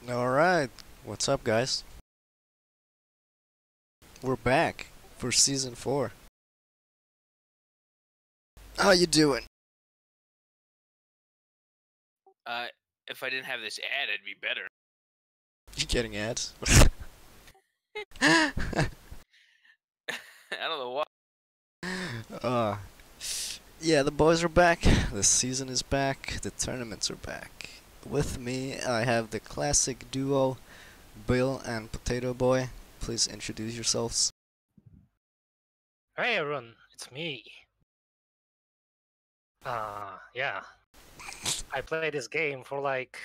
Alright, what's up guys? We're back for season 4. How you doing? Uh, if I didn't have this ad, it'd be better. You getting ads? I don't know why. uh, yeah, the boys are back, the season is back, the tournaments are back. With me, I have the classic duo, Bill and Potato Boy. Please introduce yourselves. Hey everyone, it's me. Yeah, I played this game for like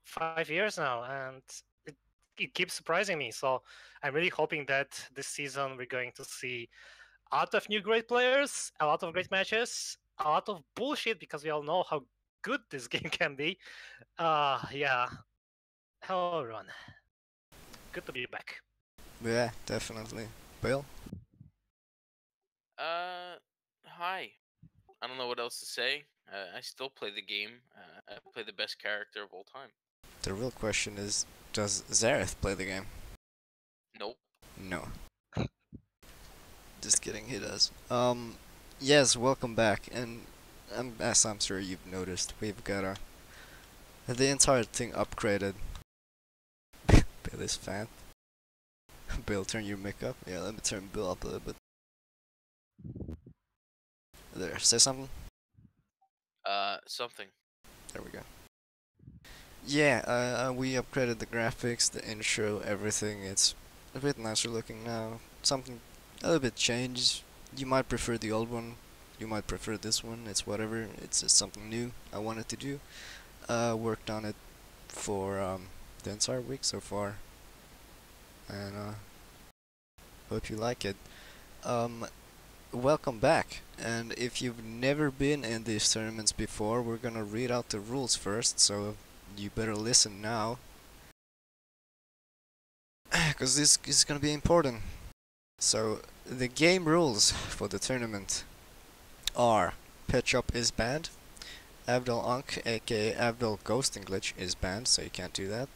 5 years now, and it, it keeps surprising me. So I'm really hoping that this season we're going to see a lot of new great players, a lot of great matches, a lot of bullshit because we all know how good this game can be. Yeah. Hello everyone. Good to be back. Yeah, definitely. Bill? Hi. I don't know what else to say. I still play the game. I play the best character of all time. The real question is, does Zareth play the game? Nope. No. Just kidding, he does. Yes, welcome back, and as I'm sure you've noticed, we've got the entire thing upgraded. Bill is fan. Bill, turn your mic up. Yeah, let me turn Bill up a little bit. There, say something. Something. There we go. Yeah, we upgraded the graphics, the intro, everything. It's a bit nicer looking now. Something a little bit changed. You might prefer the old one. You might prefer this one. It's whatever. It's just something new I wanted to do. Worked on it for the entire week so far, and hope you like it. Um, Welcome back. And if you've never been in these tournaments before, we're gonna read out the rules first, so you better listen now, because this is gonna be important. So the game rules for the tournament are: Pet Shop is banned. Abdul Unk, aka Abdul Ghosting Glitch, is banned, so you can't do that.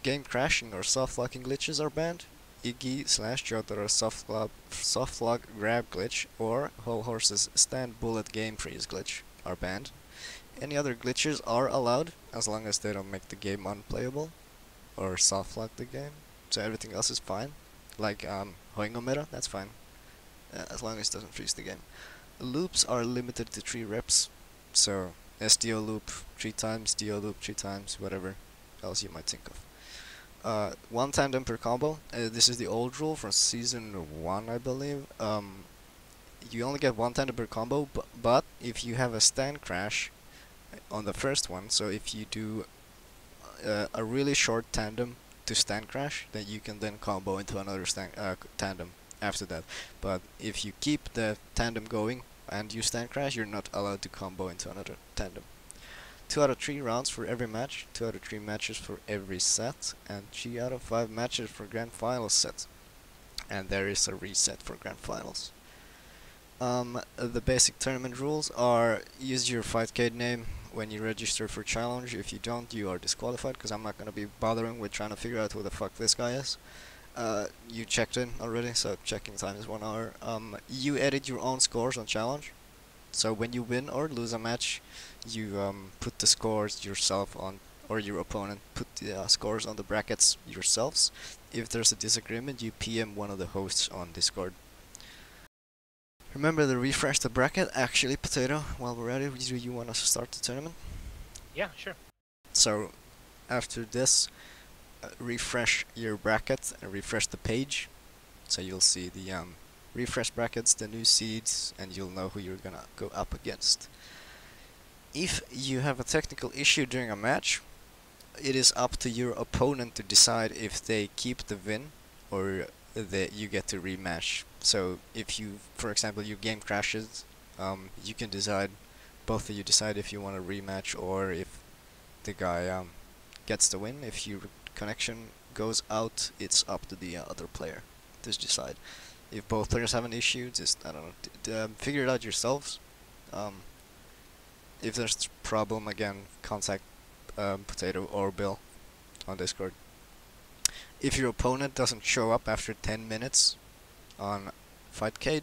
Game crashing or soft locking glitches are banned. Iggy slash Jotaro soft lock grab glitch or Whole Horse's stand bullet game freeze glitch are banned. Any other glitches are allowed as long as they don't make the game unplayable or soft lock the game. So everything else is fine. Like Hoingomera, that's fine. As long as it doesn't freeze the game. Loops are limited to 3 reps. So SDO loop 3 times, DO loop 3 times, whatever else you might think of. One tandem per combo. This is the old rule from season 1, I believe. You only get one tandem per combo, but if you have a stand crash on the first one, so if you do a really short tandem to stand crash, then you can then combo into another tandem after that. But if you keep the tandem going and you stand crash, you're not allowed to combo into another tandem. 2 out of 3 rounds for every match, 2 out of 3 matches for every set, and 3 out of 5 matches for Grand Finals set. And there is a reset for Grand Finals. The basic tournament rules are: use your Fightcade name when you register for challenge. If you don't, you are disqualified, because I'm not going to be bothering with trying to figure out who the fuck this guy is. You checked in already, so checking time is 1 hour. You edit your own scores on challenge. So when you win or lose a match, you put the scores yourself on, or your opponent put the scores on the brackets yourselves. If there's a disagreement, you PM one of the hosts on Discord. Remember to refresh the bracket. Actually, Potato, while we're at it, do you want us to start the tournament? Yeah, sure. So after this, refresh your bracket and refresh the page, so you'll see the refresh brackets, the new seeds, and you'll know who you're gonna go up against. If you have a technical issue during a match, it is up to your opponent to decide if they keep the win or that you get to rematch. So if you, for example, your game crashes, you can decide, both of you decide if you want to rematch or if the guy gets the win. If your connection goes out, it's up to the other player to decide. If both players have an issue, just, I don't know, figure it out yourselves. If there's a problem, again, contact Potato or Bill. on Discord. If your opponent doesn't show up after 10 minutes on Fightcade,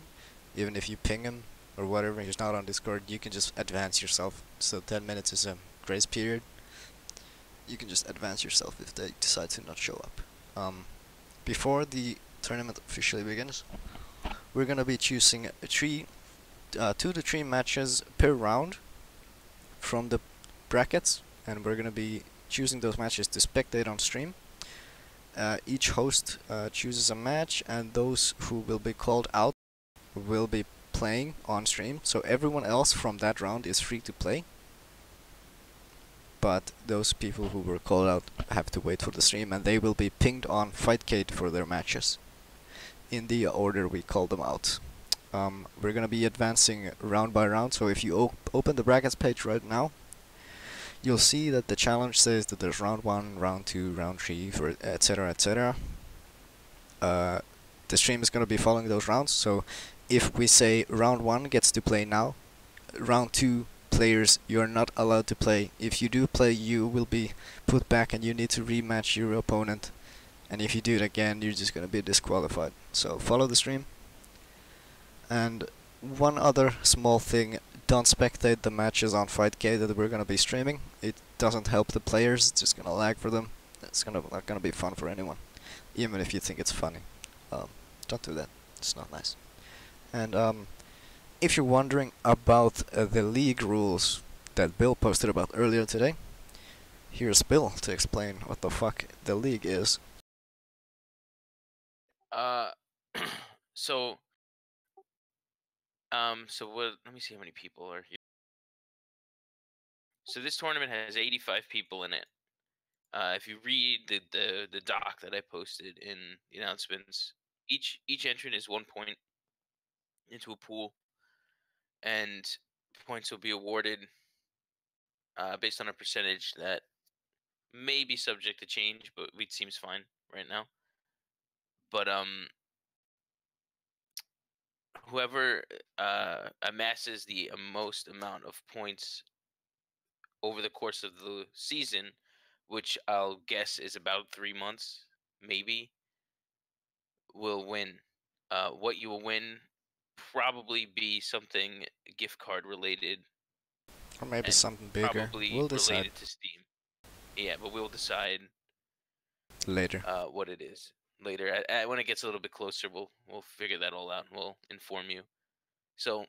even if you ping him or whatever, he's not on Discord, you can just advance yourself. So 10 minutes is a grace period. You can just advance yourself if they decide to not show up. Before the tournament officially begins, we're gonna be choosing 2 to 3 matches per round from the brackets, and we're gonna be choosing those matches to spectate on stream. Each host chooses a match, and those who will be called out will be playing on stream. So everyone else from that round is free to play, but those people who were called out have to wait for the stream, and they will be pinged on Fightcade for their matches in the order we called them out. We're gonna be advancing round by round, so if you open the brackets page right now, you'll see that the challenge says that there's round 1, round 2, round 3, for etc, etc. The stream is gonna be following those rounds, so if we say round 1 gets to play now, round 2 players, you're not allowed to play. If you do play, you will be put back and you need to rematch your opponent, and if you do it again, you're just gonna be disqualified. So follow the stream. And one other small thing, don't spectate the matches on Fightcade that we're gonna be streaming. It doesn't help the players, it's just gonna lag for them. It's not gonna be fun for anyone, even if you think it's funny. Don't do that, it's not nice. And if you're wondering about the league rules that Bill posted about earlier today, here's Bill to explain what the fuck the league is. So what? Let me see how many people are here. So this tournament has 85 people in it. If you read the doc that I posted in the announcements, each entrant is 1 point into a pool, and points will be awarded based on a percentage that may be subject to change, but it seems fine right now. But whoever amasses the most amount of points over the course of the season, which I'll guess is about 3 months, maybe, will win. What you will win probably be something gift card related, Or maybe and something bigger. probably We'll decide related to Steam. Yeah, but we'll decide later. what it is later. When it gets a little bit closer, we'll figure that all out. And we'll inform you. So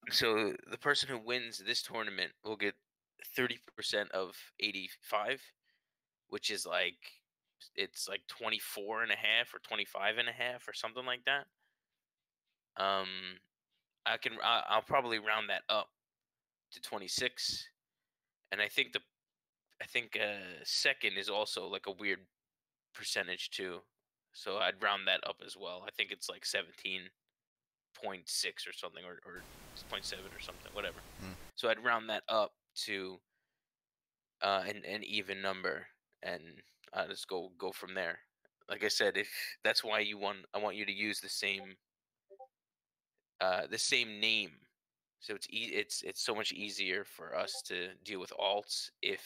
the person who wins this tournament will get 30% of 85, which is like, it's like 24 and a half or 25 and a half or something like that. I'll probably round that up to 26, and I think second is also like a weird percentage too, so I'd round that up as well. I think it's like 17.6 or something, or 0.7 or something, whatever. So I'd round that up to an even number, and just go from there. Like I said, if that's why you won, I want you to use the same name, so it's so much easier for us to deal with alts if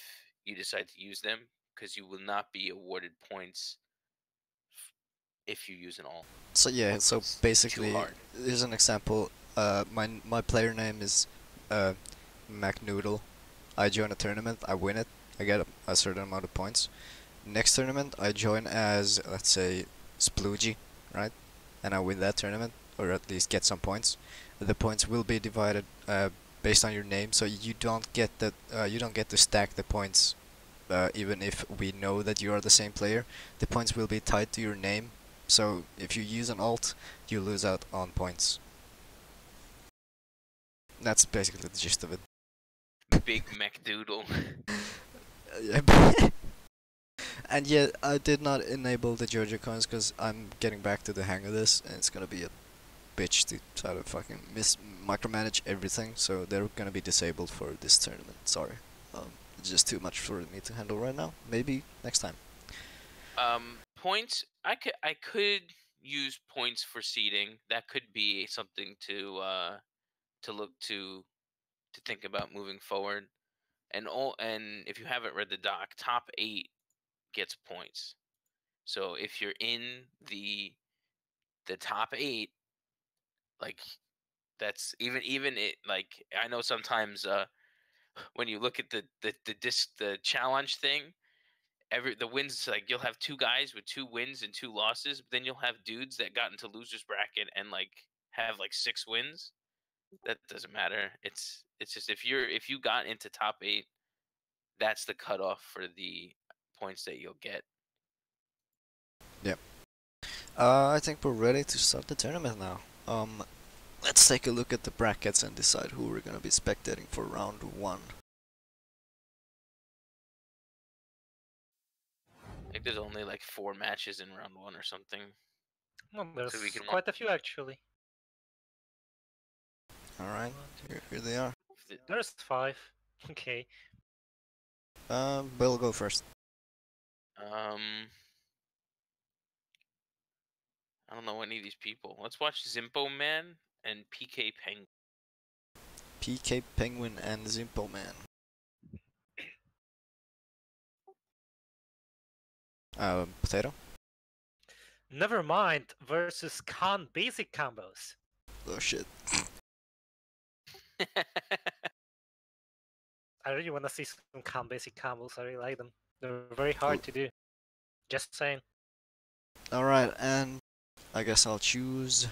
you decide to use them, because you will not be awarded points if you use an alt. So yeah, so It's too basically, hard. here's an example. My player name is MacNoodle. I join a tournament, I win it, I get a certain amount of points. Next tournament, I join as, let's say, Sploogie, right? And I win that tournament, or at least get some points. The points will be divided based on your name, so you don't get that. You don't get to stack the points, even if we know that you are the same player. The points will be tied to your name. So if you use an alt, you lose out on points. That's basically the gist of it. Big MacDoodle. And yet, I did not enable the Jojo coins because I'm getting back to the hang of this, and it's gonna be a bitch to try to fucking micromanage everything, so they're gonna be disabled for this tournament. Sorry. It's just too much for me to handle right now. Maybe next time. Points. I could use points for seeding. That could be something to look to think about moving forward. And if you haven't read the doc, top 8 gets points. So if you're in the top 8, like that's even it, like I know sometimes when you look at the challenge thing, the wins, like you'll have 2 guys with 2 wins and 2 losses, but then you'll have dudes that got into losers bracket and like have like 6 wins. That doesn't matter. It's just if you got into top 8, that's the cutoff for the points that you'll get. Yep. I think we're ready to start the tournament now. Let's take a look at the brackets and decide who we're gonna be spectating for round 1. I think there's only like 4 matches in round 1 or something. Well, there's So we can quite a few actually. Alright, here they are. There's 5. Okay. Bill, go first. I don't know any of these people. Let's watch Zimpo Man and PK Penguin. PK Penguin and Zimpo Man. Potato? Never mind versus Khan basic combos. Oh shit. I really want to see some Khan basic combos. I really like them. They're very hard to do. Just saying. Alright, and I guess I'll choose.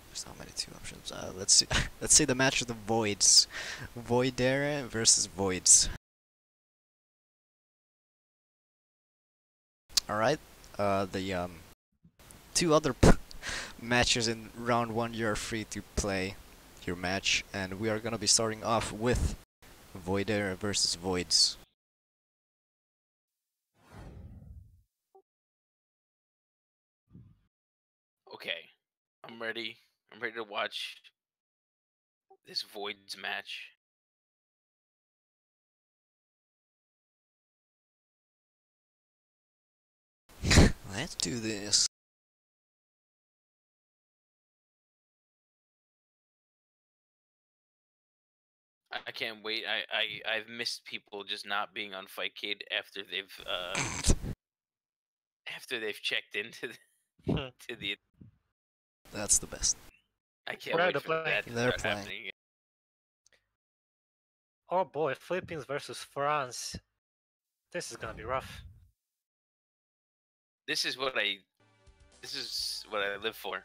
There's not many 2 options. Let's see. Let's see the match of the Voids. Voidera versus Voids. Alright. The 2 other matches in round 1, you're free to play your match, and we are gonna be starting off with Voidera versus Voids. Okay, I'm ready. I'm ready to watch this Voids match. Let's do this. I can't wait. I've missed people just not being on Fightcade after they've checked into to the. That's the best. I can't Where are wait they for that to playing? They're start playing. happening. Oh boy, Philippines versus France. This is gonna be rough. This is what I live for,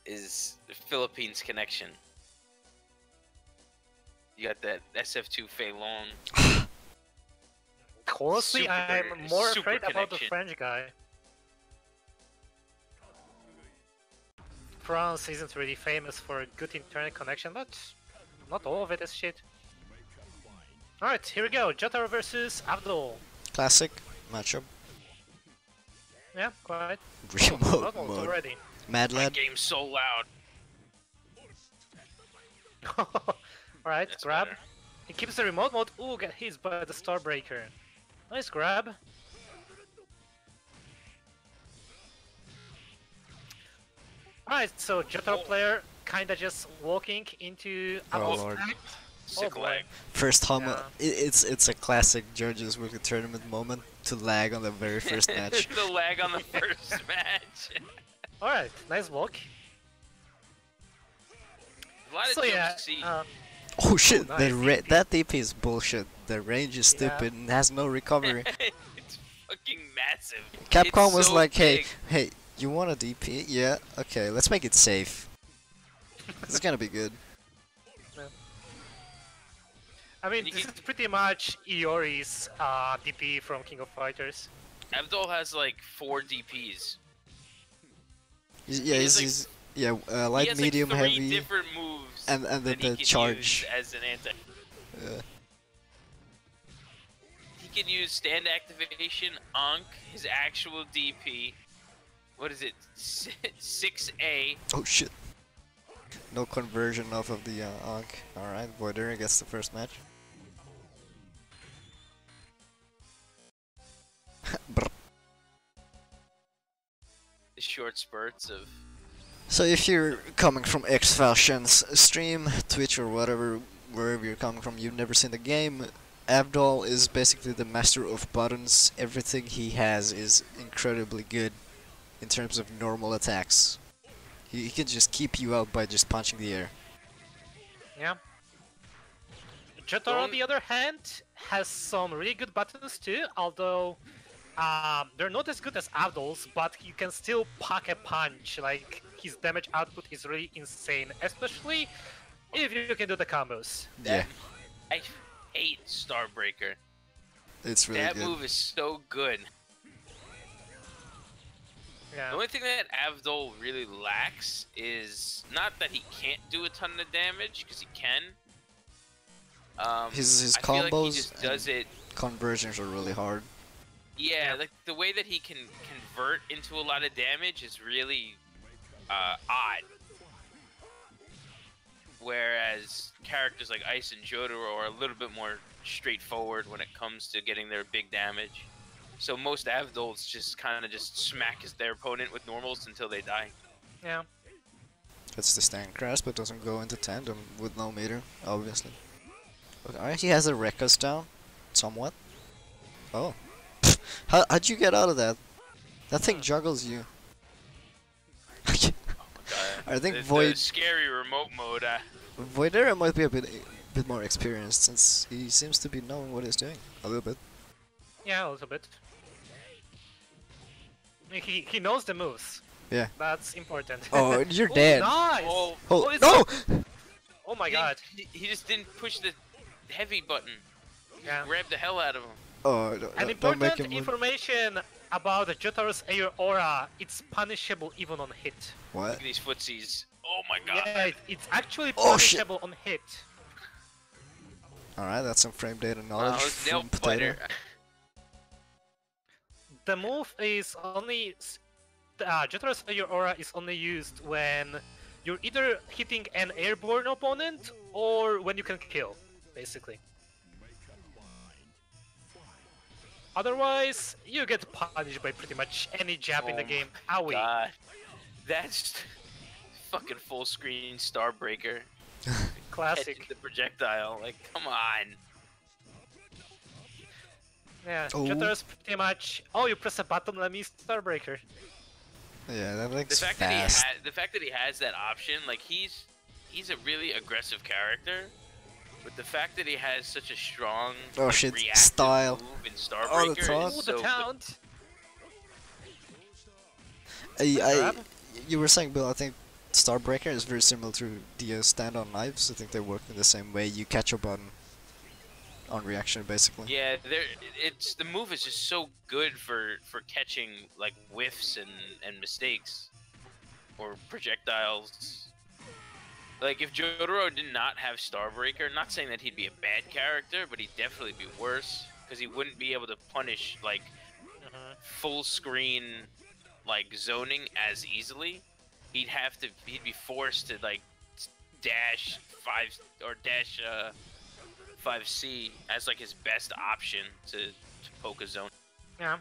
is the Philippines connection. You got that SF2 Fei Long. Honestly, I'm more super afraid about the connection. French guy. France isn't really famous for a good internet connection, but not all of it is shit. Alright, here we go. Jotaro versus Abdul. Classic matchup. Yeah, quite. Remote Not mode. already. Mad My Lad. game's so loud. Alright, That's grab. better. He keeps the remote mode. Ooh, get hit by the Starbreaker. Nice grab. Alright, so Jotaro player kinda just walking into Oh, Abdul's Lord. act. Sick boy. lag. First hum. Yeah. It's a classic Judges Weekly Tournament moment to lag on the very first match. The lag on the first match. Alright, nice block. A lot of So jump yeah, C. Oh shit! nice. That DP is bullshit. The range is Yeah. stupid and has no recovery. It's fucking massive. Capcom It's was so like, big. hey, you want a DP? Yeah, okay, let's make it safe. It's gonna be good. I mean, You this can- is pretty much Iori's DP from King of Fighters. Abdul has like 4 DPs. Yeah, has, he's he light, has medium, like 3 heavy, different moves and then that he the can charge. use as an anti. Yeah. He can use stand activation, Ankh, his actual DP. What is it? 6A. Oh shit! No conversion off of the Ankh. All right, Voidera gets the first match. Brr. The short spurts of. So if you're coming from X Fashion's stream, Twitch or whatever, wherever you're coming from, you've never seen the game, Abdul is basically the master of buttons. Everything he has is incredibly good in terms of normal attacks. He can just keep you out by just punching the air. Yeah. Jotaro, on the other hand, has some really good buttons too, although they're not as good as Abdul's, but you can still pack a punch. Like, his damage output is really insane, especially if you can do the combos. Yeah, I hate Starbreaker. it's really That good. move is so good. Yeah. The only thing that Abdul really lacks is not that he can't do a ton of damage, because he can. His I feel like he combos just does it. conversions are really hard. Yeah, like the way that he can convert into a lot of damage is really odd. Whereas characters like Ice and Jotaro are a little bit more straightforward when it comes to getting their big damage. So most Avduls just kind of just smack their opponent with normals until they die. Yeah. It's the stand crash, but doesn't go into tandem with no meter, obviously. Okay, alright, he has a Rekka's down, somewhat. Oh. How'd you get out of that? That thing juggles you. I think The scary remote mode. Voidera might be a bit more experienced, since he seems to be knowing what he's doing a little bit. Yeah, a little bit. He knows the moves. Yeah. That's important. Oh, you're Ooh, dead. Nice! Oh, Oh, it's no! Oh my god. He just didn't push the heavy button. He Yeah. grabbed the hell out of him. Oh, An don't make important him win. information about Jotaro's air aura, it's punishable even on hit. What? Look at these footsies. Oh my god. Yeah, it's actually Oh, shit. punishable on hit. Alright, that's some frame data Wow, knowledge it's nail from Potato. biter. The move is only... Jotaro's air aura is only used when you're either hitting an airborne opponent or when you can kill, basically. Otherwise, you get punished by pretty much any jab in the Oh game. Owie. God. That's fucking full screen Starbreaker. Classic. Catches the projectile. Like, come on. Yeah, Oh. Jotaro's pretty much... Oh, you press a button, let me Starbreaker. Yeah, that The looks fact fast. that he has that option, like he's a really aggressive character. But the fact that he has such a strong Oh like, shit, reactive style. move in Oh, the Starbreaker taunt. Ooh, is the so good. taunt! I, you were saying, Bill, I think Starbreaker is very similar to the stand-on knives. I think they work in the same way. You catch a button on reaction, basically. Yeah, it's the move is just so good for catching like whiffs and mistakes or projectiles. Like if Jotaro did not have Starbreaker, not saying that he'd be a bad character, but he'd definitely be worse because he wouldn't be able to punish like full screen like zoning as easily. He'd be forced to like dash 5C as like his best option to poke a zone. Yeah.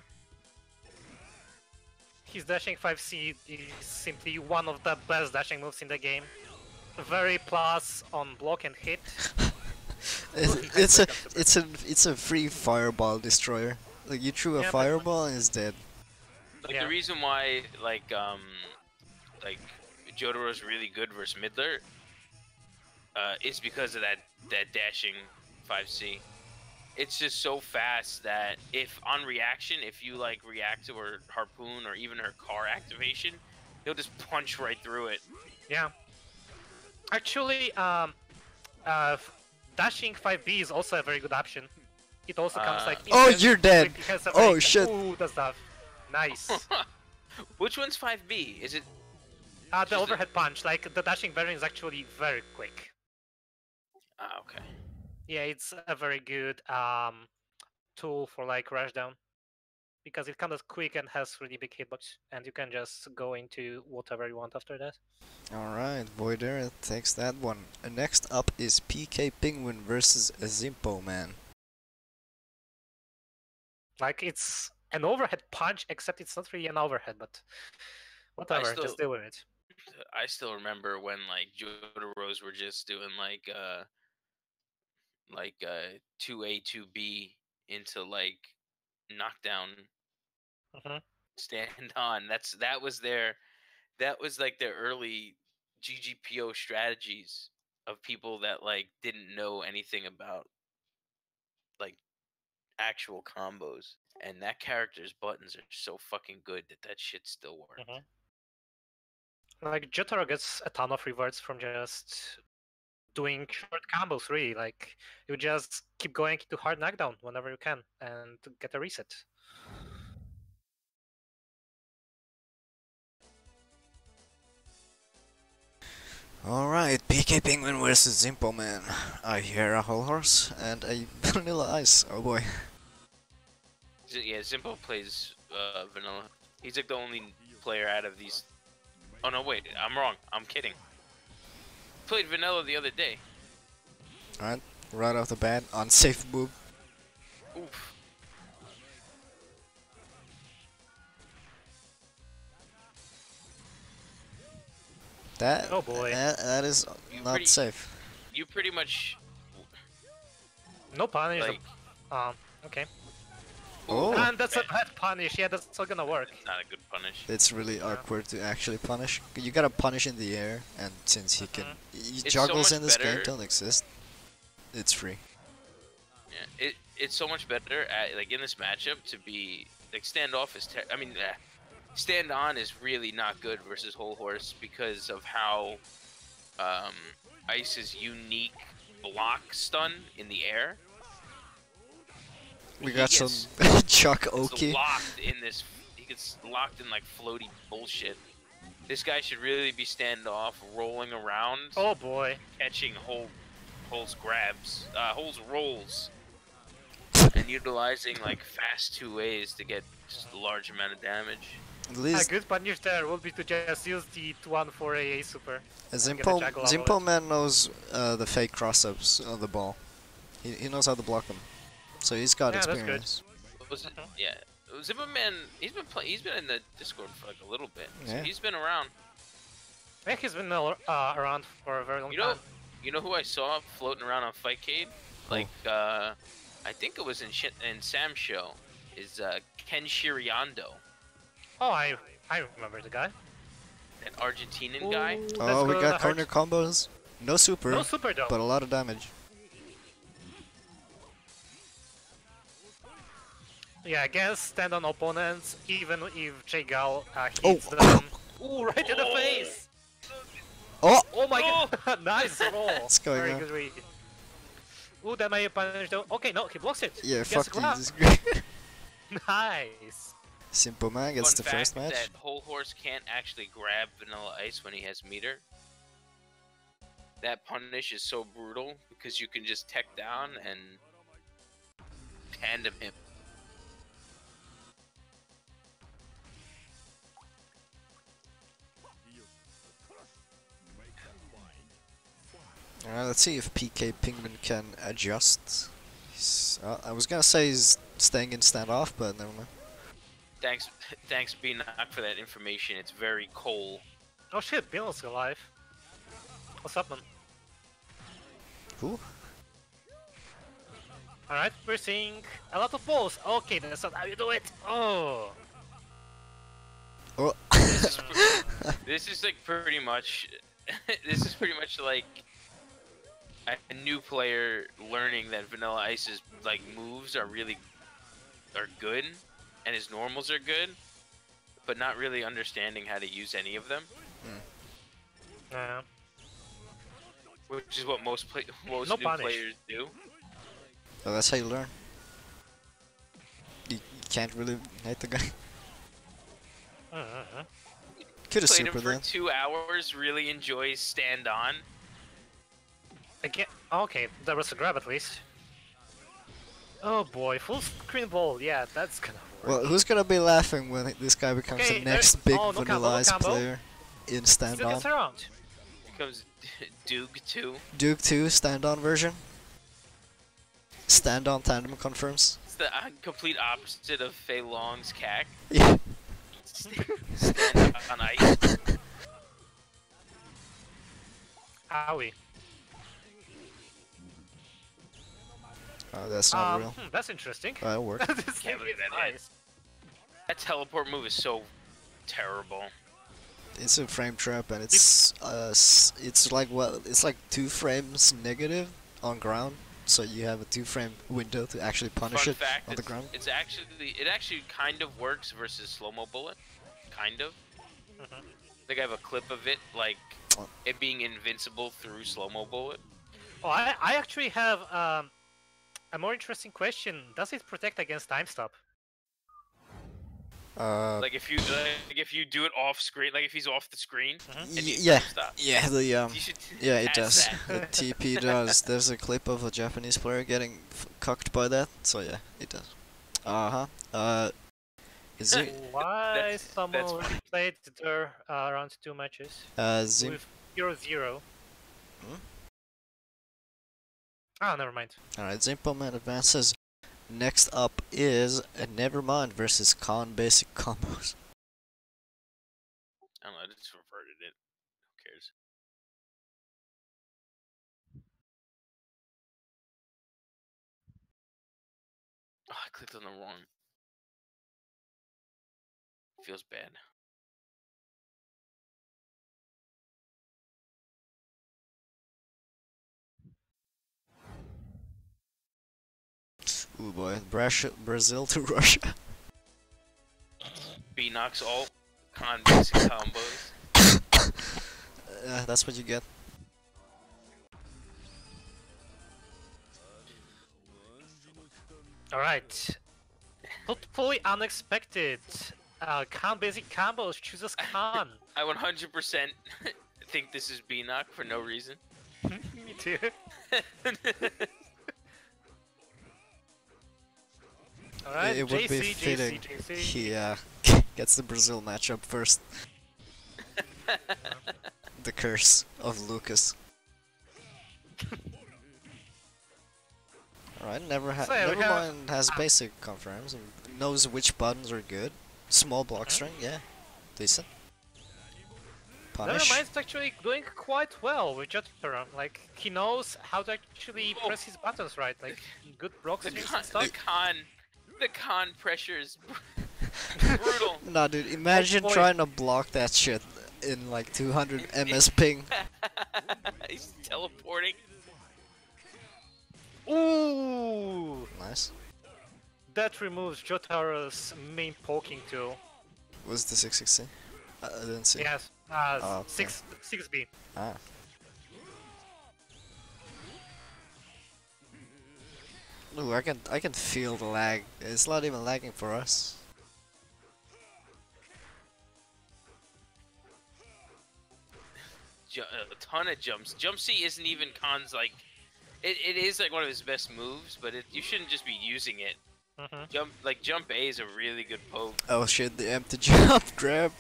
His dashing 5C is simply one of the best dashing moves in the game. Very plus on block and hit. It's a free fireball destroyer. Like you threw a Yeah, but- fireball and it's dead. Like Yeah. the reason why like Jotaro's really good versus Midler is because of that dashing 5C. It's just so fast that if on reaction, if you like react to her harpoon or even her car activation, he'll just punch right through it. Yeah. Actually, dashing 5B is also a very good option. It also comes like... Oh, instant you're dead. quick defense Oh, ability. shit. Ooh, the stuff. Nice. Which one's 5B? Is it? The overhead punch, like the dashing variant is actually very quick. Ah, okay. Yeah, it's a very good tool for like rushdown. Because it comes as quick and has really big hitbox. And you can just go into whatever you want after that. Alright, Voidera takes that one. Next up is PK Penguin versus Zimpo Man. Like, it's an overhead punch, except it's not really an overhead, but whatever, just deal with it. I still remember when like Jotaros were just doing like like 2A 2B into like knockdown Mhm. stand on. That was like their early GGPO strategies of people that like didn't know anything about like actual combos. And that character's buttons are so fucking good that shit still works. Mhm. Like Jotaro gets a ton of rewards from just doing short combos. Really, like you just keep going to hard knockdown whenever you can and get a reset. Alright, PK Penguin versus Zimpo Man. I hear a whole horse and a vanilla ice. Oh boy. Yeah, Zimpo plays vanilla. He's like the only player out of these. Oh no, wait, I'm wrong. I'm kidding. Played vanilla the other day. Alright, right off the bat, unsafe move. Oof. That, Oh boy. that is not safe. You pretty much No punish. like. Okay. Oh, And that's a bad punish. Yeah, that's not gonna work. It's not a good punish. it's really awkward to actually punish. You gotta punish in the air, and since he can, so juggles much in this game better. don't exist. It's free. Yeah, it's so much better at like in this matchup to be like standoff is. Stand on is really not good versus whole horse because of how Ice's unique block stun in the air. We He got gets- some Chuck Gets Oki. locked in this. He gets locked in like floaty bullshit. This guy should really be standoff, rolling around, Oh boy. catching holes grabs, holes rolls, and utilizing like fast 2 ways to get just a large amount of damage. At A least good punish there would be to just use the 1 for AA super. Zimpo, juggle out of Zimpo it. Man knows the fake cross-ups on the ball. He knows how to block them. So he's got Yeah, that's good. experience. What was it? Yeah, Zimmerman. He's been in the Discord for like a little bit. So Yeah. he's been around. Yeah, he's been around for a very long time. You know who I saw floating around on Fightcade? Like I think it was in Sam's show. Is Ken Shiriondo, Oh, I remember the guy. an Argentinian guy. Ooh, Oh, that's we gonna got corner hurt. combos. No super, No super though. but a lot of damage. Yeah, against stand-on opponents, even if J-Gal Oh. hits them. Ooh, right in the face! Oh! Oh my god! Nice roll! What's going Very on? good read. Ooh, that may have punished though. Okay, no, he blocks it. Yeah, Gets fuck a grab. this. Nice. Simple Man gets Fun the fact first match. that Whole Horse can't actually grab Vanilla Ice when he has meter. That punish is so brutal because you can just tech down and tandem him. Let's see if PK Penguin can adjust. I was gonna say he's staying in standoff, but never mind. Thanks B-Knock for that information. It's very cold. Oh shit, Bill's alive. What's up, man? Who? Alright, we're seeing a lot of balls. Okay, that's not how you do it. Oh. Oh. This is like pretty much. This is pretty much like a new player learning that Vanilla Ice's like moves are good, and his normals are good, but not really understanding how to use any of them. Yeah. Which is what most No new punish. players do. Oh, that's how you learn. You can't really hate the guy. Could have Played him super for then. 2 hours. Really enjoys stand on. Again. Okay, there was a grab at least. Oh boy, full screen ball. Yeah, that's gonna work. Well, who's gonna be laughing when this guy becomes Okay, the next big oh, no combo, Vanilla no Ice combo. player in stand Still on? gets around. Becomes Duke 2. Duke 2 stand on version? Stand on tandem confirms? It's the complete opposite of Fei Long's CAC. Yeah. Stand on ice. Owie. Oh, that's not real. That's interesting. It'll work. This Can't thing believe is that hit. nice. That teleport move is so terrible. It's a frame trap, and it's like it's like 2 frames negative on ground, so you have a 2-frame window to actually punish Fun it fact, on the ground. it actually kind of works versus slow-mo bullet. Kind of. I think I have a clip of it, like it being invincible through slow-mo bullet. Oh, I actually have a more interesting question. Does it protect against time stop? Like if you do it off screen, like if he's off the screen, and you Yeah, stop. yeah, the You should yeah, it test does. that. The TP does. There's a clip of a Japanese player getting cucked by that, so yeah, it does. Is it Why That's someone already played their around 2 matches Zim? with 0-0? Hmm? Ah, never mind. Alright, Zimpelman advances. Next up is Nevermind versus Khan basic combos. I don't know. I just reverted it. Who cares? Oh, I clicked on the wrong. Feels bad. Ooh boy, Brazil to Russia. B knocks all con basic combos. That's what you get. Alright. Totally unexpected. Khan basic combos chooses Khan. I 100% think this is B knock for no reason. Me too. Alright, It would JC, be JC, fitting. JC. He gets the Brazil matchup first. The curse of Lucas. Alright, Nevermind has basic confirms and knows which buttons are good. Small block string, yeah. Decent. Punish. Nevermind's actually doing quite well with Jotaro. Like, he knows how to actually press his buttons right. Like, good block The strings con, and stuff. the con pressure is brutal. Nah, dude, imagine boy. trying to block that shit in like 200 ms ping. He's teleporting. Ooh! Nice. That removes Jotaro's main poking tool. Was the 660? I didn't see. Yes, Oh, okay. 6B. Ah. Ooh, I can feel the lag. It's not even lagging for us. A ton of jumps. Jump C isn't even Khan's like. It is like one of his best moves, but you shouldn't just be using it. Jump A is a really good poke. Oh shit, the empty jump grab.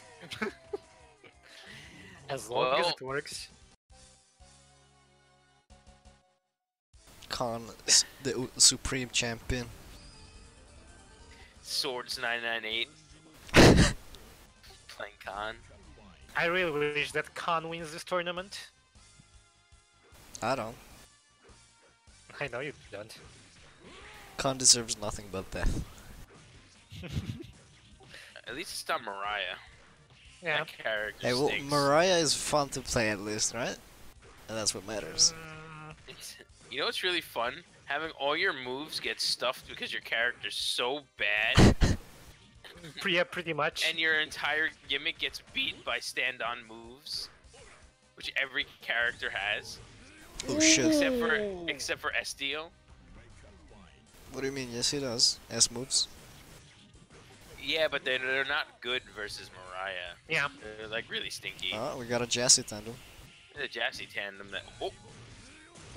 As long as it works. Khan, the supreme champion. Swords 998. Playing Khan. I really wish that Khan wins this tournament. I don't. I know you don't. Khan deserves nothing but death. At least it's not Mariah. Yeah. That character Hey, well, stinks. Mariah is fun to play at least, right? And that's what matters. You know what's really fun? Having all your moves get stuffed because your character's so bad, Yeah, pretty much. and your entire gimmick gets beat by stand-on moves, which every character has, Oh shit. except for SDO. What do you mean? Yes, he does. S moves. Yeah, but they're not good versus Mariah. Yeah. They're like really stinky. Oh, we got a Jassy tandem. The Jassy tandem that. Oh,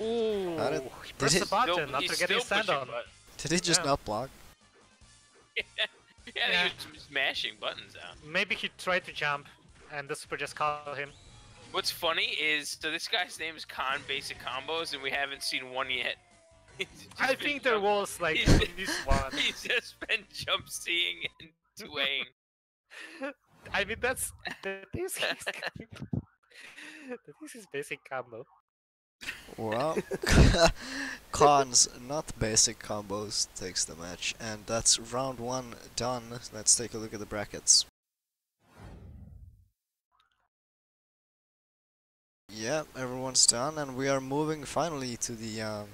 Ooh. How did- He pressed he- the button still, after he's getting still stand pushing on. Did he just Yeah. not block? Yeah, he was smashing buttons out. Maybe he tried to jump and the super just caught him. What's funny is, so this guy's name is Khan Basic Combos, and we haven't seen one yet. He's just I been think there jump- was like he's- at least one. He's just been jump seeing and two-aying. I mean that is his basic combo. Well, cons, not basic combos, takes the match, and that's round 1 done. Let's take a look at the brackets. Yeah, everyone's done, and we are moving finally to the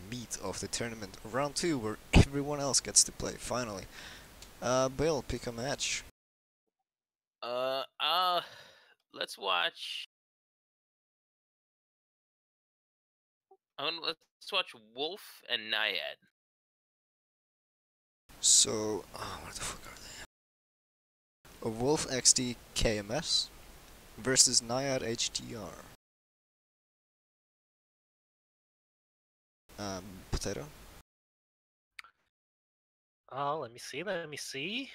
meat of the tournament. Round 2, where everyone else gets to play, finally. Bill, pick a match. Let's watch. Let's watch Wolf and Naiad. So, what the fuck are they? A Wolf XD KMS versus Naiad HDR. Potato? Let me see. Let me see.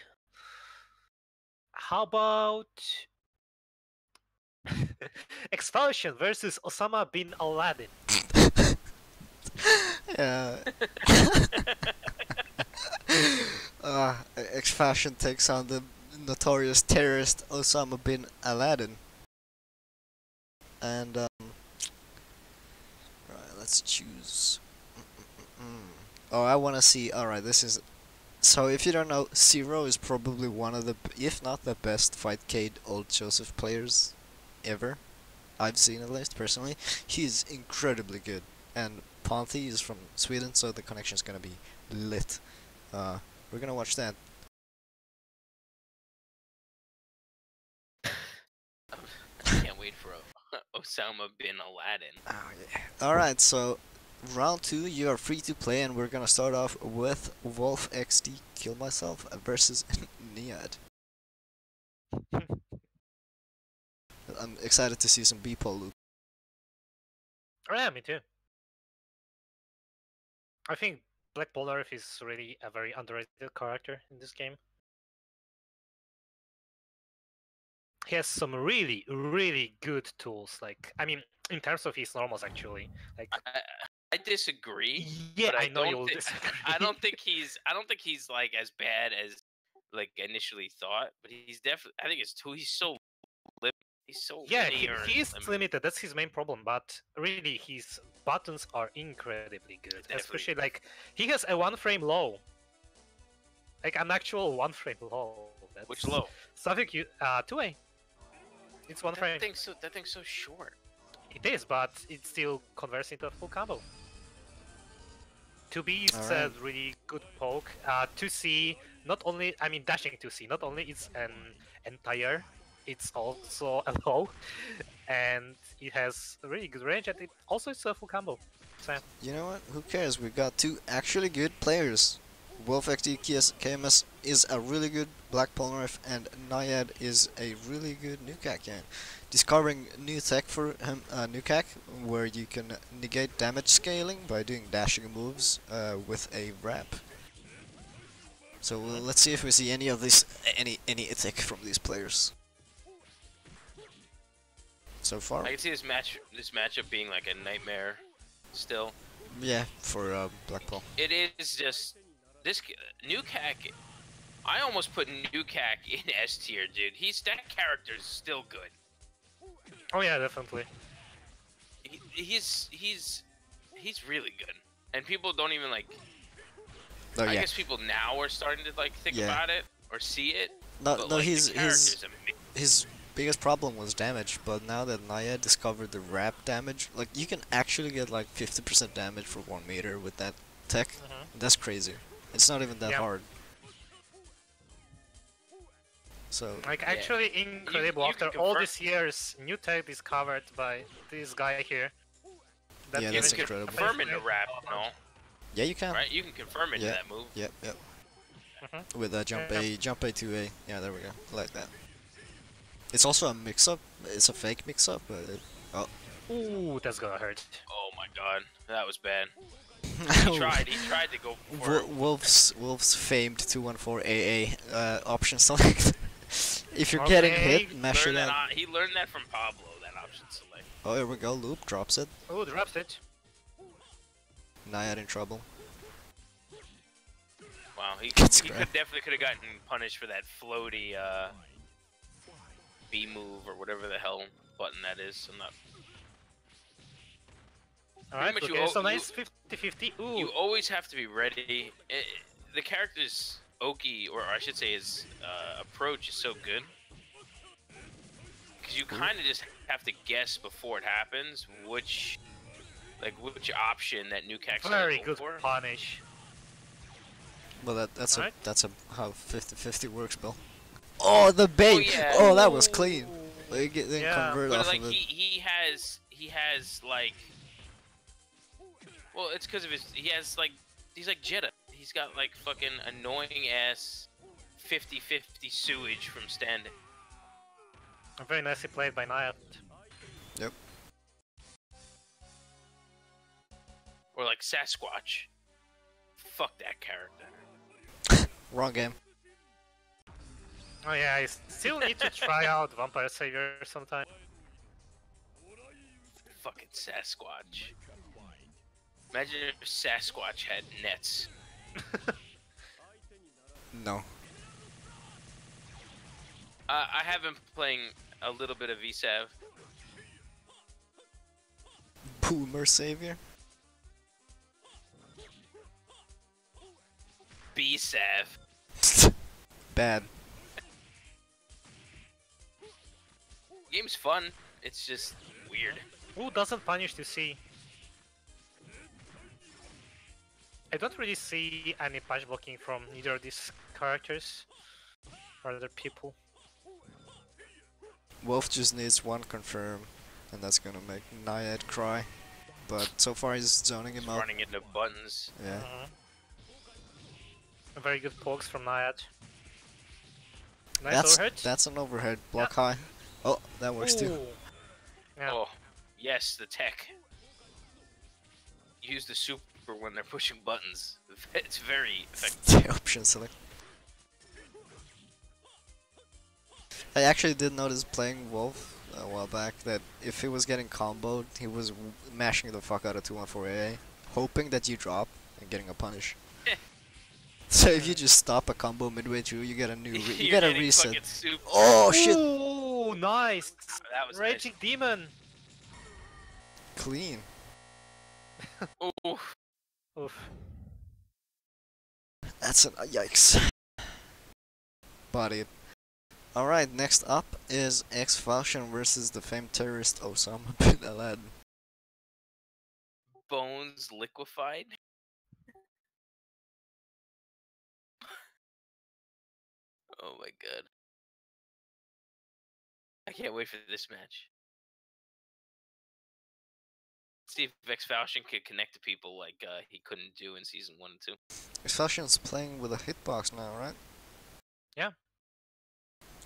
How about Expulsion versus Osama bin Laden? Yeah. X-Fashion takes on the notorious terrorist Osama bin Laden. And, right, let's choose. Oh, I wanna see, alright, this is... So, if you don't know, Zero is probably one of the, if not the best Fightcade Old Joseph players ever. I've seen at least, personally. He's incredibly good. And Ponthi is from Sweden, so the connection's gonna be lit. We're gonna watch that. I can't wait for Osama bin Laden. Oh, yeah. Alright, so round 2, you are free to play, and we're gonna start off with Wolf XD Kill Myself versus Niad. I'm excited to see some B-pole loop. Yeah, me too. I think Black Polnareff is really a very underrated character in this game. He has some really, really good tools. Like, I mean, in terms of his normals, actually. Like, I disagree. yeah, but I know you'll disagree. I don't think he's like as bad as like initially thought. But he's definitely. I think it's too. He's so Yeah, linear he is and limited. That's his main problem. But really, his buttons are incredibly good. Definitely. Especially like he has a 1-frame low, like an actual 1-frame low. That's Which low? Something you 2A. It's 1 frame. That thing's so short. It is, but it still converts into a full combo. 2B is Alright. a really good poke. 2C, not only, I mean dashing 2C, not only it's an entire, it's also a low, and it has a really good range, and it also is a full combo. So, You know what? Who cares? We've got 2 actually good players. Wolf XD KMS is a really good Black Polnareff, and Naiad is a really good Nukak game. Discovering new tech for him, Nukak, where you can negate damage scaling by doing dashing moves with a wrap. So let's see if we see any of this, any tech from these players. So far, I can see this matchup being like a nightmare. Still, yeah, for Black Pol. it is just this Nukak. I almost put Nukak in S tier, dude. That character's still good. oh yeah, definitely. He's really good, and people don't even like. Oh, I yeah. guess people now are starting to like think Yeah. about it or see it. No, but, no, like, the his character's amazing. his biggest problem was damage, but now that Naiad discovered the wrap damage, like you can actually get like 50% damage for 1 meter with that tech. That's crazy. It's not even that Yeah. hard. So Like Yeah. actually incredible. You After can all confirm- these years, new tech discovered by this guy here. Yeah, You that's can incredible. confirm into wrap, no? yeah, you can. Right? You can confirm into Yeah. that move. Yep, yep. Mhm. With jump Yeah. A, jump A to A. Yeah, there we go. I like that. It's also a mix-up. It's a fake mix-up, but oh. Ooh, that's gonna hurt. Oh my god, that was bad. Oh. He tried to go for it. Wolf's famed 214 AA option select. If you're getting Okay, hit, mash it out. He learned that from Pablo, that option select. Oh, here we go. Loop drops it. Ooh, drops it. Naiad in trouble. Wow, he Gets definitely could have gotten punished for that floaty B move or whatever the hell button that is. I'm not. Alright, much okay, so nice 50-50. Ooh, You always have to be ready. The character's Oki, or I should say his approach is so good. Because you kind of just have to guess before it happens which option that new character very go good for. punish. Well, that's Alright. how 50-50 works, Bill. Oh, the bait! Oh, yeah. Oh, that was clean. They Yeah. convert But off like of it. he has like, well, it's because of he's like Jetta. He's got like fucking annoying ass 50-50 sewage from standing. Very nicely played by Nayat. Yep. Or like Sasquatch. Fuck that character. Wrong game. Oh yeah, I still need to try out Vampire Savior sometime. Fucking Sasquatch. Imagine if Sasquatch had nets. No. I have been playing a little bit of VSAV. Boomer savior. BSAV. Bad. Game's fun. It's just weird. Who doesn't punish to see? I don't really see any punch blocking from either of these characters or other people. Wolf just needs one confirm, and that's gonna make Naiad cry. But so far he's zoning him out. Running into buttons. Yeah. Very good pokes from Nayad. Nice overhead. That's an overhead. Block high. Oh, that works too. Ooh. Yeah. Oh, yes, the tech. Use the super when they're pushing buttons. It's very effective. The option select. I actually did notice playing Wolf a while back that if he was getting comboed, he was mashing the fuck out of 214AA, hoping that you drop and getting a punish. So if you just stop a combo midway through, you get a new you get a reset. Oh shit! Ooh, nice! That was Raging Demon! Clean. nice. Oof. Oof. That's an yikes. Bodied. Alright, next up is X-Falchion versus the famed terrorist Osama bin Laden. Bones liquefied. Oh my god. I can't wait for this match. See if X-Falchion could connect to people like he couldn't do in season 1 and 2. X-Falchion's playing with a hitbox now, right? Yeah.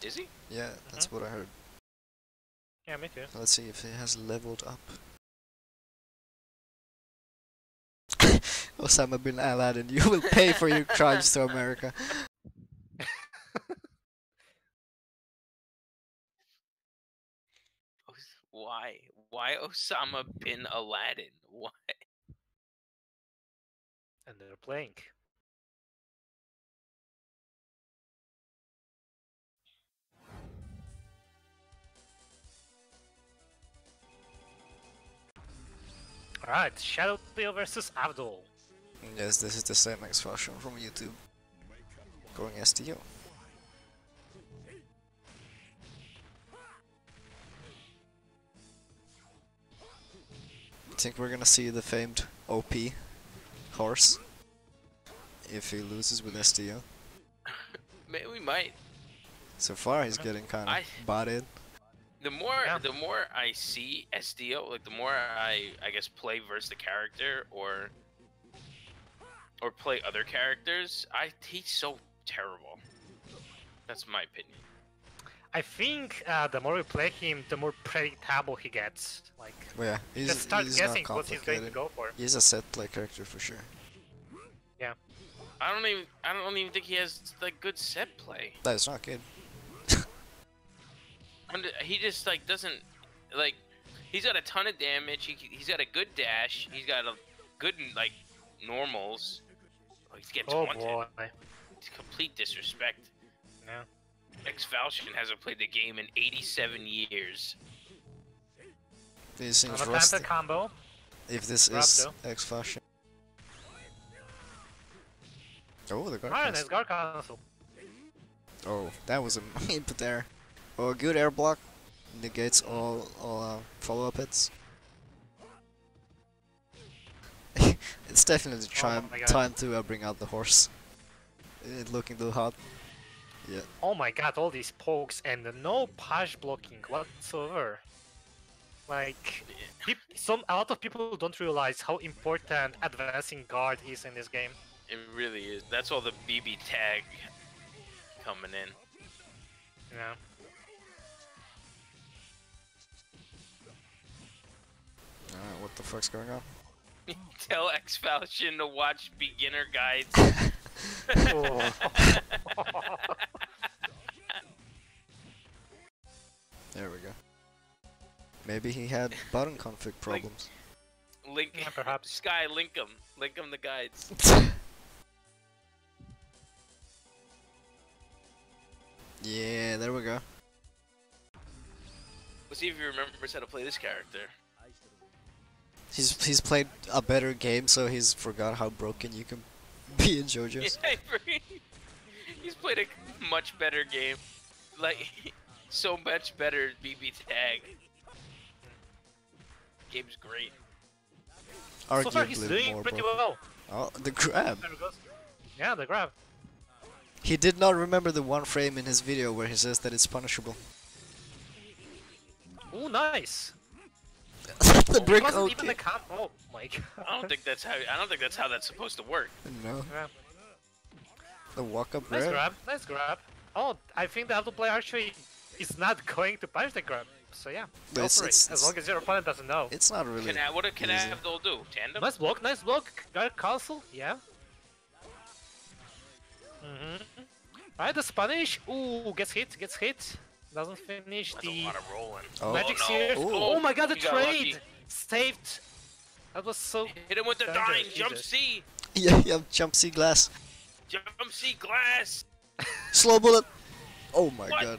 Is he? Yeah, that's what I heard. Yeah, me too. Let's see if he has leveled up. Osama bin Laden, you will pay for your crimes to America. Why? Why Osama bin Laden? Why? And they're playing. Alright, Shadow Leo versus Abdul. Yes, this is the same X-Falchion from YouTube. Going STO. Think we're gonna see the famed OP horse if he loses with STO. Maybe we might. So far he's getting kind of botted. The more I see SDO, like the more I guess play versus the character or play other characters, he's so terrible. That's my opinion. I think the more we play him, the more predictable he gets. Like, Yeah, just start he's guessing not what he's going to complicated. go for. He's a set play character for sure. Yeah. I don't even think he has like good set play. That's not good. He just like doesn't like. He's got a ton of damage. He's got a good dash. He's got a good like normals. Oh, he gets taunted. Boy. It's complete disrespect. Yeah. X-Falchion hasn't played the game in 87 years. He seems On a rusty. panther combo. If this Grab is though. X fashion. Oh, the guard Alright, cancel. nice guard cancel. Oh, that was a input there. Oh, good air block. Negates all follow-up hits. It's definitely my God. time to bring out the horse. Looking too hot. Yeah. Oh my god, all these pokes and no push blocking whatsoever. Like, a lot of people don't realize how important advancing guard is in this game. It really is. That's all the BB tag coming in. Yeah. What the fuck's going on? Tell X Falchion to watch beginner guides. Oh. There we go. Maybe he had button config problems. Link, Yeah, perhaps. Sky, link him the guides. Yeah, there we go. Let's see if he remembers how to play this character. He's played a better game, so he's forgot how broken you can be in JoJo's. Yeah, he's played a much better game. Like, so much better BB tag. Game's great. So far he's Arguably doing more pretty broken. well. Oh, the grab. There it goes. Yeah, the grab. He did not remember the one frame in his video where he says that it's punishable. Ooh, nice. The brick. It wasn't Okay. even the oh my god. I don't think that's how that's supposed to work. No. Yeah. The walk up Nice grab. grab, nice grab. Oh, I think the autoplay actually is not going to punish the grab. So yeah, But go for it. As long as your opponent doesn't know. It's not really. What can easy. Abdul do? Tandem? Nice block, nice block. Guard cancel, yeah. Alright, the Spanish. Ooh, gets hit. Doesn't finish That's the a lot of rolling. Oh. magic no. sphere. Ooh. Oh my god, the He got trade! lucky. Saved. That was so. Hit him with the Dangerous, dying jump Jesus. C. Yeah, jump C glass. Jump C glass. Slow bullet. Oh my What? god.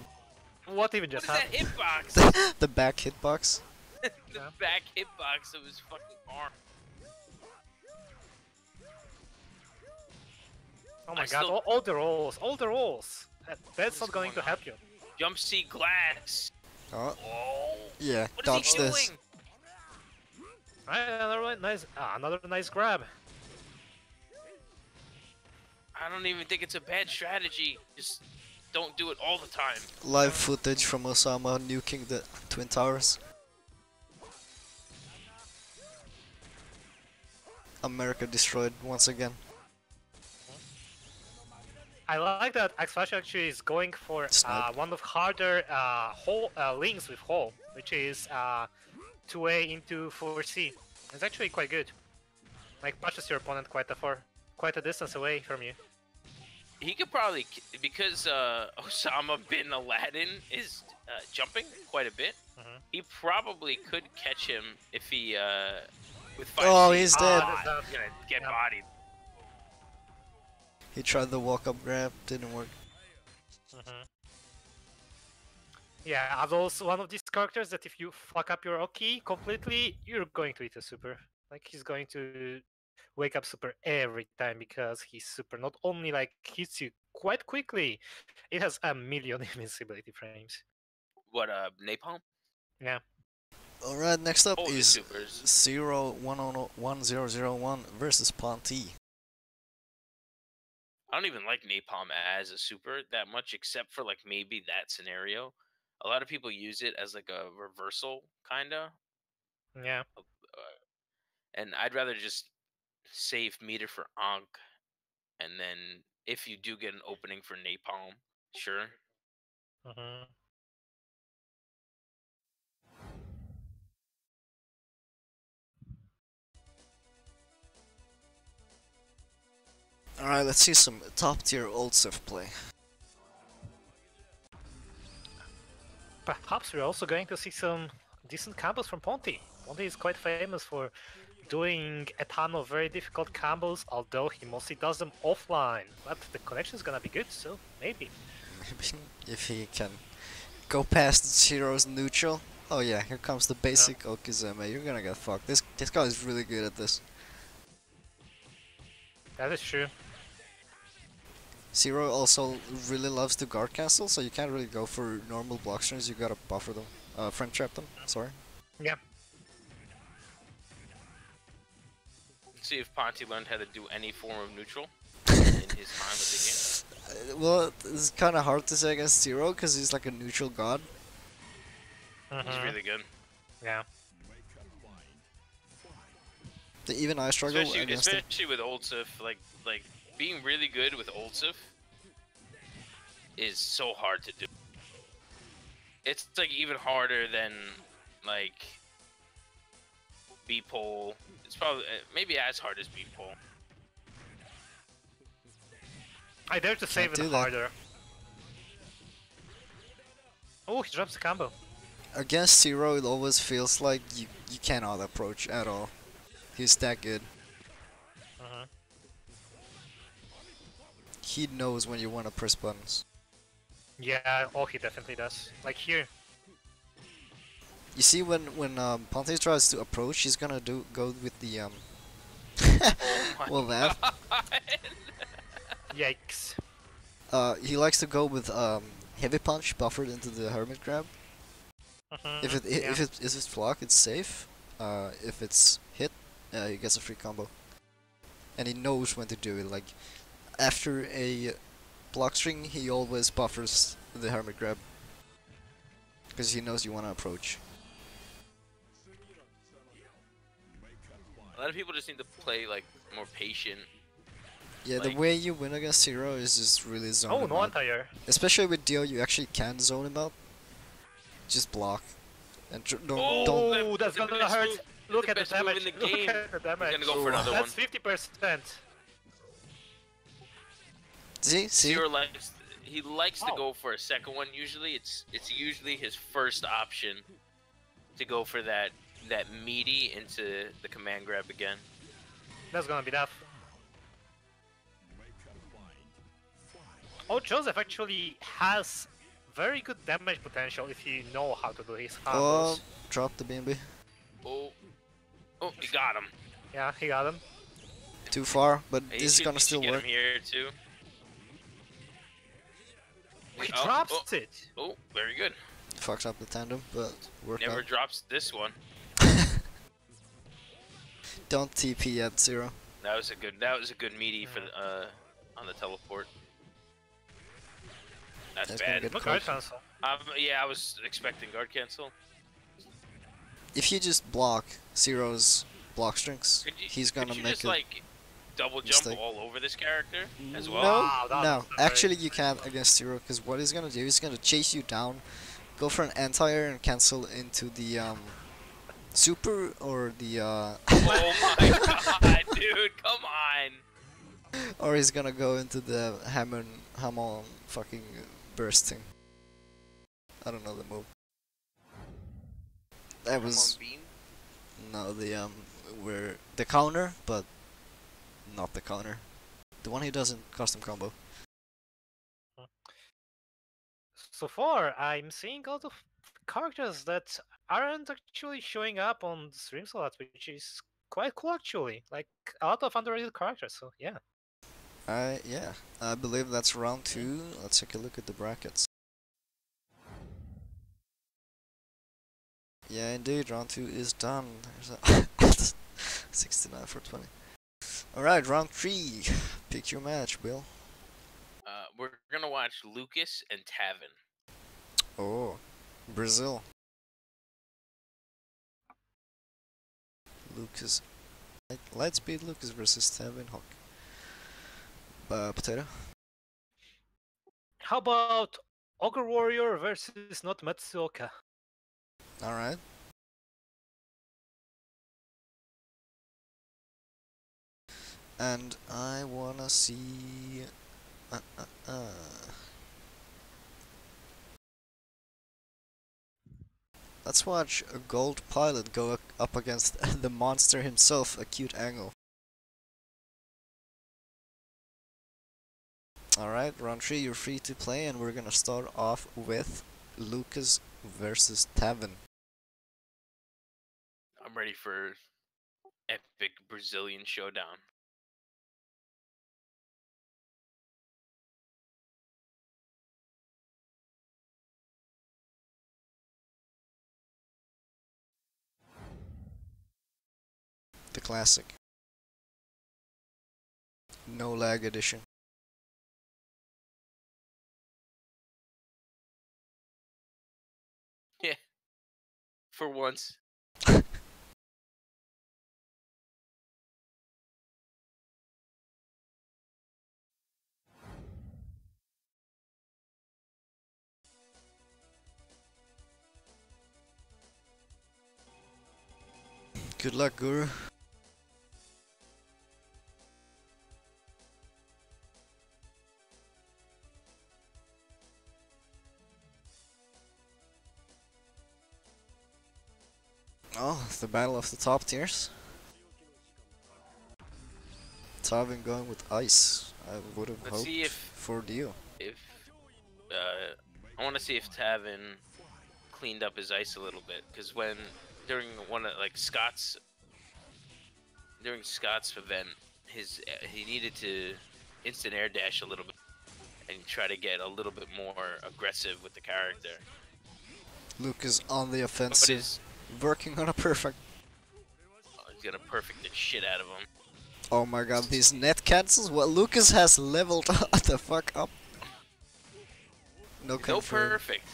What even What just is that happened? hitbox? The back hitbox. The Yeah. back hitbox of his fucking arm. Oh my I god, still- all the rolls. That's not going to help you. Jump C glass. Oh, Oh. yeah. What Dodge is he this. doing? Alright, another nice grab. I don't even think it's a bad strategy. Just don't do it all the time. Live footage from Osama nuking the Twin Towers. America destroyed once again. I like that X-Flash actually is going for Snipe. one of harder links with Hole, which is 2A into 4C. It's actually quite good. Like pushes your opponent quite a distance away from you. He could probably, because Osama bin Laden is jumping quite a bit, he probably could catch him if he, with 5 Oh, feet. he's dead. that's not- He's gonna get yeah. bodied. He tried the walk up grab, didn't work. Yeah, Abdul's one of these characters that if you fuck up your Oki completely, you're going to eat a super. Like he's going to wake up super every time because he's super not only like hits you quite quickly, it has a million invincibility frames. What, napalm? Yeah. Alright, next up Oh, the is supers. 1001 versus Ponty. I don't even like napalm as a super that much, except for like maybe that scenario. A lot of people use it as like a reversal, kinda. Yeah. And I'd rather just save meter for Ankh, and then if you do get an opening for napalm, sure. Alright, let's see some top tier old stuff play. Perhaps we're also going to see some decent combos from Ponty. Ponty is quite famous for doing a ton of very difficult combos, although he mostly does them offline. But the connection is gonna be good, so maybe. Maybe if he can go past Zero's neutral. Oh yeah, here comes the basic Okizeme. You're gonna get fucked. This guy is really good at this. That is true. Zero also really loves to guard cancel, so you can't really go for normal block strings. You gotta buffer them, frame trap them. Sorry. Yeah. See if Ponty learned how to do any form of neutral in his time with the game. Well, it's kind of hard to say against Zero because he's like a neutral god. He's really good. Yeah. Even I struggle against him. Especially with old Sif, like being really good with old Sif is so hard to do. It's like even harder than like B-pole. It's probably maybe as hard as B-pole. I dare to save it harder. Oh, he drops the combo. Against Zero, it always feels like you cannot approach at all. He's that good. He knows when you want to press buttons. Yeah, oh, he definitely does. Like here. You see, when Ponte tries to approach, he's gonna go with the well, that. Yikes. He likes to go with heavy punch buffered into the hermit grab. If it's blocked, it's safe. If it's hit, he gets a free combo. And he knows when to do it. Like after a block string, he always buffers the hermit grab because he knows you want to approach. A lot of people just need to play like more patient. Yeah, like, the way you win against Zero is just really zone him no out. anti-air. Especially with Dio, you actually can zone him out. Just block. And don't. That's gonna hurt. Move. Look at the damage. In the game. Look at the damage. He's gonna go for another That's one. 50%. See? Zero he likes to go for a second one. Usually, it's usually his first option to go for that meaty into the command grab again. That's gonna be tough. Oh, Joseph actually has very good damage potential if you know how to do his combos. Oh, drop the BNB. Oh, he got him. Yeah, he got him. Too far, but this is gonna still get work. Him here too. He drops it. Oh, very good. Fucks up the tandem, but worked Never out. drops this one. Don't TP at Zero. That was a good meaty for the, on the teleport. That's bad. Look, guard cancel. Yeah, I was expecting guard cancel. If you just block Zero's block strings, he's gonna could you make just, it. Like, double jump all over this character as well? No, actually you can't against Zero, because what he's gonna do, he's gonna chase you down, go for an anti-air and cancel into the super or the Oh my god, dude, come on! or he's gonna go into the hammer fucking bursting. I don't know the move. That was no the where the counter, but not the counter. The one he doesn't custom combo. So far, I'm seeing a lot of characters that aren't actually showing up on the streams a lot, which is quite cool actually. Like a lot of underrated characters. So yeah. Yeah, I believe that's round 2. Let's take a look at the brackets. Yeah, indeed, round 2 is done. There's a 69 for 20. Alright, round 3. Pick your match, Bill. We're gonna watch Lucas and Tavin. Oh, Brazil. Lucas. Lightspeed Lucas versus Tavin Hawk. Potato. How about Ogre Warrior versus not Matsuoka? Alright. And I wanna see... Let's watch a gold pilot go up against the monster himself, Acute Angle. Alright, round 3, you're free to play, and we're gonna start off with Lucas versus Tavin. ready for epic Brazilian showdown. The classic. No lag edition. Yeah. For once. Good luck, Guru. Oh, the battle of the top tiers. Taven going with ice. I would have Let's hoped see if for Dio. I want to see if Taven cleaned up his ice a little bit, because during one of Scott's event, he needed to instant air dash a little bit and try to get a little bit more aggressive with the character. Luke is on the offensive, working on a perfect. He's gonna perfect the shit out of him. Oh my god, these net cancels? What Lucas has leveled the fuck up. No perfect.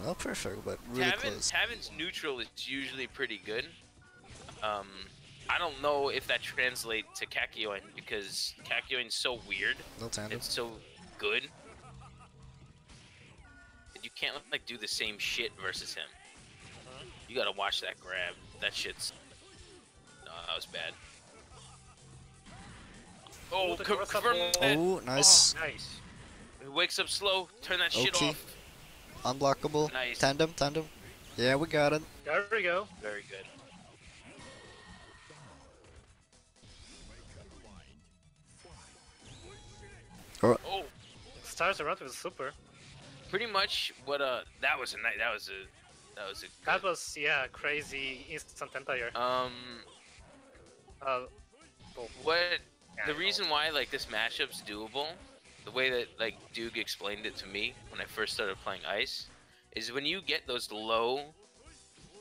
Not perfect, but really close. Taven's neutral is usually pretty good. I don't know if that translates to Kakyoin, because Kakyoin's so weird. No tandem. It's so good. You can't do the same shit versus him. You gotta watch that grab. That shit's... No, that was bad. Oh, confirm that. Oh, nice. Oh, nice. He wakes up slow. Turn that shit off. Unblockable. Nice. Tandem. Yeah, we got it. There we go. Very good. Oh. Starts around with super. Pretty much what that was a That was crazy instant empire. The reason why this matchup's doable, the way that Duke explained it to me when I first started playing Ice, is when you get those low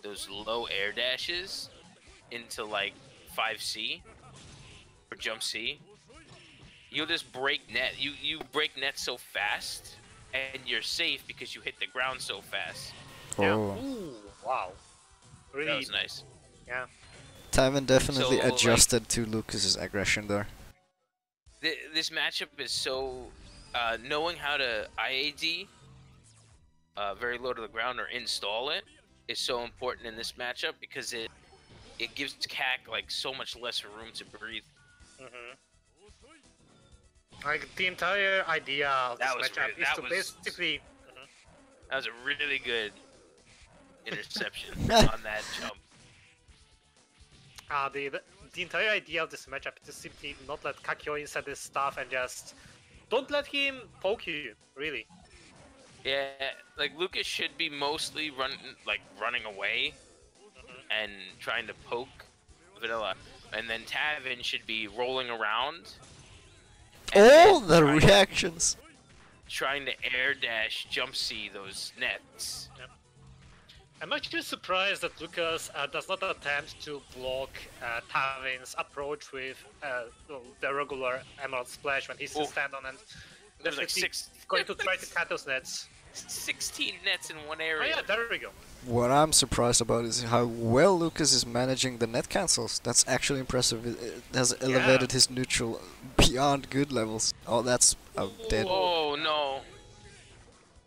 air dashes into 5C or jump C, you'll just break net. You break net so fast, and you're safe because you hit the ground so fast. Oh. Yeah. Ooh, wow. Really, that was nice. Yeah. Taven definitely adjusted to Lucas's aggression there. This matchup is so... knowing how to IAD very low to the ground or install it is so important in this matchup, because it gives CAC so much less room to breathe. The entire idea of this matchup is to basically... That was a really good interception on that jump. The entire idea of this matchup is to simply not let Kakyoin set his stuff and just don't let him poke you, really. Yeah, Lucas should be mostly running away and trying to poke Vanilla, and then Taven should be rolling around. All the reactions. Trying to air dash, jump C those nets. Yep. I'm actually surprised that Lucas does not attempt to block Taven's approach with the regular Emerald Splash when he's stand on, and there's going to try to cut those nets. 16 nets in one area. Oh yeah, there we go. What I'm surprised about is how well Lucas is managing the net cancels. That's actually impressive. It has elevated his neutral beyond good levels. Oh, that's dead. Oh no!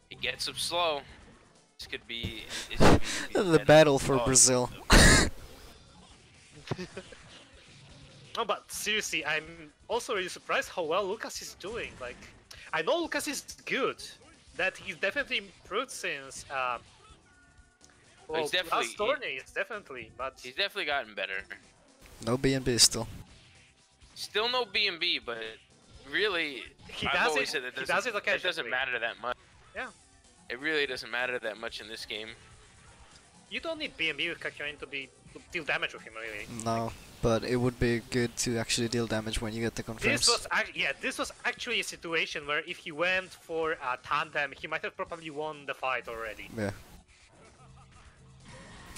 He gets up slow. This could be the battle for Brazil. No, but seriously, I'm also really surprised how well Lucas is doing. I know Lucas is good. That he's definitely improved since he's definitely last Tourney, but he's definitely gotten better. No B&B still. Still no B&B, but really, I've always said that it doesn't matter that much. Yeah. It really doesn't matter that much in this game. You don't need B&B with Kakyoin to be deal damage with him really. No, but it would be good to actually deal damage when you get the confirms. This was actually a situation where if he went for a tandem, he might have probably won the fight already. Yeah.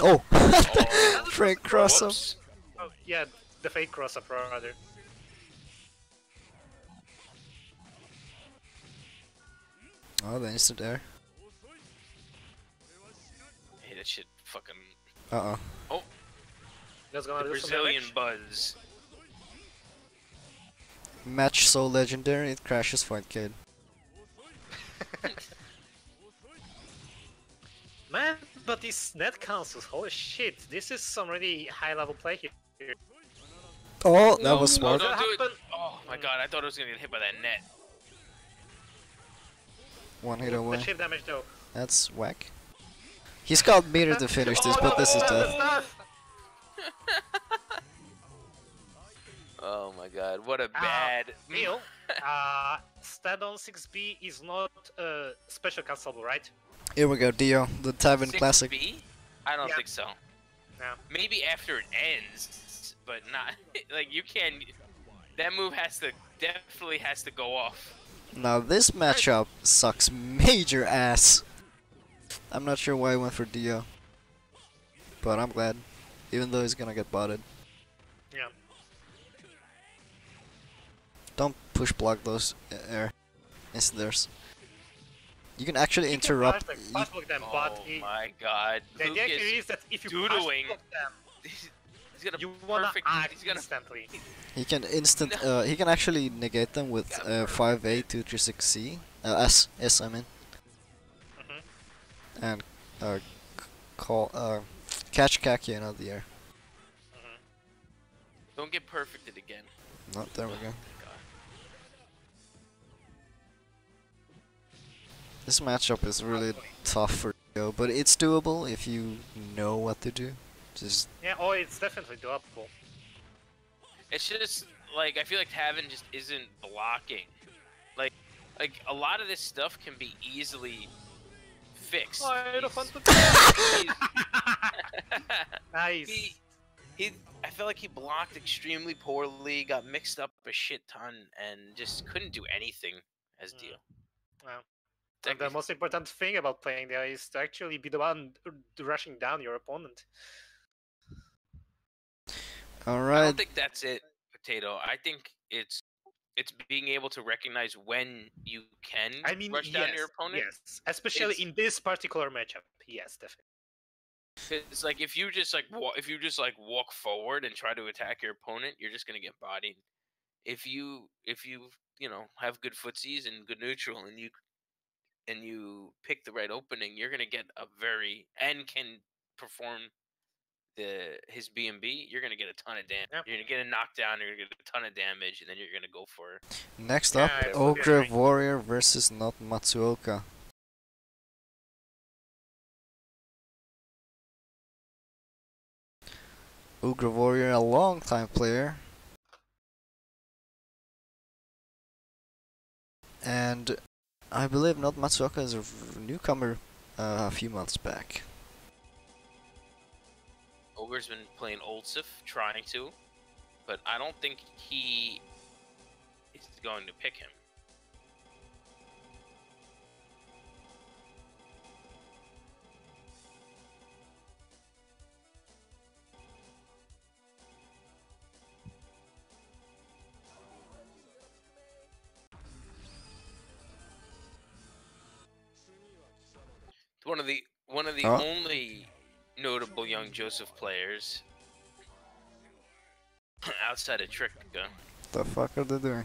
Oh! Oh, Fake cross up. whoops. Oh, yeah, the fake cross-up rather. Oh, the instant air. Hey, that shit fucking. Uh-oh. Oh, That's the gonna do some Brazilian damage. buzz. Match so legendary, it crashes fight kid. Man, but these net cancels, holy shit, this is some really high level play here. Oh, that No, was no, smart. don't do it. Happened. Oh my god, I thought I was gonna get hit by that net. One hit The away. chip damage though. That's whack. He's got meter to finish this, but this is death. Oh my god, what a bad. Neil, stand on 6B is not special cancelable, right? Here we go, Dio, the Tavern Classic. 6B? I don't Yeah. think so. No. Maybe after it ends, but not like you can. That move definitely has to go off. Now this matchup sucks major ass. I'm not sure why I went for Dio, but I'm glad, even though he's gonna get botted. Yeah. Don't push block those air incidents. You can actually interrupt. Pass block them, but Oh my god, the idea Lucas, here is that if you doodling. pass block them, he's gonna you wanna perfect. act He's gonna. instantly. He can he can actually negate them with 5A 236C. S I mean. Mhm. And catch Kaki out of the air. Don't get perfected again. No, there we go. God. This matchup is really tough for Dio, but it's doable if you know what to do. Just Yeah, oh, it's definitely doable. It's just like I feel like Tavin just isn't blocking. Like a lot of this stuff can be easily fixed. Nice. I feel like he blocked extremely poorly, got mixed up a shit ton, and just couldn't do anything as Dio. Well, and the most important thing about playing there is to actually be the one rushing down your opponent. I alright. don't think that's it, Potato. I think it's being able to recognize when you can rush down your opponent. Yes, especially in this particular matchup. Yes, definitely. It's like if you just walk forward and try to attack your opponent, you're just gonna get bodied. If you have good footsies and good neutral and you pick the right opening, you're gonna get and can perform his B&B, you're gonna get a ton of damage. Yep. You're gonna get a knockdown, you're gonna get a ton of damage, and then you're gonna go for it. Next Yeah, up, I fully Ogre agree. Warrior versus not Matsuoka. Ogre Warrior, a long time player. And I believe not Matsuoka is a newcomer a few months back. Ogre's been playing Old Sif, trying to, but I don't think he is going to pick him. One of the only notable young Joseph players outside of Trick. The fuck are they doing?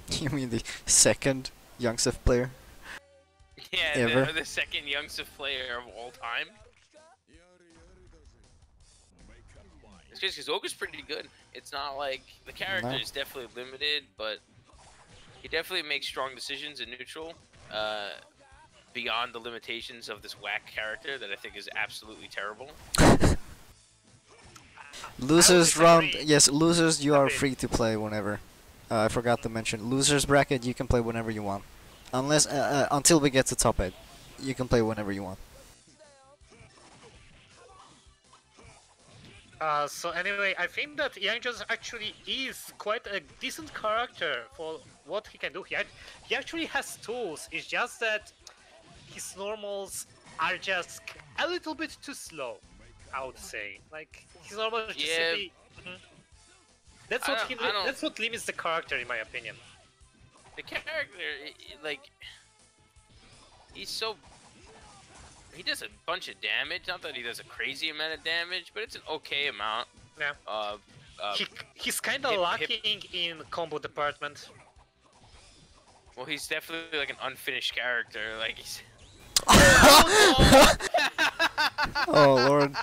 You mean the second Youngsif player? Yeah, Ever? the second youngest player of all time. It's just because Ogre's pretty good. It's not like the character No. is definitely limited, but he definitely makes strong decisions in neutral. Beyond the limitations of this whack character that I think is absolutely terrible. Losers round, disagree. yes, losers you are bit. free to play whenever. I forgot to mention, losers bracket you can play whenever you want, unless until we get to top 8. you can play whenever you want. So anyway, I think that Young Jones actually is quite a decent character for what he can do. He actually has tools. It's just that his normals are just a little bit too slow, I would say. Like his normals just Yeah. simply. Mhm. That's what limits the character, in my opinion. The character, like, he's so. He does a bunch of damage. Not that he does a crazy amount of damage, but it's an okay amount. Yeah. He's kind of lacking in combo department. Well, he's definitely like an unfinished character. Like he's. Oh lord.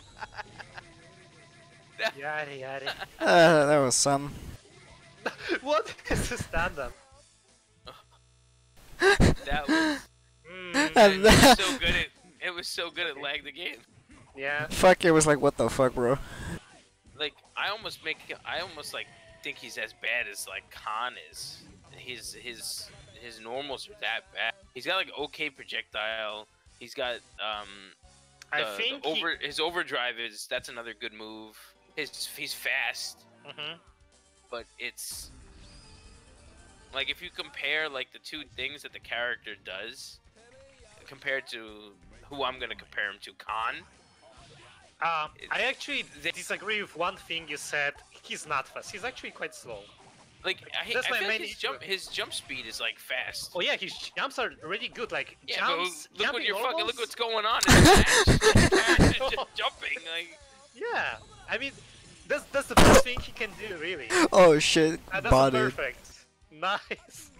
Yada. That was some. What is this stand-up? That was. And It was so good at lag the game. Yeah. fuck, it was like, what the fuck, bro? Like I almost like think he's as bad as like Khan is. His normals are that bad. He's got like okay projectile. He's got his overdrive that's another good move. He's fast. But it's like if you compare like the two things that the character does compared to who I'm gonna compare him to, Khan. I actually disagree with one thing you said. He's not fast. He's actually quite slow. Like I feel like his jump speed is like fast. Oh yeah, his jumps are really good. Like jumps. Look what's going on. Jumping like. Yeah, I mean, that's the best thing he can do, really. Oh shit, That's body. perfect. Nice.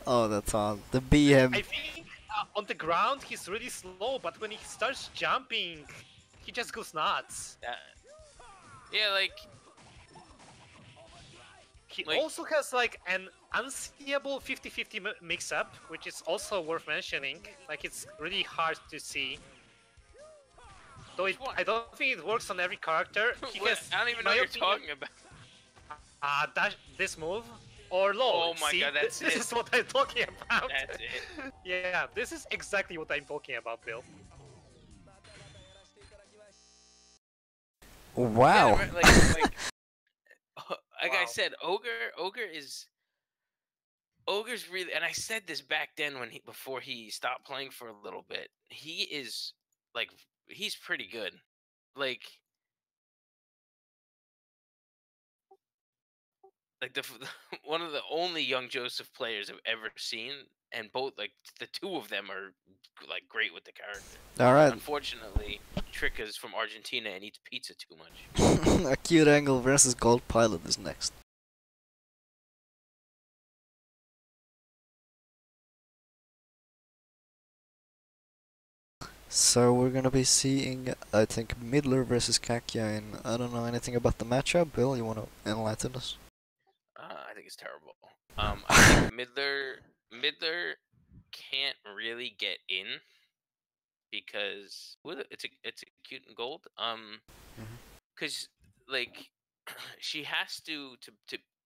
Oh, that's on the BM. I think on the ground he's really slow, but when he starts jumping, he just goes nuts. Yeah, like. He also has like an unseeable 50-50 mix-up, which is also worth mentioning. Like it's really hard to see. Though I don't think it works on every character. I don't even know what you're talking about. This move or low. Oh my god, this is what I'm talking about. That's it. Yeah, this is exactly what I'm talking about, Bill. Wow. Yeah, like I said, Ogre's really, and I said this back then before he stopped playing for a little bit. He is like he's pretty good. Like one of the only young Joseph players I've ever seen, and both like the two of them are like great with the character. All right. Unfortunately, Trick is from Argentina and eats pizza too much. Acute Angle versus Gold Pilot is next. So we're gonna be seeing, I think, Midler versus Kakia, and I don't know anything about the matchup. Bill, you wanna enlighten us? I think it's terrible. I think Midler can't really get in because it's Acute and Gold. Because like she has to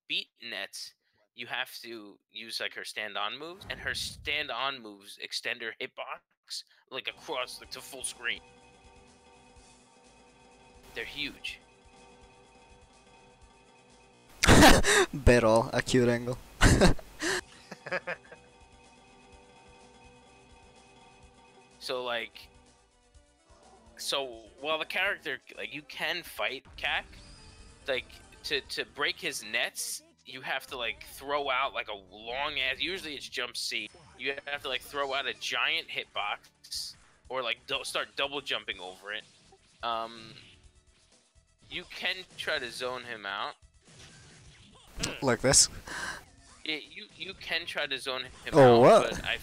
beat Nets. You have to use like her stand-on moves, and her stand-on moves extend her hitbox like across to full screen. They're huge. Bet all, Acute Angle. So while the character, like, you can fight Kak, like to break his nets, you have to like throw out like a long ass. Usually it's jump C. You have to like throw out a giant hitbox or like start double jumping over it. You can try to zone him out. Like this? You can try to zone him Oh, out, what? but I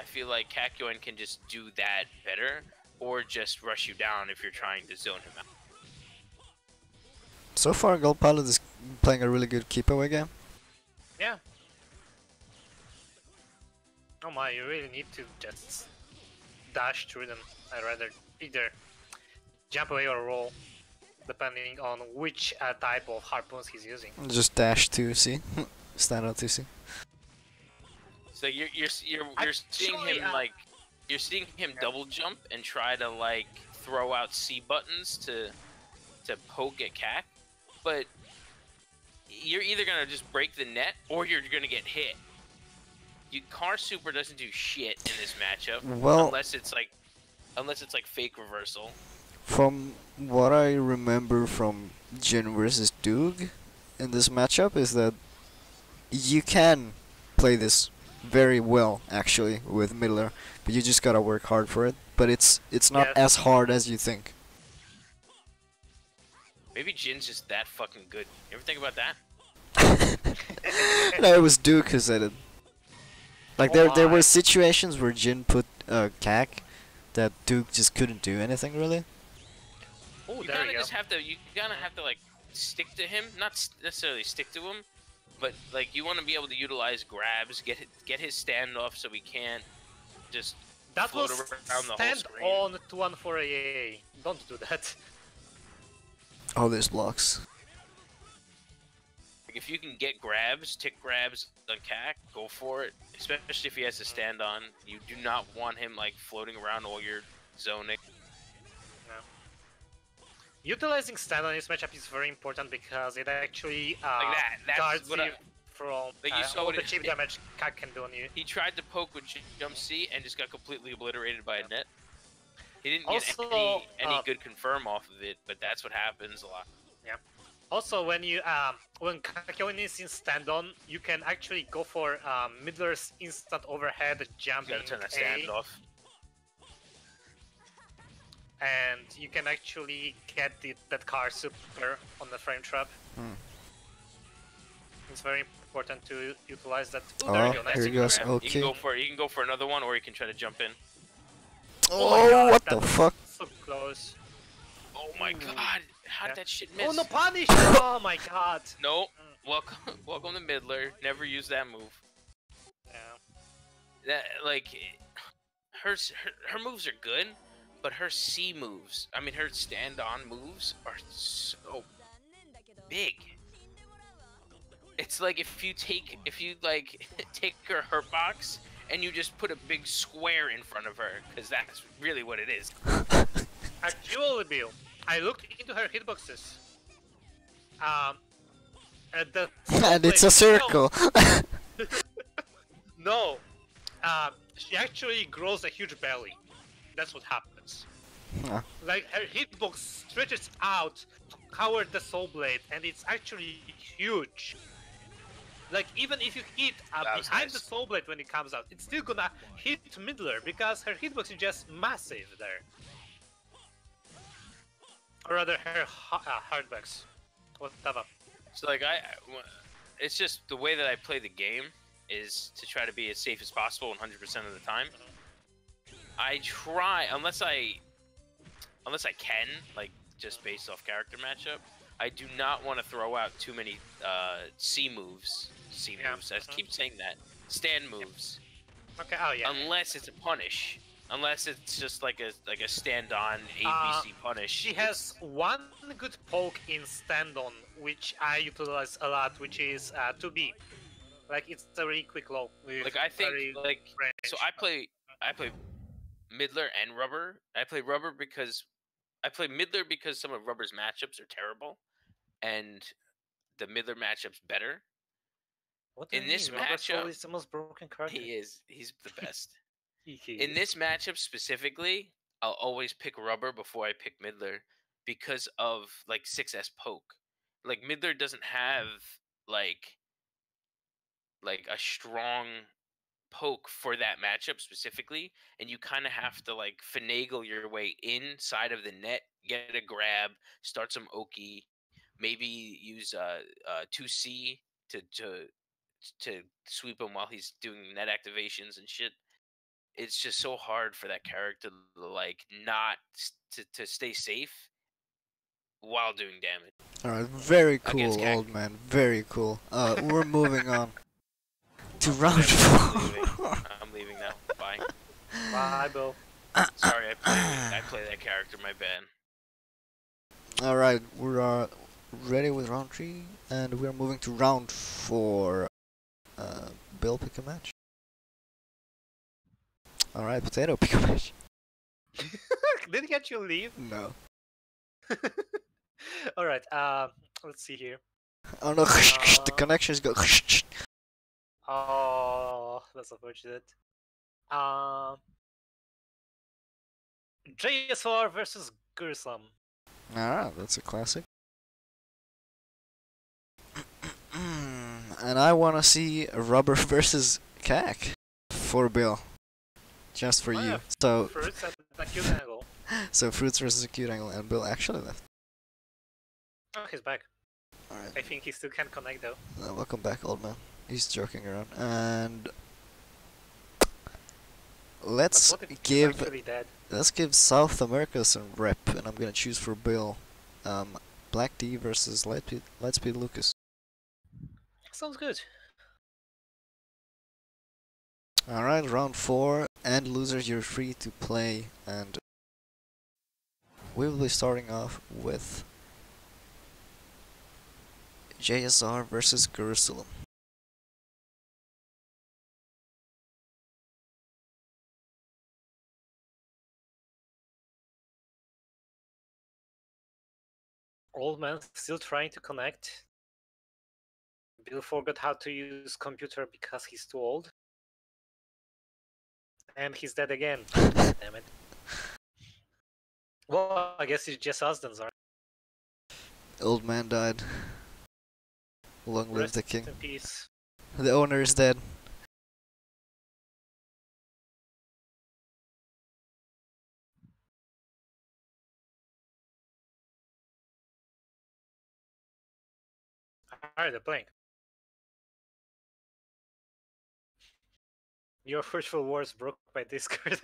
feel like Kakyoin can just do that better, or just rush you down if you're trying to zone him out. So far, Gold Pilot is playing a really good keep away game. Yeah. Oh my, you really need to just dash through them. I'd rather either jump away or roll, depending on which type of harpoons he's using. Just dash 2C. Stand out 2C. So you're seeing him like you're seeing him double jump and try to like throw out C buttons to poke at CAC, but you're either gonna just break the net or you're gonna get hit. Car Super doesn't do shit in this matchup, Well, unless it's like fake reversal. from what I remember from Jin versus Doog in this matchup is that you can play this very well actually with Midler, but you just gotta work hard for it. But it's not Yes. as hard as you think. Maybe Jin's just that fucking good. You ever think about that? No, it was Duke who said it. Like Oh there my. were situations where Jin put CAC that Duke just couldn't do anything really. Oh, You there kind we of go. just have to. You kind of have to like stick to him, not necessarily stick to him, but like you want to be able to utilize grabs, get his standoff so he can't just That float was around the whole stand screen. on to 1 for AA. Don't do that. Oh, there's blocks. Like, if you can get grabs, tick grabs on CAC, go for it. Especially if he has to stand on. You do not want him like floating around while you're zoning. Utilizing stand on this matchup is very important because it actually Like that. That's guards what you from like you saw all what the it- cheap damage CAC can do on you. He tried to poke with jump C and just got completely obliterated by a net. He didn't get Also, any good confirm off of it, but that's what happens a lot. Also, when you when Kakyoin is in stand on, you can actually go for Midler's instant overhead You jumping gotta turn that A, stand off. and you can actually get that car super on the frame trap. Hmm. It's very important to utilize that. Ooh, Oh, there we go. That's here a he good goes. grab. Okay. You can go for another one, or you can try to jump in. Oh my Oh, God, what that the was fuck? So close. Oh my Ooh. god! How did that shit miss? Oh no, punish! Oh my God. No. Welcome to Midler. Never use that move. Yeah. That like, her moves are good, but her C moves, I mean her stand-on moves are so big. It's like if you like take her hurt box and you just put a big square in front of her, because that's really what it is. Actually, Bill, I looked into her hitboxes. At the And it's a circle. No, she actually grows a huge belly. That's what happens. Huh. Like her hitbox stretches out to cover the soul blade, and it's actually huge. Like even if you hit That was behind the nice. soul blade when it comes out, it's still gonna hit Midler because her hitbox is just massive there. Or rather, her hardbacks, whatever. So like it's just the way that I play the game is to try to be as safe as possible 100% of the time. I try, unless I can, like just based off character matchup, I do not want to throw out too many C moves. Yeah. I keep saying that. Stand moves. Okay. Oh yeah. Unless it's a punish. Unless it's just like a stand-on ABC punish. She has one good poke in stand-on, which I utilize a lot, which is 2B. Like it's a very quick low. With Like I think very like range. so I play Midler and Rubber. I play Rubber because I play Midler because some of Rubber's matchups are terrible, and the Midler matchup's better. What do in you this mean? Robert Soul matchup, is the most broken character. He's the best. In this matchup specifically, I'll always pick Rubber before I pick Midler because of like 6S poke. Like Midler doesn't have like a strong poke for that matchup specifically, and you kind of have to like finagle your way inside of the net, get a grab, start some Oki, maybe use 2C to sweep him while he's doing net activations and shit. It's just so hard for that character to like not to stay safe while doing damage. Alright, very Against cool, CAC. old man. Very cool. We're moving on to round I'm leaving. 4. I'm leaving now. Bye. Bye, Bill. Sorry, I play that character. My bad. Alright, we're ready with round 3, and we're moving to round 4. Bill, pick a match. Alright, potato pickle. Did he actually leave? No. Alright, let's see here. Oh no, the connections go. Oh, that's unfortunate. JSR versus Gursam. Ah, that's a classic. And I wanna see Rubber versus Cack for Bill. Just for Oh, you. yeah. So Fruits and Acute Angle. so Fruits versus Acute Angle, and Bill actually left. Oh, he's back. Alright. I think he still can connect though. Welcome back, old man. He's joking around. And let's But what if he's give actually dead? South America some rep, and I'm gonna choose for Bill. Black D versus Lightspeed Lucas. Sounds good. Alright, round 4, and losers, you're free to play, and we will be starting off with JSR versus Jerusalem. Old man still trying to connect. Bill forgot how to use computer because he's too old. And he's dead again. Damn it. Well, I guess it's just us then, Zara. Old man died. Long live Rest the king. in peace. The owner is dead. Alright, they're playing. Your virtual wars broke by Discord.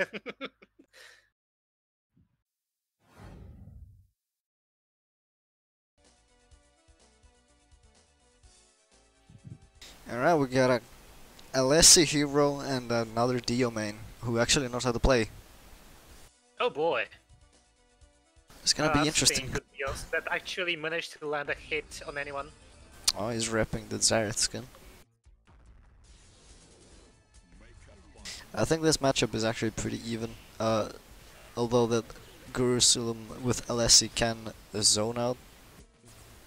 Alright, we got a Alessi hero and another Dio main who actually knows how to play. Oh boy. It's gonna be I've interesting. seen good deals that actually managed to land a hit on anyone. Oh, he's repping the Zareth skin. I think this matchup is actually pretty even. Although that Jerusalem with Alessi can zone out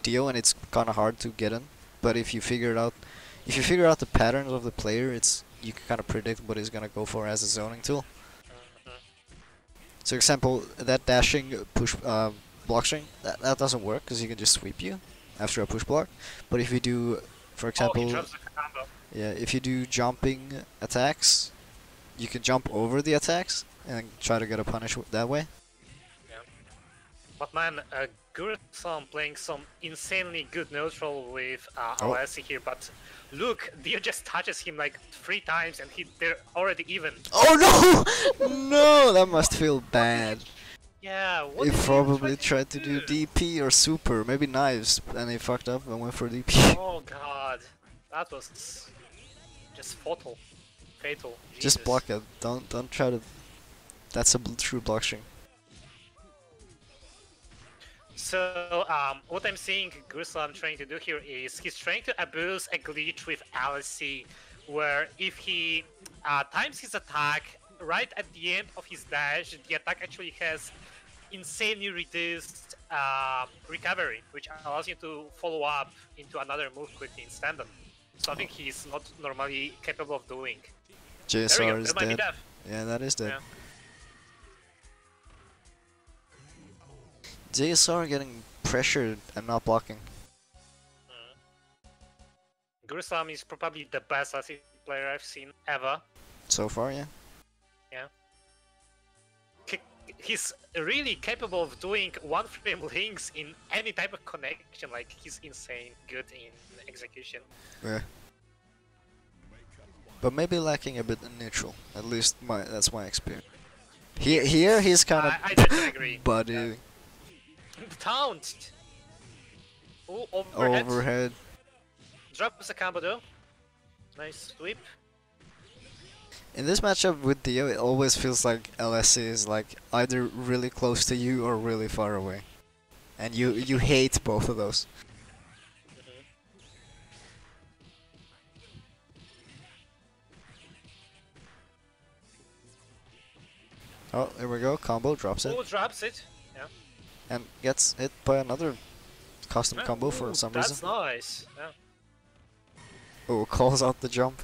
Dio, and it's kind of hard to get in. But if you figure out the patterns of the player, you can kind of predict what he's gonna go for as a zoning tool. So, example, that dashing push block string that doesn't work because he can just sweep you after a push block. But if you do, for example, yeah, if you do jumping attacks, you can jump over the attacks and try to get a punish that way. Yeah. But man, Gursam playing some insanely good neutral with Alessi here, but look, Dio just touches him like 3 times and they're already even. Oh no! No, that must feel bad. Yeah, what He did probably try tried to do DP or super, maybe knives, and he fucked up and went for DP. Oh god, that was just fatal. Fatal. Just Jesus. block it. Don't try to. That's a true block string. So, what I'm seeing Gursam trying to do here is he's trying to abuse a glitch with Alessi, where if he times his attack right at the end of his dash, the attack actually has insanely reduced recovery, which allows you to follow up into another move quickly in stand-up. Something he's not normally capable of doing. JSR is That might be dead. death. Yeah, that is dead. Yeah. JSR getting pressured and not blocking. Gursam is probably the best Alessi player I've seen ever. So far, yeah. Yeah. He's really capable of doing one-frame links in any type of connection. Like, he's insane good in execution. Yeah. But maybe lacking a bit in neutral. At least that's my experience. Here he's kind of I don't agree. buddy. Yeah. The taunt! Oh, overhead. Overhead. Drops a combo though. Nice sweep. In this matchup with Dio, it always feels like LSC is like either really close to you or really far away. And you hate both of those. Oh, here we go. Combo drops it Oh, drops it. Yeah. and gets hit by another custom Yeah, combo for ooh, some that's reason. nice. Yeah. Oh, calls out the jump.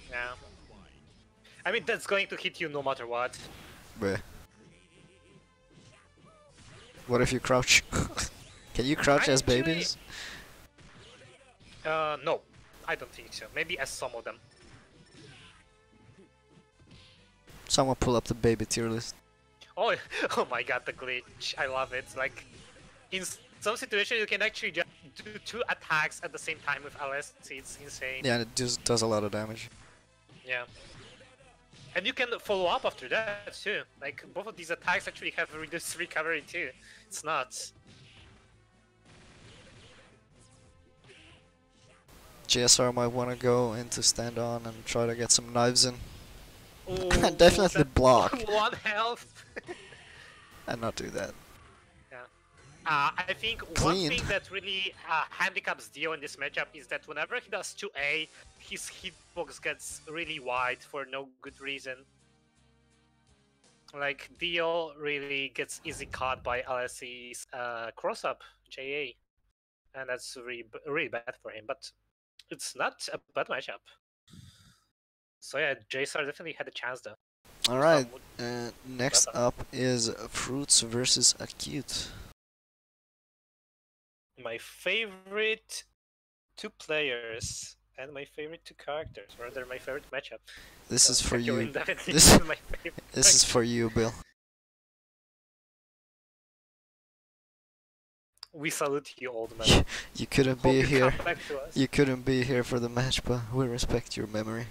Yeah. I mean, that's going to hit you no matter what. Bleh. What if you crouch? Can you crouch as Actually, babies? No. I don't think so. Maybe as some of them. Someone pull up the baby tier list. Oh, oh my god, the glitch. I love it. Like, in some situations, you can actually just do 2 attacks at the same time with LS. It's insane. Yeah, and it just does a lot of damage. Yeah. And you can follow up after that too. Like, both of these attacks actually have reduced recovery too. It's nuts. GSR might want to go into stand on and try to get some knives in. Ooh, Definitely that block. 1 health. And not do that. Yeah. I think Clean. one thing that really handicaps Dio in this matchup is that whenever he does 2A, his hitbox gets really wide for no good reason. Like, Dio really gets easy caught by LSE's cross-up, JA. And that's really bad for him, but it's not a bad matchup. So yeah, JSR definitely had a chance though. Alright, next up is Fruits versus Acute. My favorite 2 players and my favorite 2 characters, or rather my favorite matchup. This is for you. Definitely This, my favorite. this is for you, Bill. We salute you, old man. You couldn't Hope be you here. come back to us. You couldn't be here for the match, but we respect your memory.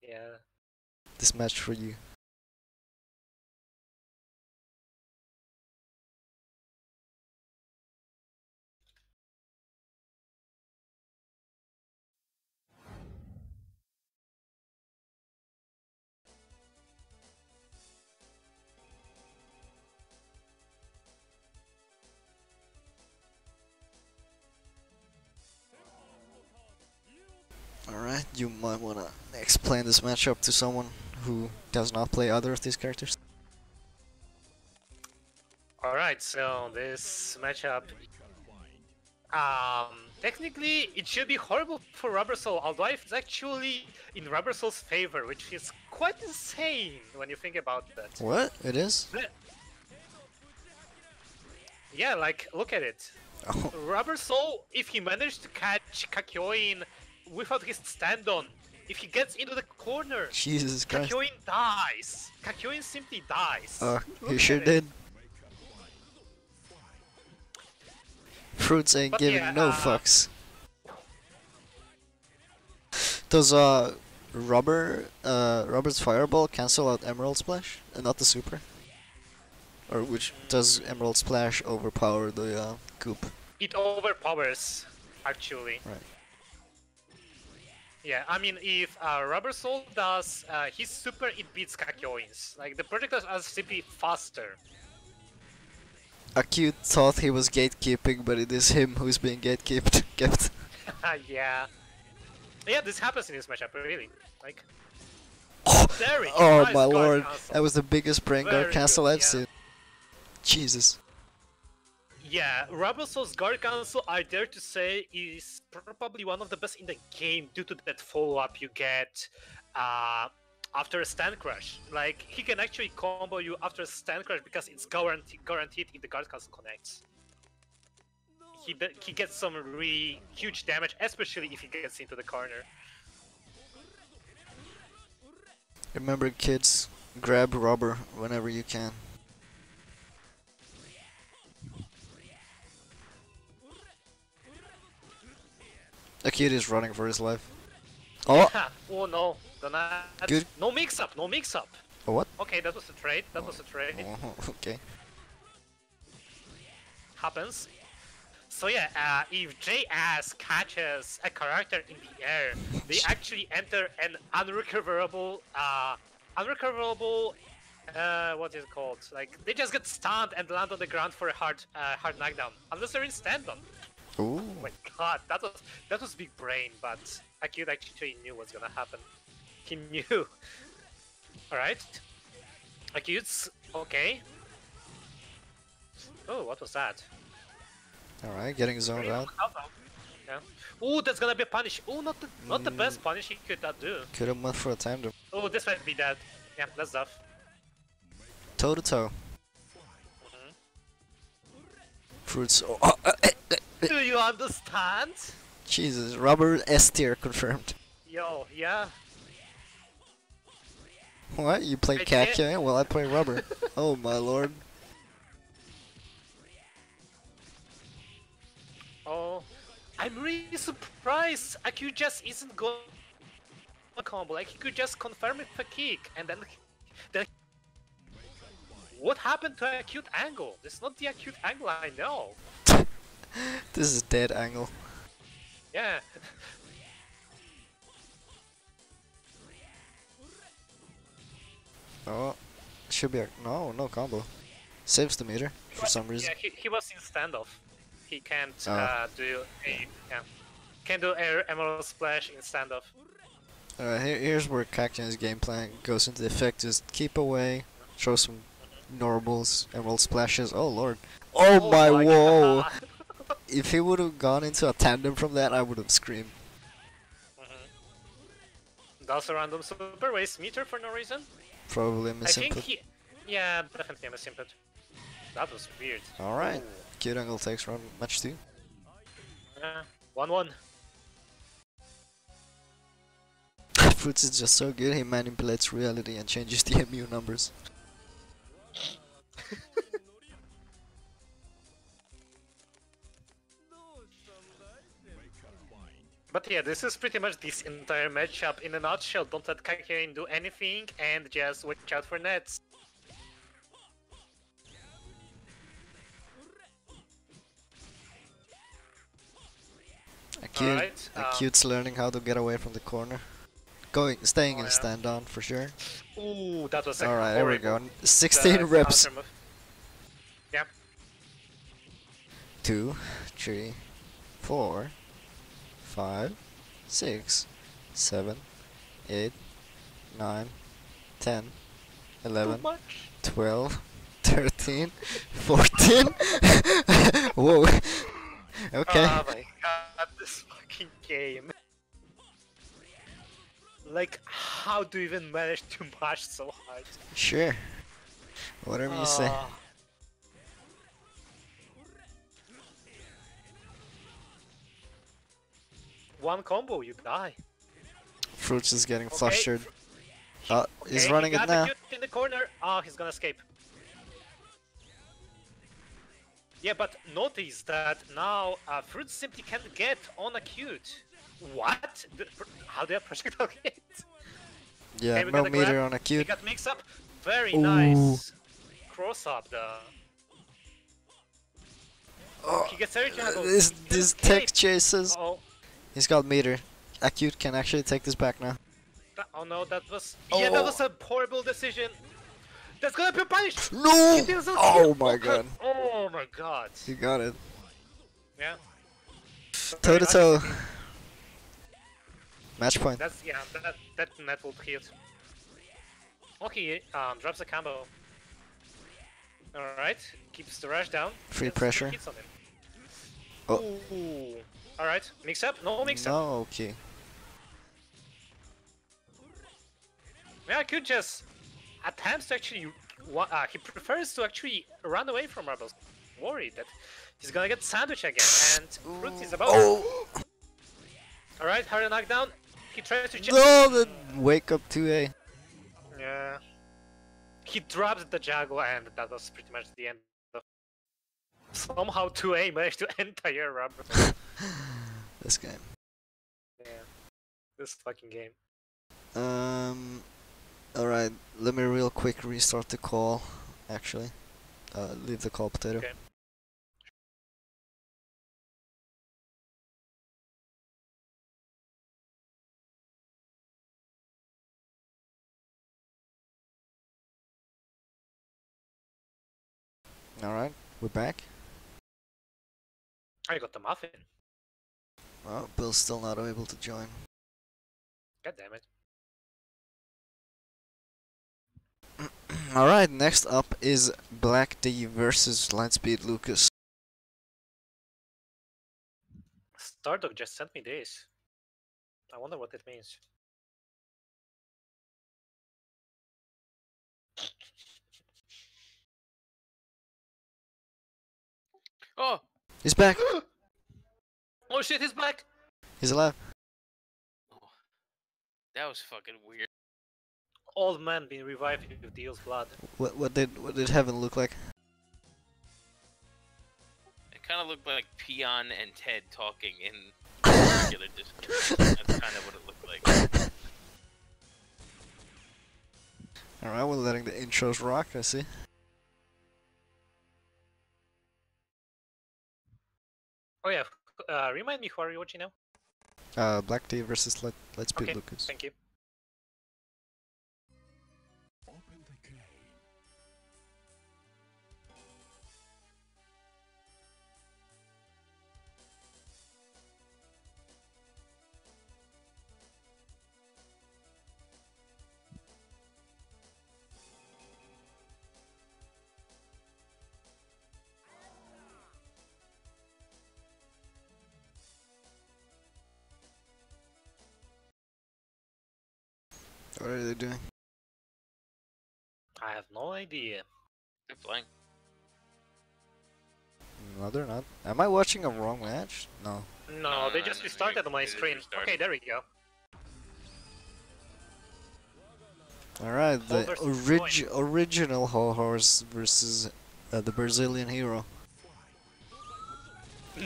Yeah. This match for you. Alright, you might wanna explain this matchup to someone who does not play either of these characters. Alright, so this matchup, technically it should be horrible for Rubber Soul, although it's actually in Rubber Soul's favor, which is quite insane when you think about that. What? It is? Yeah, like, look at it. Oh. Rubber Soul, if he managed to catch Kakyoin without his stand-on, if he gets into the corner, Jesus Christ. Kakyoin dies. Kakyoin simply dies. He Look sure at it. did. Fruits ain't But giving yeah, no fucks. Does Robert's Fireball cancel out Emerald Splash and not the super? Or which does Emerald Splash overpower the Goop? It overpowers, actually. Right. Yeah, I mean, if Rubber Soul does his super, it beats Kakyoin's. Like, the projectiles are simply faster. Acute thought he was gatekeeping, but it is him who's being gatekept. Kept. Yeah. Yeah, this happens in this matchup, really. Like, Oh, there we go. oh Nice my guard lord, cancel. that was the biggest brain guard Very cancel good, I've yeah. seen. Jesus. Yeah, Rubber Soul's guard cancel, I dare to say, is probably one of the best in the game due to that follow-up you get after a stand crush. Like, he can actually combo you after a stand crush because it's guaranteed if the guard cancel connects. He gets some really huge damage, especially if he gets into the corner. Remember kids, grab rubber whenever you can. Acute is running for his life. Oh! Oh no, Good. No mix-up, no mix-up. Oh, what? Okay, that was a trade, that was a trade. Oh, okay. Happens. So yeah, if JS catches a character in the air, they actually enter an unrecoverable, what is it called? Like, they just get stunned and land on the ground for a hard knockdown, unless they're in stand-on. Ooh. Oh my god, that was big brain, but Acute actually knew what's gonna happen. He knew. Alright. Acute's okay. Oh, what was that? Alright, getting zoned out. Yeah. Oh, that's gonna be a punish. Oh, not the best punish he could do. Could have went for a tandem. Oh, this might be dead. Yeah, that's tough. Toe to toe. Fruits. Do you understand? Jesus, rubber S tier confirmed. Yo, yeah. What? You play I can't- Kakya? Well, I play rubber. Oh my lord. Oh, I'm really surprised Acute just isn't going a combo. Like he could just confirm it for kick, and then. What happened to Acute Angle? This is not the Acute Angle I know. This is dead angle. Yeah. Oh, should be a no combo. Saves the meter for some reason. Yeah, he was in standoff. He can't Oh. do a can't do air emerald splash in standoff. Here's where Kakyan's game plan goes into effect. Just keep away, throw some normals, emerald splashes. Oh lord. Oh, my whoa! God. If he would have gone into a tandem from that, I would have screamed. Does a random super waste meter for no reason? Probably I miss think input. yeah, definitely a miss input. That was weird. Alright. Acute Angle takes round match 2. Yeah, 1-1. Fruits is just so good, he manipulates reality and changes the MU numbers. But yeah, this is pretty much this entire matchup in a nutshell. Don't let Kakyoin do anything and just watch out for nets. Acute, Alright, Acute's learning how to get away from the corner. Staying in stand on for sure. Ooh, that was Alright, there we horrible. go. 16 reps. Counter move. Yeah. 2, 3, 4, 5, 6, 7, 8, 9, 10, 11, Too much. 12, 13, 14. Whoa. Okay. Oh my god, this fucking game. Like, how do you even manage to mash so hard? Sure. Whatever you say. One combo, you die. Fruits is getting Okay. flustered. He's Okay, running he it got now. the cute in the corner. Oh, he's gonna escape. Yeah, but notice that now Fruits simply can't get on Acute. What? How did I projectile hit? Yeah, Okay, we no got a meter grab. on He Acute. got mix up. Very Ooh. nice. Cross up the. Oh, He gets very juggled. this He can this escape. tech chases. Oh, He's got meter. Acute can actually take this back now. oh no, that was. Yeah, that Oh. was a horrible decision. That's gonna be punished. No! He didn't Oh kill. my Okay. god. Oh my god. He got it. Yeah. Toe to toe. Match point. That's yeah. That net will hit. Okay, drops a combo. All right, keeps the rush down. Free Gets pressure. hits on him. Oh. Ooh. All right, mix up. No mix up. No, okay. Yeah, I could just attempts to actually. He prefers to actually run away from Rebels. Worried that he's gonna get sandwich again, and Fruit is about. Oh! All right, hard knockdown. He tries to. No, the wake up 2A. Yeah. He dropped the Jago, and that was pretty much the end of. Somehow 2A managed to entire rubber. This game. Yeah. This fucking game. Alright, let me real quick restart the call, actually. Leave the call potato. Okay. Alright, we're back. I got the muffin. Well, Bill's still not able to join. God damn it. Alright, next up is Black D versus Lightspeed Lucas. Stardog just sent me this. I wonder what it means. Oh, He's back! Oh shit, he's back! He's alive. that was fucking weird. Old man being revived with Deal's blood. What did heaven look like? It kind of looked like Peon and Ted talking in regular Discord. That's kind of what it looked like. Alright, we're letting the intros rock, I see. Oh yeah, remind me who are you watching now? Black D versus Lightspeed Okay, Lucas. thank you. What are they doing? I have no idea. They're playing. No, they're not. Am I watching a wrong match? No. No, they just restarted on my they just screen. restarted. Okay, there we go. Alright, the Holders original Whole Horse versus the Brazilian hero.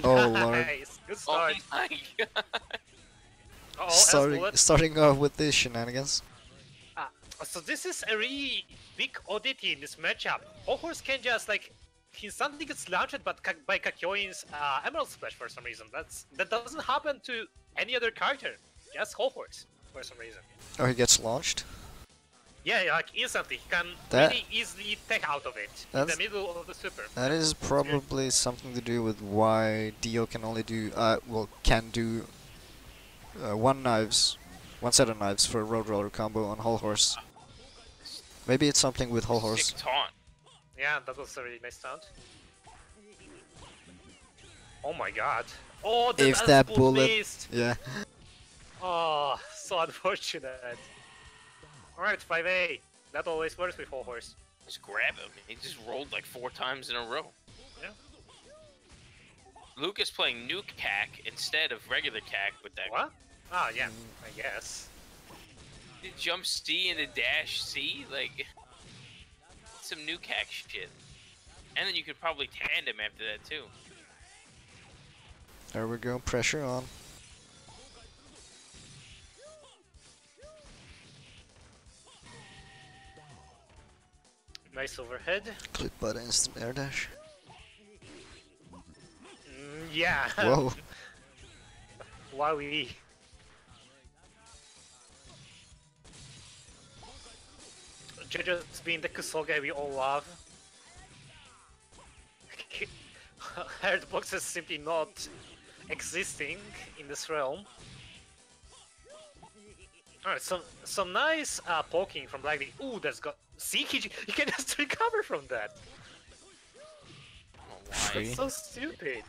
Oh lord. Nice, good Oh start. my god. Oh, Starting off with these shenanigans. So this is a really big oddity in this matchup. Horse can just like he suddenly gets launched by Kakyoin's Emerald Splash for some reason. That doesn't happen to any other character. Just Horse for some reason. Oh, he gets launched? Yeah, like instantly he can That- really easily take out of it in That's- the middle of the super. That is probably something to do with why Dio can only do, can do one set of knives for a Road Roller combo on Whole Horse. Maybe it's something with Whole Horse. Sick taunt. Yeah, that was a really nice sound. Oh my god. Oh, the If that bullet- missed. Yeah. Oh, so unfortunate. Alright, 5A. That always works with Whole Horse. Just grab him. He just rolled like 4 times in a row. Yeah. Lucas playing Nuke Cack instead of regular Cack with that. What? Ah, yeah, I guess. Jump C into dash C, like some Nuke Cack shit. And then you could probably tandem after that too. There we go, pressure on. Nice overhead. Click button, instant air dash. Yeah. Whoa. Wowie. Jojo's being the Kusoge we all love. Herdbox is simply not existing in this realm. Alright, some nice poking from Black D. Ooh, that's got. See, he can just recover from that. Oh, why? Free. That's so stupid.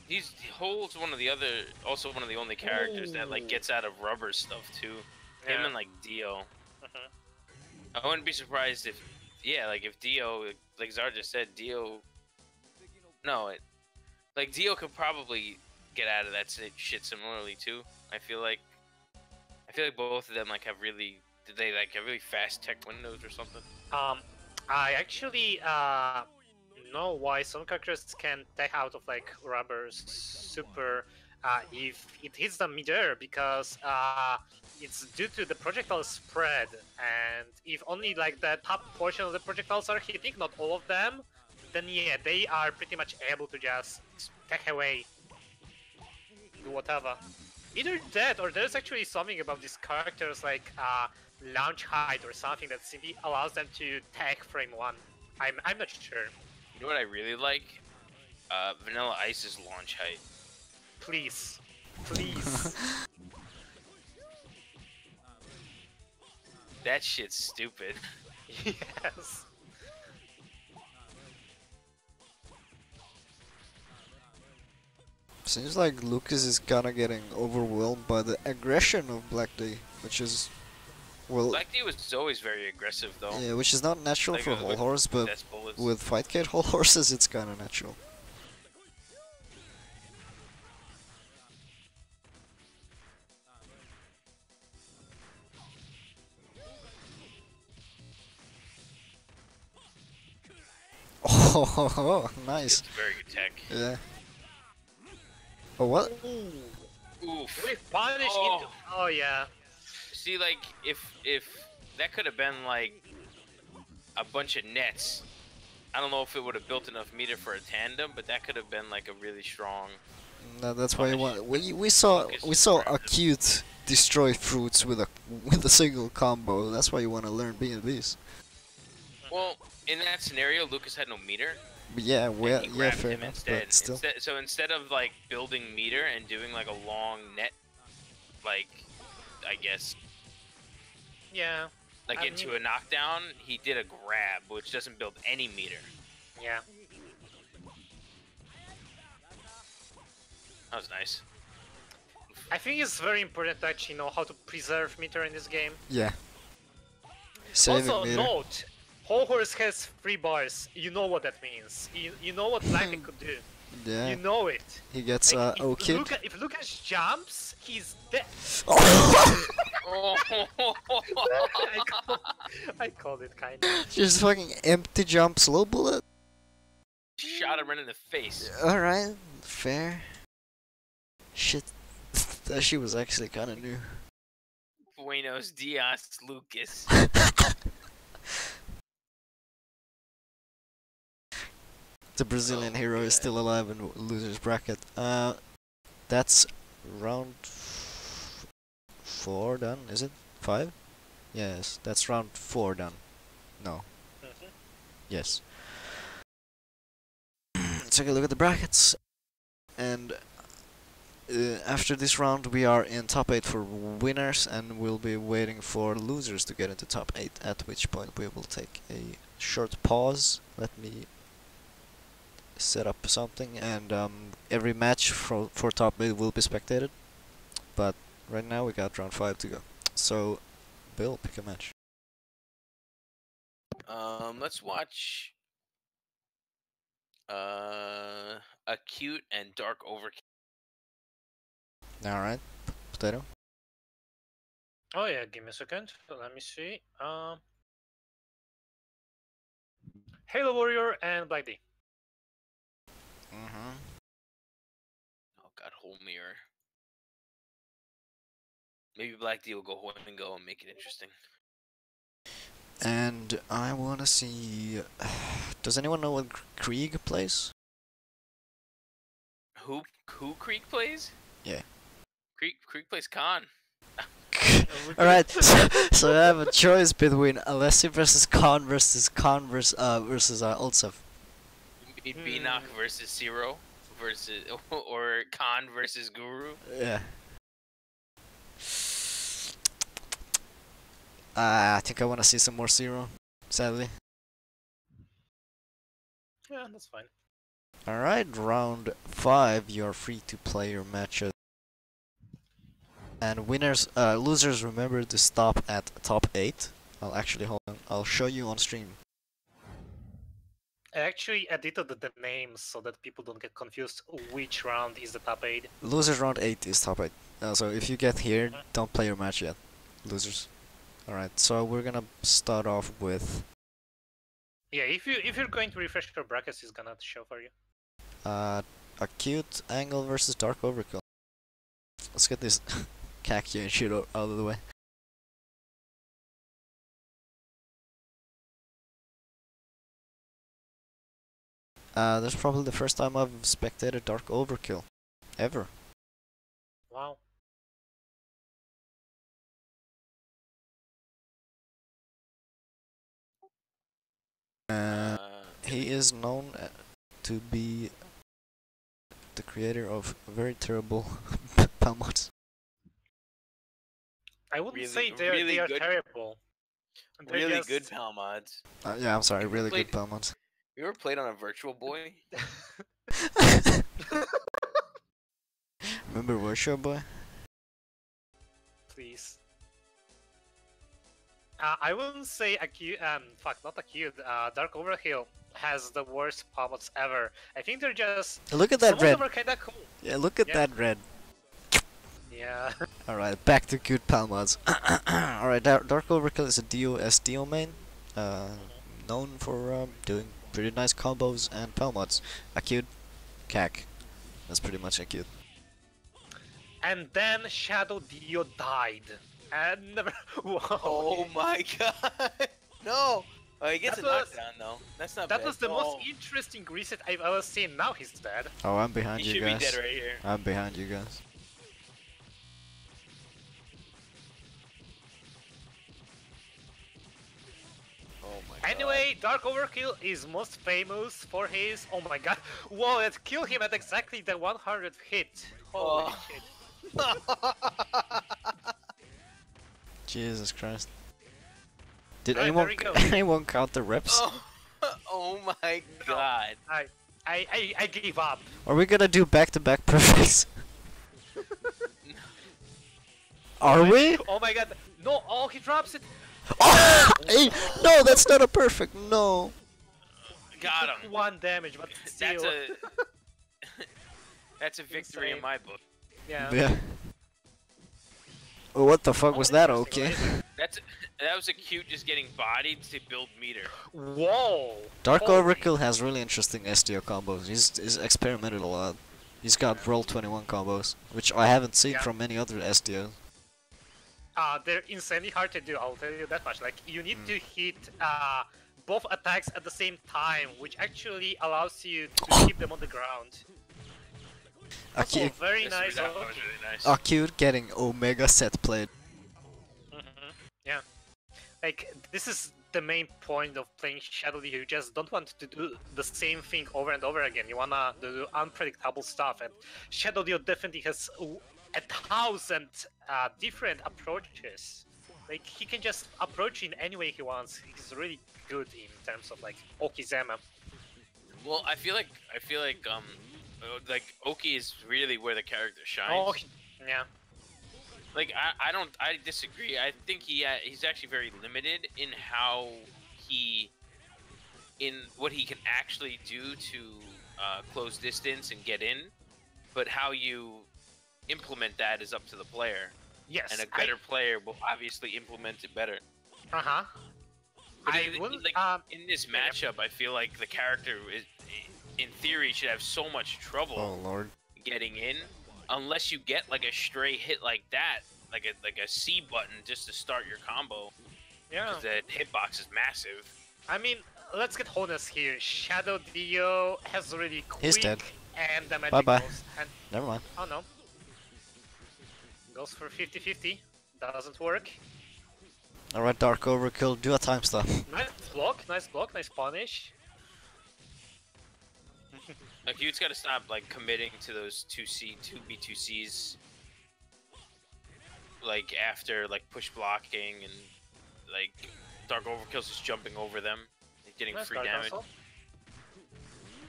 He holds one of the only characters that like gets out of rubber stuff too. Him Yeah. and like Dio. Mhm. I wouldn't be surprised if, yeah, like if Dio, like Zar just said, Dio. No, like Dio could probably get out of that shit similarly too. I feel like both of them like have really, did they like have really fast tech windows or something? I actually know why some characters can take out of like rubber's super if it hits them midair, because it's due to the projectile spread, and if only like the top portion of the projectiles are hitting, not all of them, then yeah, they are pretty much able to just take away, do whatever. Either that, or there's actually something about these characters like launch height or something that simply allows them to tag frame 1. I'm not sure. You know what I really like? Vanilla Ice's launch height. Please. Please. That shit's stupid. Yes. Seems like Lucas is kinda getting overwhelmed by the aggression of Black D, which is, well, Black D was always very aggressive though. yeah, which is not natural Like for whole with horse, but death bullets. with fight kit whole horses, it's kinda natural. Oh, nice. It's very good tech. Yeah. Oh, what? Oof. We punish Oh. into. Oh yeah. See, like if that could have been like a bunch of nets. I don't know if it would have built enough meter for a tandem, but that could have been like a really strong. No, that's why you Punish. want. We saw Focus. Acute destroy fruits with a single combo. That's why you want to learn B&Bs. Well, in that scenario, Lucas had no meter. But yeah, well, And he yeah, grabbed fair him enough. instead. But still, So instead of like building meter and doing like a long net, like I guess Yeah. like I into mean- a knockdown, he did a grab, which doesn't build any meter. Yeah. That was nice. I think it's very important to actually know how to preserve meter in this game. yeah. Saving Also, meter. note, whole horse has 3 bars. You know what that means. You know what Blackbeard could do. Yeah. You know it. He gets Like, oh kid. If Lucas jumps, he's dead. Oh, I called it kind of. Just fucking empty jump, slow bullet. shot him right in the face. All right, fair. Shit, that shit was actually kind of new. Buenos dias, Lucas. The Brazilian hero is still alive in loser's bracket. That's round 4 done, is it? 5? Yes, that's round 4 done. No. Yes. Let's take a look at the brackets. And after this round we are in top 8 for winners, and we'll be waiting for losers to get into top 8, at which point we will take a short pause. Let me set up something, and every match for top 8 will be spectated. But right now we got round 5 to go. So, Bill, pick a match. Let's watch Acute and Dark Overkill. Alright, Potato. Oh yeah, give me a second. Let me see. Halo Warrior and Black D. Mm-hmm. Oh god, whole mirror. Maybe Black D will go home and go and make it interesting. And I wanna see... Does anyone know what Krieg plays? Who Krieg plays? Yeah. Krieg plays Khan. Alright, so I have a choice between Alessi versus Khan versus Olsef. Beanock versus Zero versus or Khan versus Guru. Yeah. I think I want to see some more Zero, sadly. Yeah, that's fine. Alright, round 5, you're free to play your matches. And losers, remember to stop at top 8. I'll actually, hold on, I'll show you on stream. I actually edited the names so that people don't get confused which round is the top 8. Losers round 8 is top 8. So if you get here, don't play your match yet. Losers. Alright, so we're gonna start off with... Yeah, if you're going to refresh your brackets, it's gonna show for you. Acute Angle versus Dark Overkill. Let's get this khaki and shit out of the way. That's probably the first time I've spectated Dark Overkill. Ever. Wow. He is known to be the creator of very terrible palmots. I wouldn't Really- say they really are good. terrible. They're Really just- good pal mods. Yeah, I'm sorry, You really played- good Palmons. You ever played on a Virtual Boy? Remember Worship Boy? Please. I wouldn't say Acute, fuck, not Acute, Dark Overkill has the worst pomots ever. I think they're just, Look at some that of red. them are kinda cool. Yeah, look at Yeah. that red. Yeah. Alright, back to good Palmods. Alright, Dark Overkill is a DO main, known for doing pretty nice combos and Palmods. Acute, CAC. That's pretty much Acute. And then Shadow Dio died. And never. Whoa. Oh my god! No! Oh, he gets That a was- knockdown though. That's not That bad. was the most Oh, interesting reset I've ever seen. Now he's dead. Oh, I'm behind he you should be guys. dead right here. I'm behind you guys. Oh my god. Anyway, Dark Overkill is most famous for his. Oh my god. Whoa, it killed him at exactly the 100th hit. Holy Oh. shit. Jesus Christ. Did Right, anyone there we go. anyone count the reps? Oh, oh my god. I gave up. Are we gonna do back-to-back perfects? Are we? Oh my god. No, oh, he drops it. Oh, hey, no, that's not a perfect. No. Got Took him. 1 damage, but still. That's a that's a victory in Insane. my book. Yeah. Yeah. Oh, what the fuck was that? Interesting, Okay. right? That was Acute just getting bodied to build meter. Whoa. Dark Holy. Overkill has really interesting SDO combos. He's experimented a lot. He's got roll 21 combos, which I haven't seen Yeah. from any other SDO. They're insanely hard to do, I'll tell you that much. Like, you need to hit both attacks at the same time, which actually allows you to keep them on the ground. Oh, Acute, very This nice. that Oh. was really nice. Acute getting Omega set played. Yeah. Like, this is the main point of playing Shadow Dio. You just don't want to do the same thing over and over again. You wanna do unpredictable stuff, and Shadow Dio definitely has 1,000 different approaches. Like, he can just approach in any way he wants. He's really good in terms of like Okizeme. Well, I feel like Oki is really where the character shines. Oh, yeah. Like I disagree. I think he's actually very limited in how what he can actually do to close distance and get in, but how you implement that is up to the player. Yes. And a better player will obviously implement it better. Uh-huh. But I wouldn't. in this matchup, I feel like the character is, in theory, should have so much trouble Oh lord. getting in, unless you get like a stray hit like that, like a C button just to start your combo. Yeah. Because the hitbox is massive. I mean, let's get honest here. Shadow Dio has really quick He's dead. and the magic Bye-bye. goes. And Never mind. oh no. Goes for 50-50. Doesn't work. Alright, Dark Overkill, do a time stop. Nice block, nice punish. Acute's got to stop like committing to those 2B2Cs. Like after like push blocking and like Dark Overkill's just jumping over them and getting Nice free guard damage. cancel.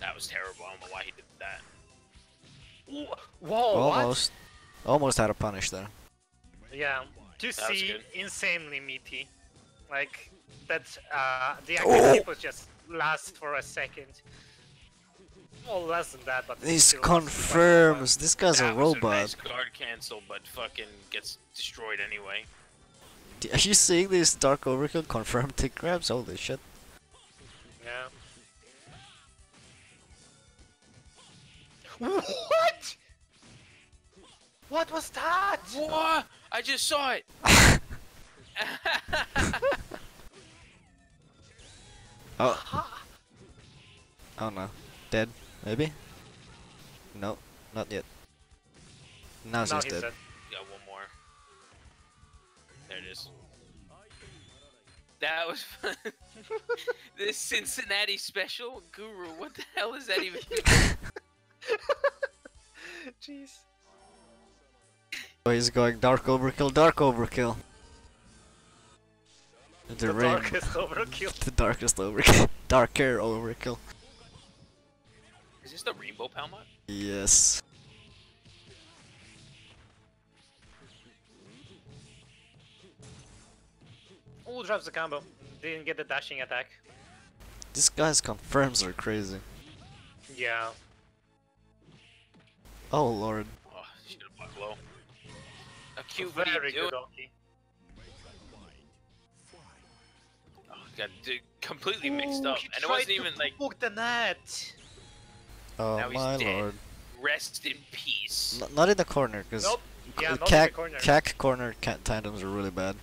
That was terrible. I don't know why he did that. Ooh, whoa, Almost. Almost had a punish there. what? Yeah. That was 2C, good. insanely meaty. Like, that, the Oh. active was just last for a second. Well, less than that, but This still lasts quite a while. confirms this guy's a That was robot. nice guard cancel, but fucking gets destroyed anyway. Are you seeing this Dark Overkill confirmed tick grabs? Holy shit. Yeah. What? What was that? What? I just saw it. Oh. Oh no. Dead? Maybe? No, not yet. Now No, he's he's dead. dead. Got one more. There it is. That was fun. This Cincinnati special guru. What the hell is that even? Jeez. Oh, he's going Dark Overkill, Dark Overkill. The rain. darkest overkill. The darkest overkill. Darker overkill. Is this the Rainbow Palma? Yes. Ooh, drops the combo. Didn't get the dashing attack. This guy's confirms are crazy. Yeah. Oh, Oh lord. should have blocked low. Acute, what are Very you doing? good ulti. Oh, got completely mixed up, He and it tried wasn't to even like. poke the net. Oh Now he's my dead. lord. Rest in peace. Not in the corner, because Nope. Yeah, not in the corner. CAC corner tandems are really bad.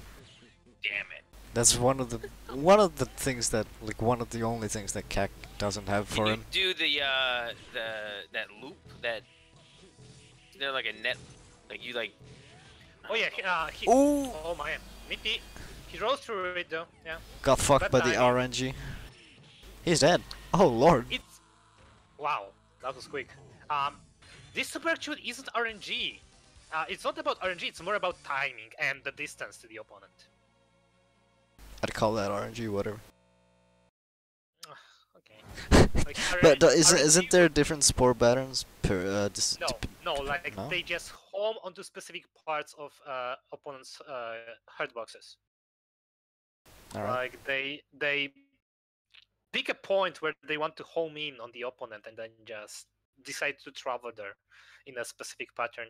Damn it. That's one of the things that, like, one of the only things that CAC doesn't have for Can you him. do the that loop that? Is there like a net? Like you like? Oh yeah, he Ooh! oh man. Nippy. He rose through it though, yeah. Got fucked That by the timing. RNG. He's dead. Oh lord. It's wow, that was quick. This super actually isn't RNG. It's not about RNG, it's more about timing and the distance to the opponent. I'd call that RNG, whatever. Okay. Like, But RNG isn't there different spore patterns per No, like No? they just home onto specific parts of opponent's hurt boxes. Alright. Like they pick a point where they want to home in on the opponent and then just decide to travel there in a specific pattern.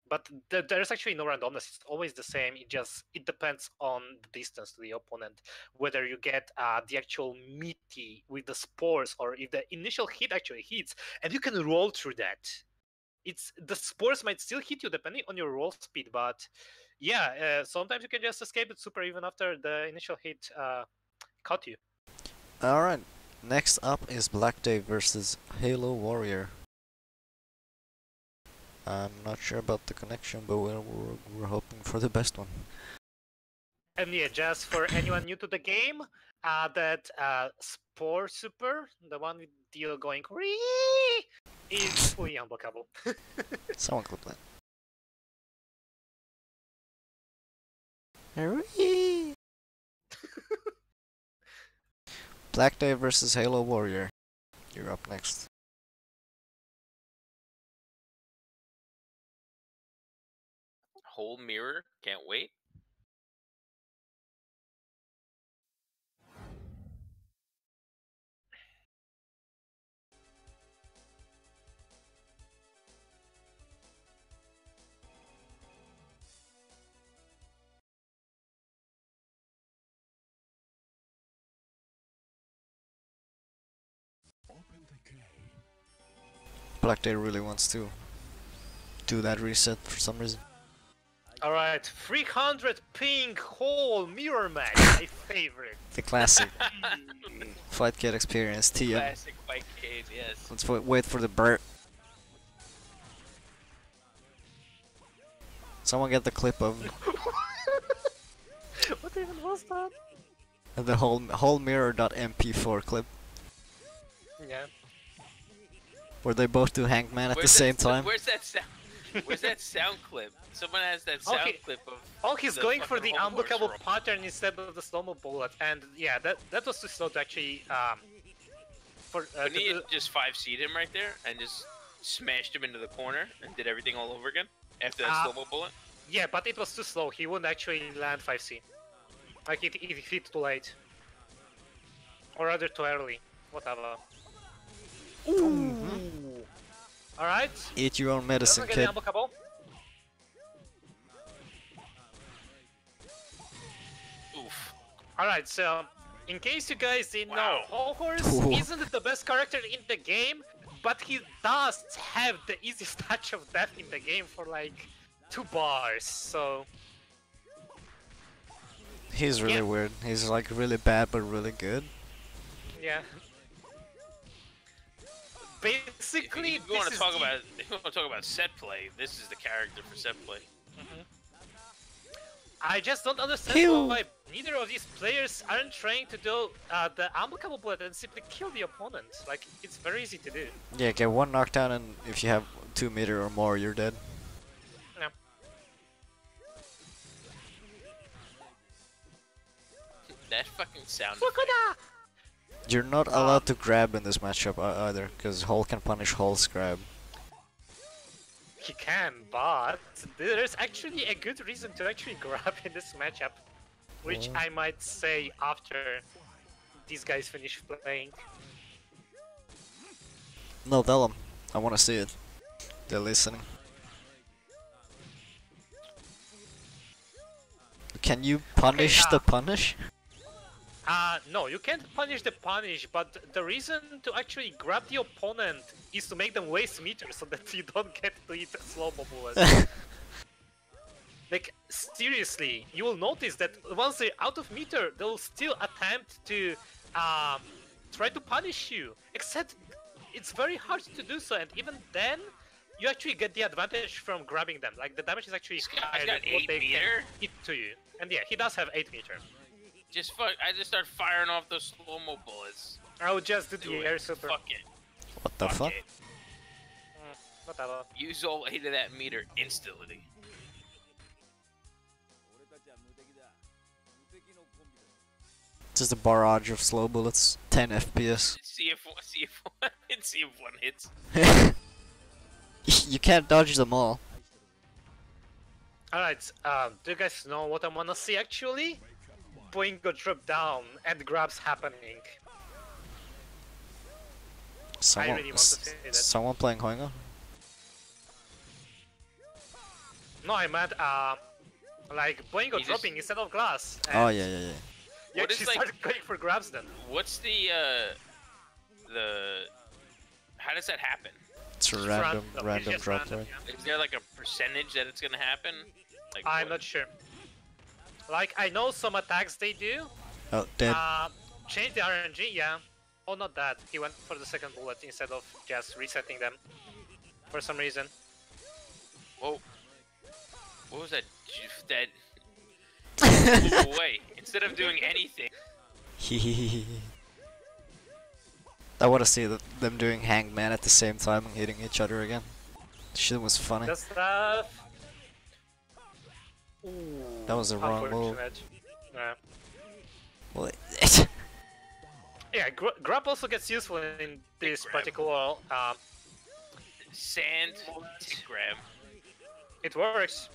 But there's actually no randomness. It's always the same. It depends on the distance to the opponent, whether you get the actual meaty with the spores or if the initial hit actually hits, and you can roll through that. It's the spores might still hit you depending on your roll speed, but yeah, sometimes you can just escape it super even after the initial hit caught you. Alright. Next up is Black Day versus Halo Warrior. I'm not sure about the connection, but we're hoping for the best one. And yeah, just for anyone new to the game, that Spore Super, the one with deal going is fully unblockable. Someone clip that. Hooray! Black Day versus Halo Warrior. You're up next. Whole mirror. Can't wait. Black Day really wants to do that reset for some reason. Alright, 300 ping whole mirror match, my favorite. The classic Fight Kid experience, TM. Classic Fight Cave, yes. Let's wait for the burst. Someone get the clip of What even was that? the whole mirror.mp4 clip Yeah. where they both do Hangman at the same time. Where's that sound? Where's that sound clip? Someone has that sound Okay. clip of. Oh, he's the going for fucking the home horse unblockable roll. pattern instead of the slow-mo bullet, and yeah, that was too slow to actually for Couldn't to he do- just 5C'd him right there and just smashed him into the corner and did everything all over again after that slow-mo bullet? yeah, but it was too slow. He wouldn't actually land 5C. Like it hit too late, or rather too early. Whatever. Ooh. All right. Eat your own medicine, Doesn't kid. get the unblockable. Oof. Alright, so in case you guys didn't know, Wow. Horse Ooh. isn't the best character in the game, but he does have the easiest touch of death in the game for like 2 bars, so He's really Yeah. weird. He's like really bad but really good. yeah. Basically, If you want this to is talk about, if you want to talk about set play, this is the character for set play. I just don't understand Phew. why neither of these players aren't trying to do the unblockable bullet and simply kill the opponent. Like, it's very easy to do. Yeah, get one knockdown and if you have 2 meter or more, you're dead. Yeah. That fucking sound. You're not allowed to grab in this matchup either, because Hole can punish Hole's grab. He can, but there's actually a good reason to actually grab in this matchup, which I might say after these guys finish playing. No, tell them. I want to see it. They're listening. Can you punish the punish? No, you can't punish the punish, but the reason to actually grab the opponent is to make them waste meters so that you don't get to eat slow-mo bullets. Like, seriously, you will notice that once they're out of meter, they'll still attempt to try to punish you. Except, it's very hard to do so, and even then, you actually get the advantage from grabbing them. Like, the damage is actually higher than what they can hit to you. And yeah, he does have 8 meter. I just start firing off those slow-mo bullets. I would just do the air super. Fuck it. What the fuck? Whatever. Use all 8 of that meter instantly. Just a barrage of slow bullets, 10 FPS. See if one hits. You can't dodge them all. Alright, do you guys know what I wanna see actually? Boingo drop down and grabs happening. Someone, I really want to see that. Someone playing Hoingo? No, I meant like Boingo dropping instead of glass. Oh yeah. You actually start going for grabs then. What's the how does that happen? It's a random drop, right? Yeah. Is there like a percentage that it's gonna happen? Like I'm not sure. Like, I know some attacks they do. Oh, dead. Change the RNG, yeah. Oh, not that. He went for the second bullet instead of just resetting them. For some reason. Whoa. What was that? That flew away. Instead of doing anything. I want to see them doing Hangman at the same time and hitting each other again. Shit was funny. The stuff. Ooh, that was the wrong move. Yeah. Well, yeah, grab also gets useful in this particular sand tick grab. It works.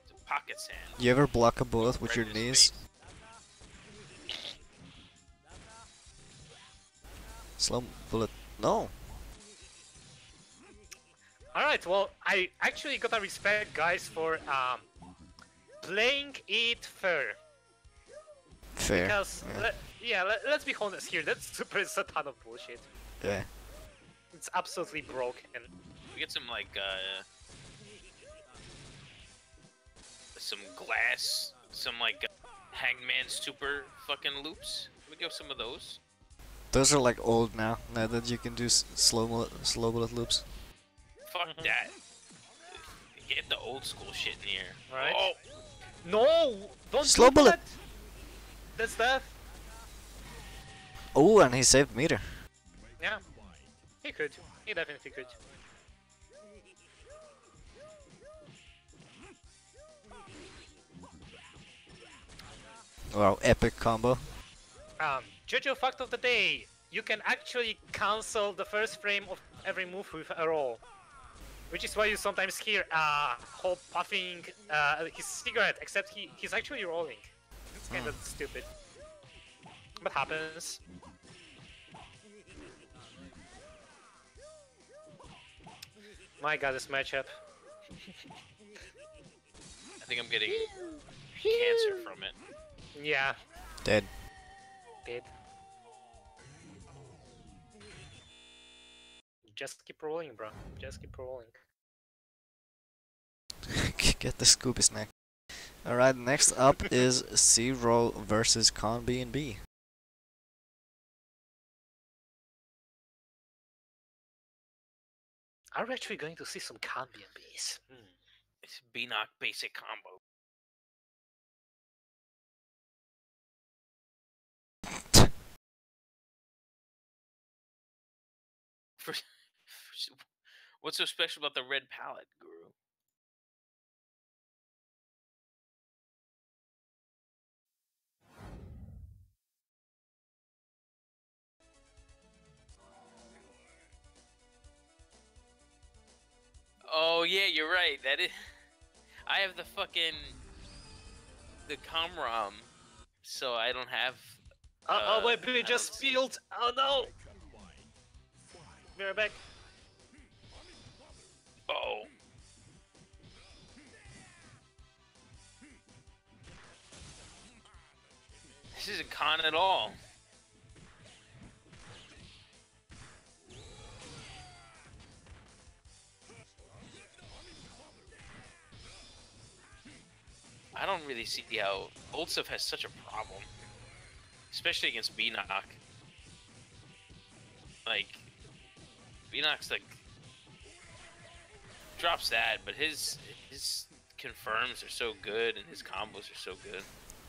It's a pocket sand. You ever block a bullet with your knees? Slow bullet. No. Alright, well, I actually gotta respect guys for playing it fair. Fair. Because, let's be honest here, that super is a ton of bullshit. Yeah. It's absolutely broken. We get some, like, some glass, some, like, Hangman super fucking loops. We go some of those. Those are, like, old now that you can do slow bullet loops. Fuck that. Get the old school shit in here. Right? Oh! No! Don't slow do bullet! That. That's death. Oh, and he saved meter. Yeah. He could. He definitely could. Wow, epic combo. Jojo fact of the day. You can actually cancel the first frame of every move with a roll. Which is why you sometimes hear Hope puffing his cigarette, except he's actually rolling. It's kind of stupid. But happens. My god, this matchup. I think I'm getting cancer from it. Yeah. Dead. Dead. Just keep rolling, bro. Just keep rolling. Get the Scooby snack. Alright, next up is C-Roll versus Con B&B. Are we actually going to see some Con B&Bs? It's B-Knock basic combo. What's so special about the red palette, Guru? Oh yeah, you're right. That is. I have the ComROM, so I don't have. Oh wait, we I just don't see- spilled. Oh no! Be right back. Oh. This isn't con at all. I don't really see how Oldsuf has such a problem, especially against BNOC. Like, BNOC's like drops that, but his confirms are so good and his combos are so good.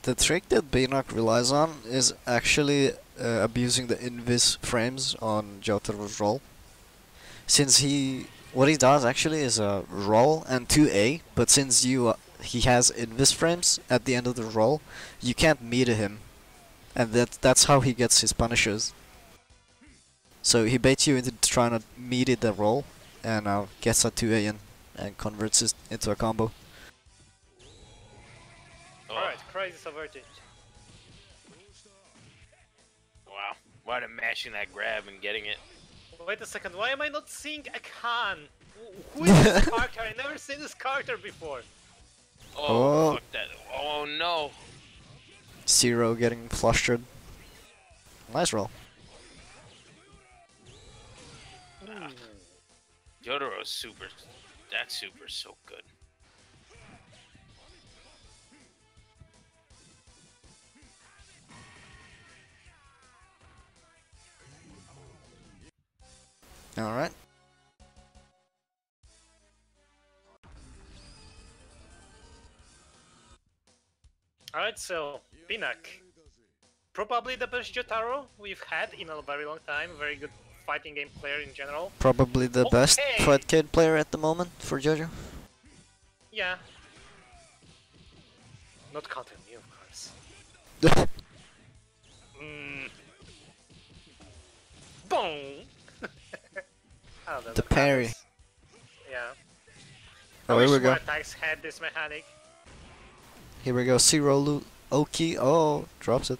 The trick that Baynock relies on is actually abusing the invis frames on Jotaro's roll. Since what he does actually is a roll and 2A, but since he has invis frames at the end of the roll, you can't meter him, and that's how he gets his punishes. So he baits you into trying to meter the roll, and gets a 2A in, and converts it into a combo. Alright, crisis averted. Wow. Why am mashing that grab and getting it? Wait a second, why am I not seeing a Khan? Who is this character? I never seen this character before. Oh, fuck that. Oh no. Zero getting flustered. Nice roll. Jotaro's super. That super's so good. Alright. Alright, so, Pinak. Probably the best Jotaro we've had in a very long time. Very good fighting game player in general. Probably the best Okay. fight kid player at the moment for Jojo. Yeah. Not counting me, of course. Boom! Oh, The parry. happens. Yeah. Oh, I here wish we go. more attacks had this mechanic. Here we go. Zero Oki. Oh, drops it.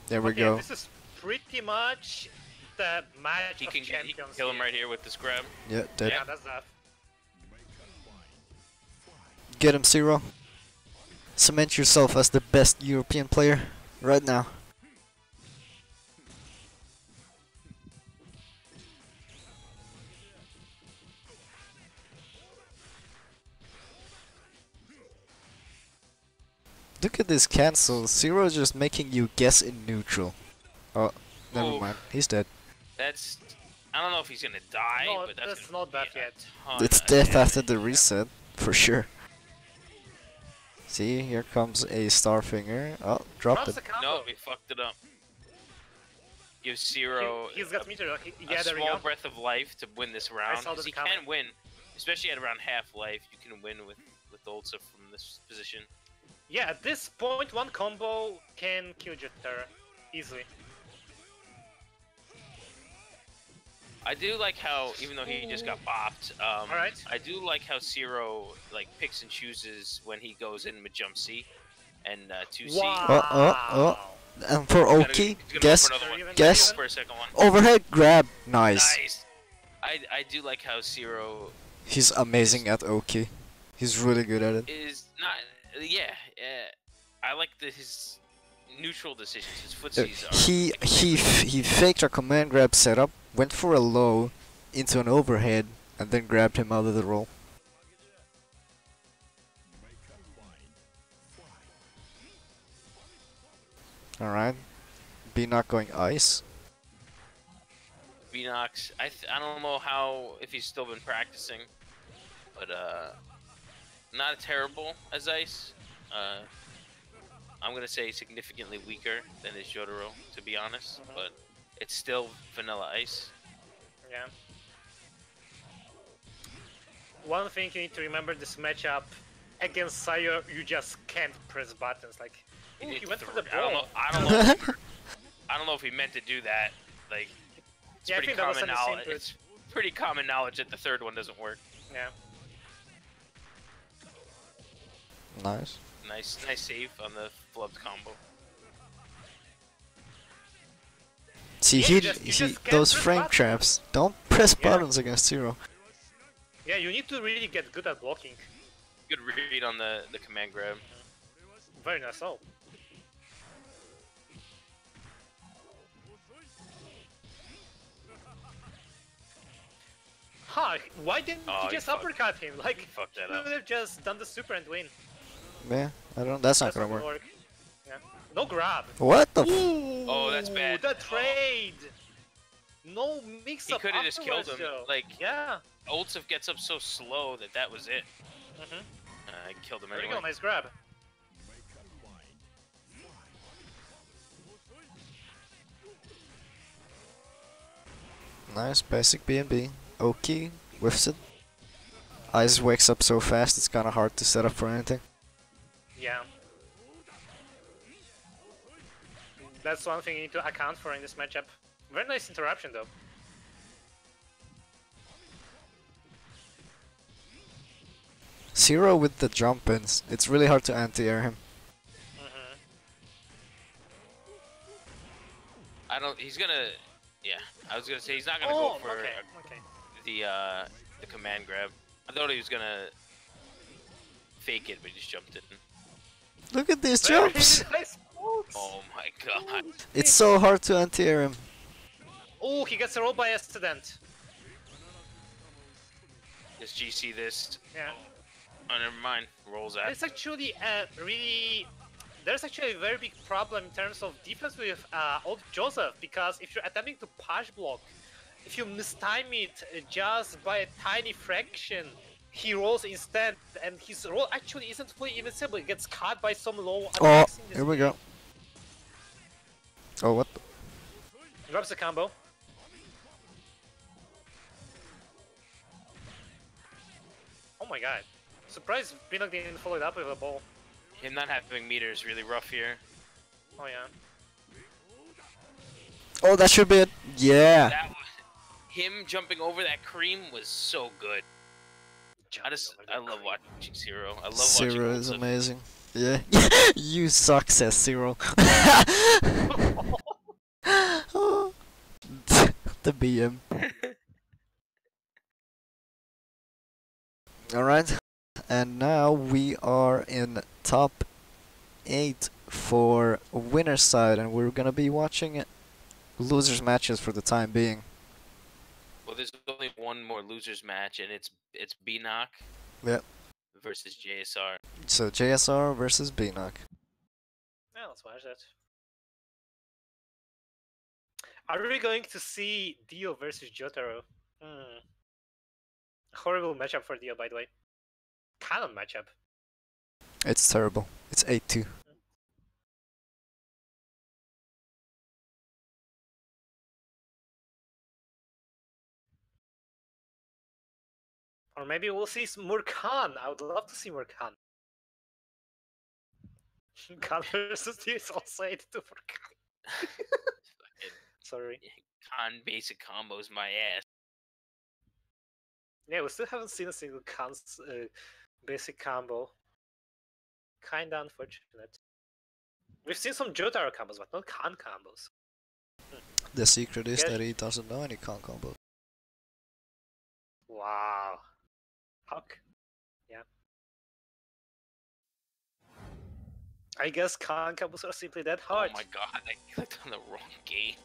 There we Okay, go. this is pretty much the match He of can champions. kill him right here with this grab. Yeah, dead. Yeah, that's that. Get him, Zero. Cement yourself as the best European player right now. Look at this cancel. Zero is just making you guess in neutral. Oh, never Oof. mind. He's dead. That's. I don't know if he's gonna die, No, but that's gonna not bad be a yet. ton It's of death damage. after the reset, for sure. See, here comes a Starfinger. Oh, dropped Drops it. the combo. No, we fucked it up. Give Zero He's got meter. Yeah, a there we small go. breath of life to win this round. saw 'Cause this he coming. can win, especially at around half life. You can win with Ulsa from this position. Yeah, at this point, one combo can kill Jotaro easily. I do like how, even though he just got bopped, Alright. I do like how Zero like picks and chooses when he goes in with jump C and 2C. Wow. And for He's Oki, gonna go guess, for another one. guess. For a second one. Overhead grab. Nice. Nice. I do like how Zero He's amazing at Oki. He's really good at it. is not. Yeah, I like his neutral decisions. His footsies are. He faked a command grab setup, went for a low into an overhead, and then grabbed him out of the roll. Alright. B not going ice. Venox, I don't know if he's still been practicing, but not terrible as ice. I'm gonna say significantly weaker than his Jotaro, to be honest, but it's still vanilla ice. Yeah. One thing you need to remember this matchup against Sayo, you just can't press buttons. Like, ooh, he went for the I don't ball. know. I don't know. I don't know if he meant to do that. Like, it's Yeah, I pretty think that was common an insane knowledge. put. It's pretty common knowledge that the third one doesn't work. Yeah. Nice. Nice save on the flubbed combo. See, Yeah, he, you just can't those press frame buttons. traps. Don't press Yeah. buttons against Zero. Yeah, you need to really get good at blocking. Good read on the command grab. Very nice. Oh. Huh, why didn't Oh, you he just fucked- uppercut him? Like, he fucked that you up. could have just done the super and win. Yeah, I don't. That's not That's gonna work. Yeah. No grab. What the? F Ooh, Oh, that's bad. The trade. No mix He up. could have just killed him. Though. Like, Yeah. Oltsef gets up so slow that was it. I killed him There you anyway. go. Nice grab. Nice basic B&B. Oki whiffs it. Ice wakes up so fast it's kinda hard to set up for anything. Yeah. That's one thing you need to account for in this matchup. Very nice interruption though. Zero with the jump ins. It's really hard to anti-air him. I don't. He's gonna. Yeah, I was gonna say he's not gonna Oh, go for okay. the command grab. I thought he was gonna fake it, but he just jumped it. Look at these Very jumps! nice moves. Oh my god. It's so hard to anti-air him. Oh, he gets a roll by accident. Just GC this. Yeah. Oh, never mind. Rolls out. It's actually really. There's actually a very big problem in terms of defense with old Joseph, because if you're attempting to push block, if you mistime it just by a tiny fraction, he rolls instead, and his roll actually isn't fully invincible. It gets caught by some low Oh, attacks in this here we go. Oh, what? Drops the combo. Oh my god. Surprised Pinnock didn't follow it up with a ball. Him not having meter is really rough here. Oh yeah. Oh, that should be it. Yeah. That was, him jumping over that cream was so good. I love watching Zero. I love watching Zero is Oltsef. amazing. Yeah. You suck, says Zero. The BM. Alright. And now we are in top 8 for winner's side, and we're gonna be watching losers matches for the time being. Well, there's only one more losers match, and it's B-Knock Yeah. versus JSR. So JSR versus B-Knock. Yeah, let's watch that. Are we going to see Dio versus Jotaro? Horrible matchup for Dio, by the way. Canon matchup. It's terrible. It's 8-2. Or maybe we'll see some more Khan. I would love to see more Khan. Khan versus Dio is also 8-2 for Khan. Sorry. Con basic combos my ass. Yeah, we still haven't seen a single Khan's basic combo. Kinda unfortunate. We've seen some Jotaro combos, but not Khan combos. The secret is Yeah. that he doesn't know any con combo. Wow. Huck. Yeah. I guess Khan combos are simply that hard. Oh my god, I clicked on the wrong game.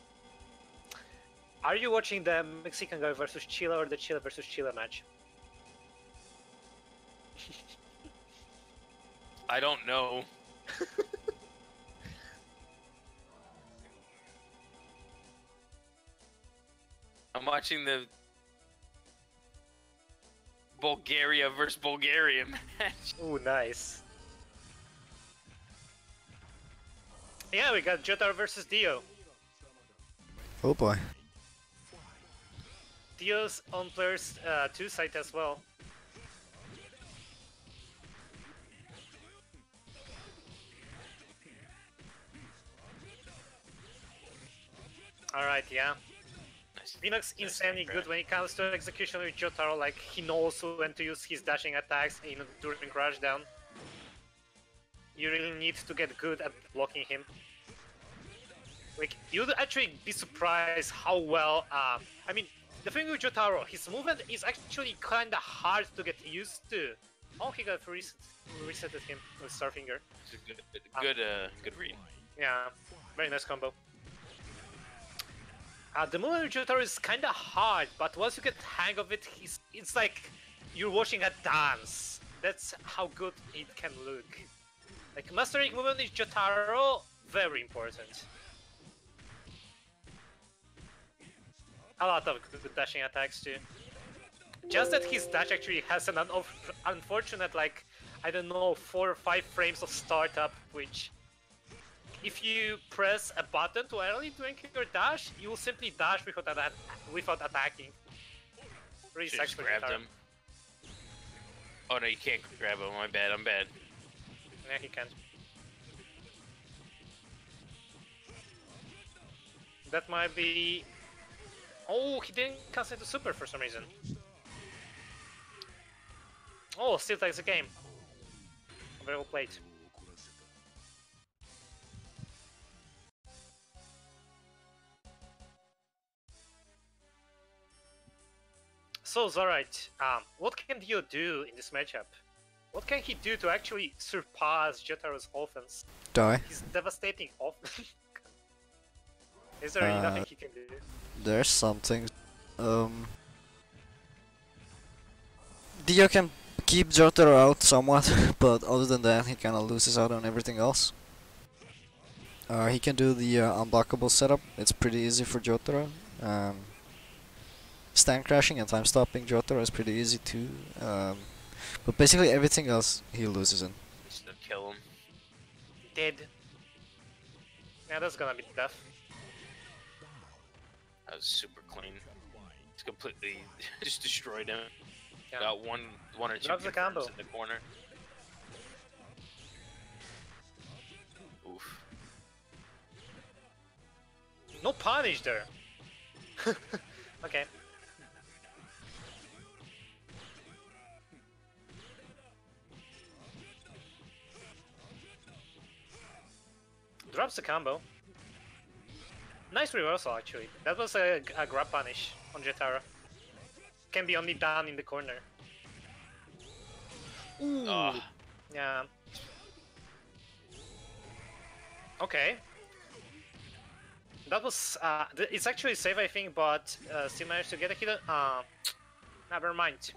Are you watching the Mexican guy versus Chila or the Chila versus Chila match? I don't know. I'm watching the Bulgaria versus Bulgaria match. Ooh, nice. Yeah, we got Jotaro versus Dio. Oh boy. Dio's on players 2 side as well. Alright, yeah. Nice. Linux Nice insanely backtrack. good when it comes to execution with Jotaro, like he knows when to use his dashing attacks during rushdown. You really need to get good at blocking him. Like, you'd actually be surprised how well, I mean, the thing with Jotaro, his movement is actually kinda hard to get used to. Oh, he got resetted him with Starfinger. It's a good read. Yeah, very nice combo. The movement with Jotaro is kinda hard, but once you get the hang of it, it's like you're watching a dance. That's how good it can look. Like, mastering movement with Jotaro, very important. A lot of good dashing attacks too. Just that his dash actually has an unfortunate, like, I don't know, 4 or 5 frames of startup, which if you press a button too early during your dash, you will simply dash without attacking. Really Should've sucks for grabbed Jotaro. him. Oh no, you can't grab him. My bad. I'm bad. Yeah, he can't. That might be... Oh, he didn't cancel the super for some reason. Oh, still takes the game. Very well played. So, Zorite, what can Dio do in this matchup? What can he do to actually surpass Jotaro's offense? Die. He's devastating offense. Is there really nothing he can do? There's something. Dio can keep Jotaro out somewhat, but other than that, he kinda loses out on everything else. He can do the unblockable setup. It's pretty easy for Jotaro. Stand crashing and time stopping Jotaro is pretty easy too. But basically everything else he loses in. Just to kill him. Dead. Yeah, that's gonna be tough. That was super clean. It's completely just destroyed him. Yeah. Got one or two Drops the combo. confirms in the corner. Oof. No punish there. Okay. Drops the combo. Nice reversal, actually. That was a grab punish on Jotaro. Can be only done in the corner. Ooh. Ah. Yeah. Okay. That was, it's actually safe, I think, but still managed to get a hit. Never mind.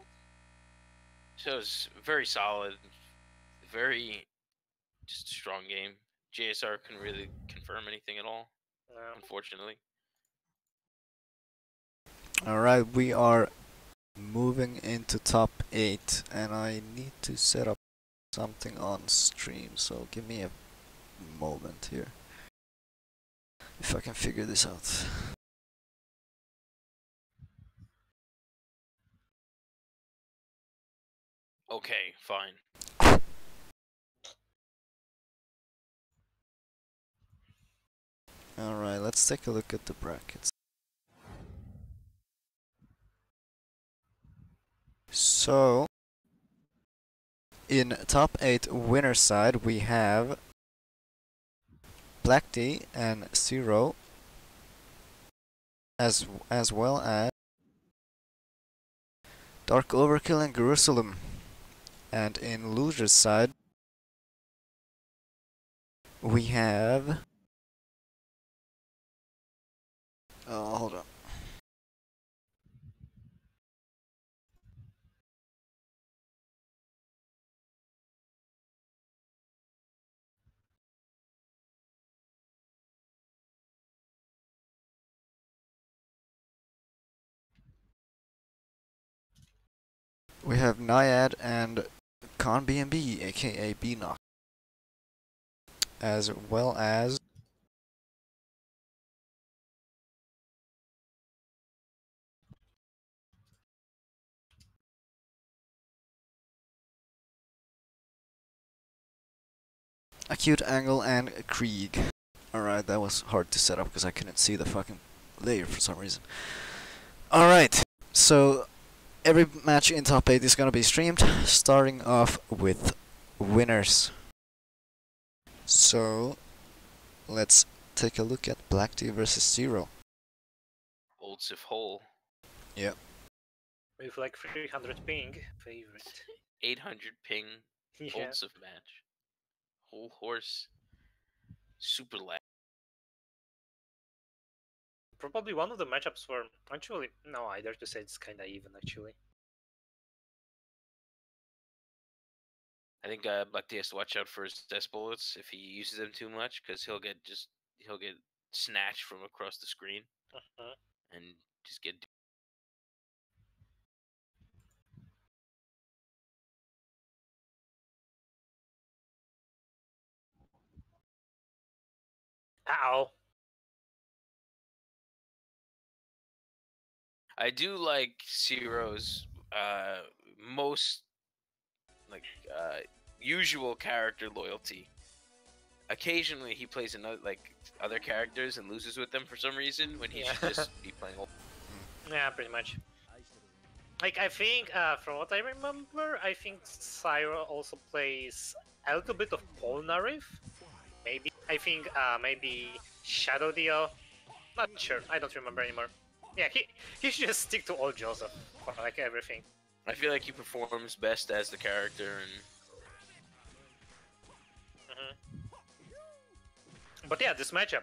So it was very solid, very just a strong game. JSR couldn't really confirm anything at all, unfortunately. Alright, we are moving into top 8, and I need to set up something on stream, so give me a moment here. If I can figure this out. Okay, fine. Alright, let's take a look at the brackets. So, in top 8 winner side we have Black D and Zero, as well as Dark Overkill and Jerusalem. And in losers side we have... Oh, hold on. We have Naiad and Con BNB, aka B-Knock, as well as Acute Angle and Krieg. Alright, that was hard to set up because I couldn't see the fucking layer for some reason. Alright, so every match in top 8 is gonna be streamed, starting off with winners. So, let's take a look at Black Tea versus Zero. Old Sif Hole. Yep. With like 300 ping, favorite. 800 ping. Yeah. Old Sif match. Whole horse. Super lag. Probably one of the matchups were actually no, I dare to say it's kinda even actually. I think Black Tea has to watch out for his death bullets if he uses them too much, because he'll get snatched from across the screen and just get. Ow. I do like Zero's most usual character loyalty. Occasionally he plays another other characters and loses with them for some reason when he should just be playing. Yeah, pretty much. Like I think, from what I remember, I think Syra also plays a little bit of Polnareff. Maybe I think maybe Shadow Dio. Not sure. I don't remember anymore. Yeah, he should just stick to old Joseph for like everything. I feel like he performs best as the character, and But yeah, this matchup,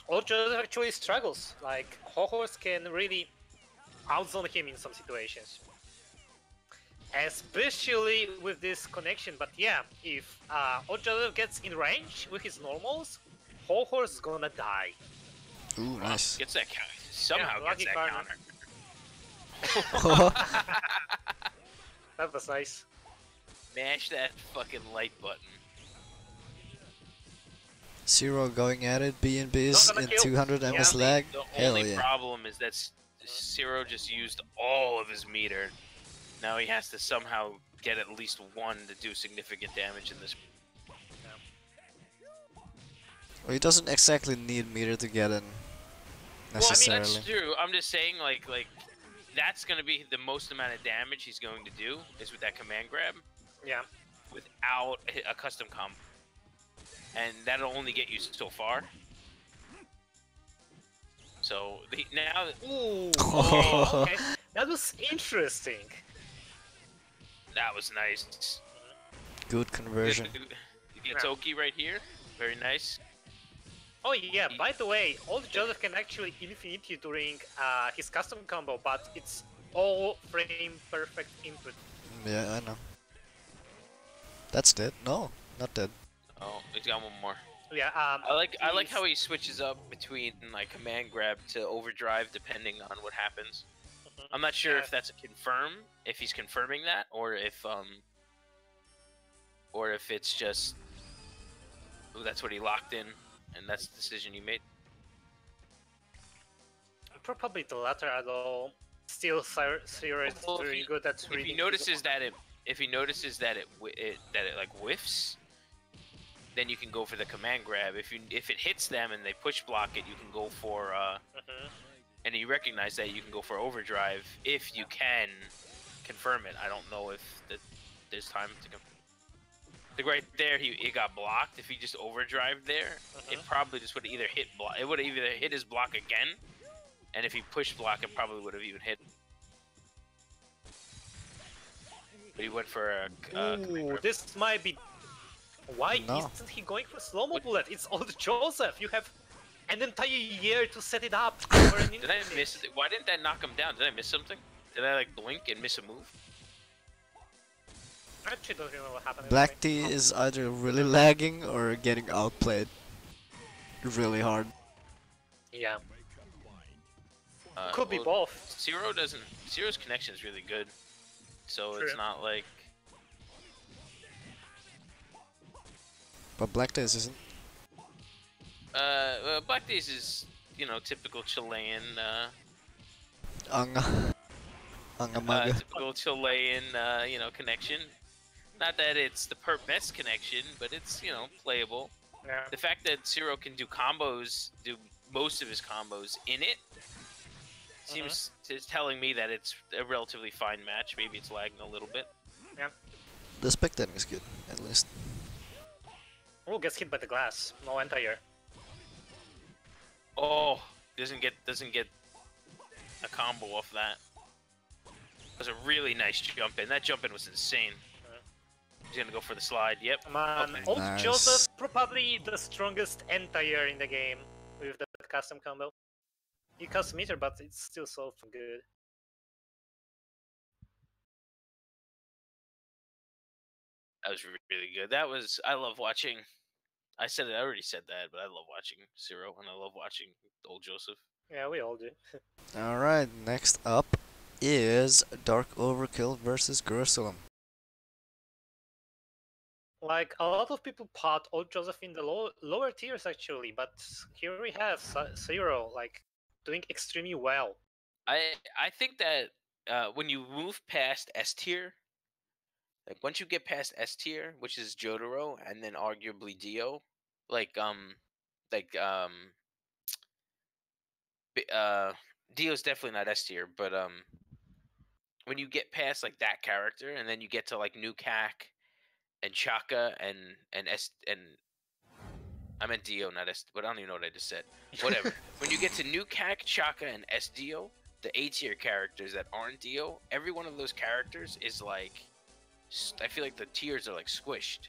old Joseph actually struggles. Like Hohorse can really outzone him in some situations, especially with this connection. But yeah, if old Joseph gets in range with his normals, Hohorse is gonna die. Ooh, nice. gets that counter. Somehow lucky gets that corner. counter. That was nice. Mash that fucking light button. Zero going at it, B&B's Not gonna in kill. 200 Yeah. MS lag. The Hell only yeah. problem is that Zero just used all of his meter. Now he has to somehow get at least one to do significant damage in this. Well, he doesn't exactly need meter to get in, necessarily. Well, I mean, that's true. I'm just saying, like that's gonna be the most amount of damage he's going to do is with that command grab. Yeah. Without a custom combo. And that'll only get you so far. So now, ooh, okay. That was interesting. That was nice. Good conversion. You get Toki right here. Very nice. Oh yeah, by the way, old Joseph can actually infinite you during his custom combo, but it's all frame perfect input. Yeah, I know. That's dead. No, not dead. Oh, he's got one more. Yeah, I like how he switches up between like command grab to overdrive depending on what happens. I'm not sure if that's a confirm, if he's confirming that, or if it's just that's what he locked in, and that's the decision he made. Probably the latter, although still Syra is very good at reading. If he notices that it like whiffs, then you can go for the command grab. If it hits them and they push block it, you can go for and you recognize that you can go for overdrive if you can confirm it. I don't know if there's time to confirm. Like right there, he got blocked. If he just overdrive there, it probably just would have either hit block. It would have either hit his block again, and if he pushed block, it probably would have even hit. But he went for a. Ooh, this might be. Why isn't he going for slow-mo bullet? It's old Joseph. You have an entire year to set it up. For an Did I miss it? Why didn't that knock him down? Did I miss something? Did I like blink and miss a move? I actually don't remember what happened. Black Tea is either really lagging or getting outplayed really hard. Yeah. Could be both. Zero's connection is really good, so True. it's not like. But Black Days isn't. Black Days is, typical Chilean. Anga manga. Typical Chilean, connection. Not that it's the best connection, but it's, playable. Yeah. The fact that Zero can do most of his combos in it, seems it's telling me that it's a relatively fine match. Maybe it's lagging a little bit. Yeah. The spectating is good, at least. Oh, gets hit by the glass. No anti-air. Oh, doesn't get a combo off that. That was a really nice jump in. That jump in was insane. He's gonna go for the slide. Yep. Man, Okay. Old Nice. Joseph probably the strongest anti-air in the game with that custom combo. He costs meter, but it's still so good. That was really good. That was. I love watching. I said it. I already said that, but I love watching Zero, and I love watching Old Joseph. Yeah, we all do. Alright, next up is Dark Overkill versus Jerusalem. Like, a lot of people put Old Joseph in the lower tiers actually, but here we have Zero, like, doing extremely well. I think that when you move past S tier, like once you get past S tier, which is Jotaro, and then arguably Dio, Dio's definitely not S tier, but when you get past like that character, and then you get to like New Cac and Chaka and S and I meant Dio, not S, but I don't even know what I just said. Whatever. When you get to New Cac, Chaka, and S Dio, the A tier characters that aren't Dio, every one of those characters is like, I feel like the tiers are like squished.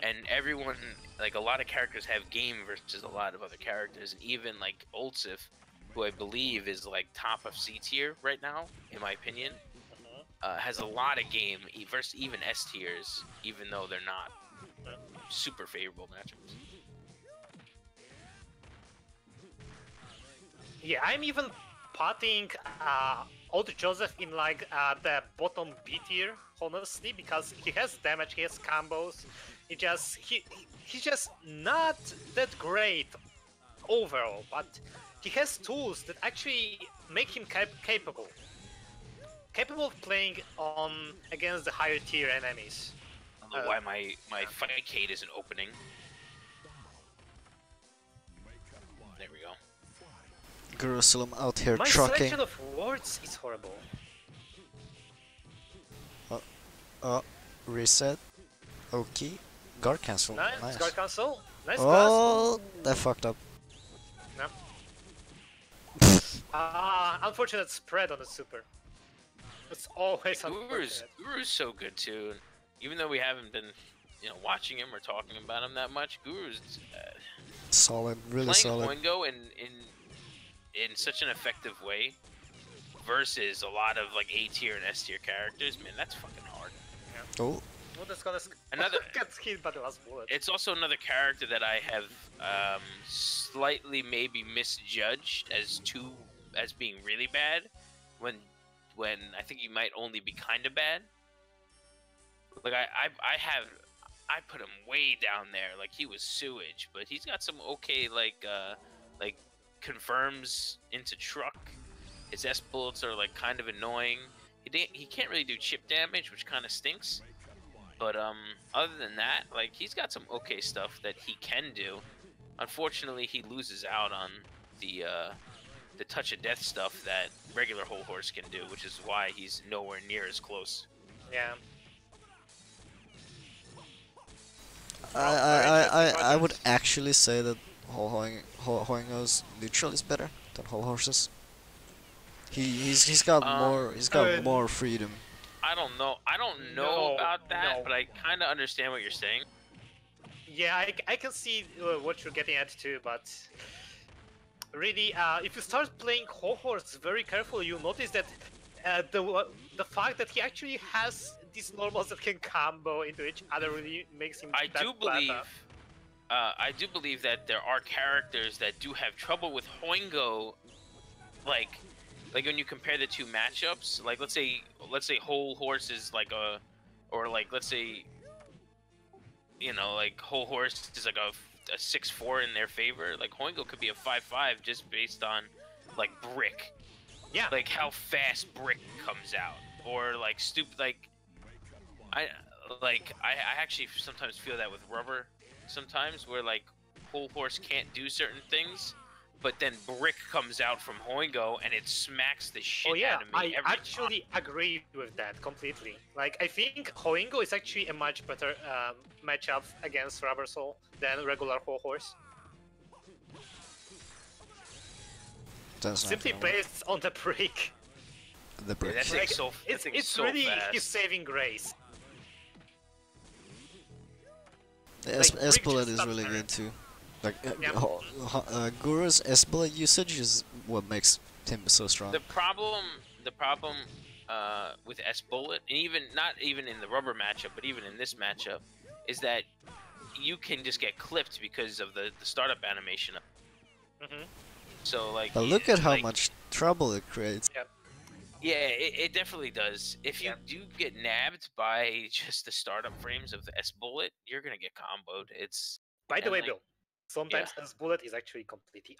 And everyone, like a lot of characters have game versus a lot of other characters, and even like Oldsif, who I believe is like top of C tier right now, in my opinion, has a lot of game versus even S tiers, even though they're not super favorable matchups. Yeah, I'm even putting Old Joseph in like the bottom B tier, honestly, because he has damage, he has combos. He's just not that great overall, but he has tools that actually make him capable of playing on against the higher tier enemies. I don't know why my Fightcade isn't opening. There we go. Jerusalem out here My trucking. selection of words is horrible. Reset. Okay. Guard cancel. Nice, guard cancel. Nice Oh, that fucked up. No. Unfortunate spread on the super. It's always unfortunate. Guru's so good too. Even though we haven't been, watching him or talking about him that much, Guru's solid, really playing solid. Oingo in such an effective way versus a lot of like A tier and S tier characters. Man, that's fucking hard. Oh. Well, that's gonna Another gets hit by the last bullet. It's also another character that I have slightly maybe misjudged as being really bad when I think he might only be kind of bad. Like I put him way down there, like he was sewage, but he's got some okay like confirms into truck. His S bullets are like kind of annoying. He can't really do chip damage, which kind of stinks. But other than that, like he's got some okay stuff that he can do. Unfortunately, he loses out on the touch of death stuff that regular Whole Horse can do, which is why he's nowhere near as close. Yeah. I would actually say that Hoingo's neutral is better than Whole Horses. He's got more freedom. I don't know about that, but I kind of understand what you're saying. Yeah, I can see what you're getting at too, but really, if you start playing Whole Horse very carefully, you'll notice that the fact that he actually has these normals that can combo into each other really makes him. I do believe that there are characters that do have trouble with Hoingo, like when you compare the two matchups. Like let's say Whole Horse is like let's say like Whole Horse is like a 6-4 in their favor. Like Hoingo could be a 5-5 just based on like Brick. Yeah. Like how fast Brick comes out, or like stupid like. I actually sometimes feel that with Rubber, sometimes where like Whole Horse can't do certain things, but then Brick comes out from Hoingo and it smacks the shit Oh yeah, out of me I every actually agree with that completely. Like, I think Hoingo is actually a much better matchup against Rubber Soul than regular Horse. That's not Simply gonna work. based on the Brick. The Yeah, brick. that thing's so, that thing's It's so really fast. his saving grace. The like, S Krieg bullet just is stops really there. good too. Like Yeah. Guru's S bullet usage is what makes him so strong. The problem with S Bullet, and even not even in the rubber matchup, but even in this matchup, is that you can just get clipped because of the startup animation. So like, But look at how like, much trouble it creates. yeah, it definitely does. If you do get nabbed by just the startup frames of the S Bullet, you're gonna get comboed. It's By the and, way, like, Bill, sometimes S Bullet is actually completely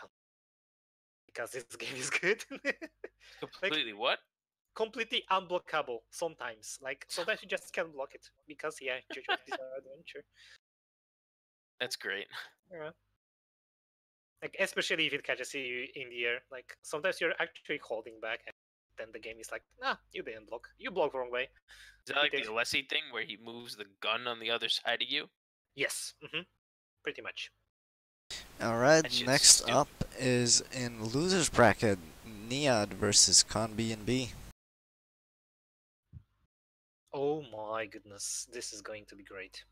because this game is good. completely what? Completely unblockable sometimes. Like, sometimes you just can't block it because Jojo is our adventure. That's great. Yeah. Like, especially if it catches you in the air. Like, sometimes you're actually holding back, and then the game is like, nah, you didn't block. You blocked the wrong way. Is that like the takes- Alessi thing where he moves the gun on the other side of you? Yes, pretty much. Alright, That shit's next stupid. up is in losers bracket, Niad versus Con B&B. Oh my goodness, this is going to be great.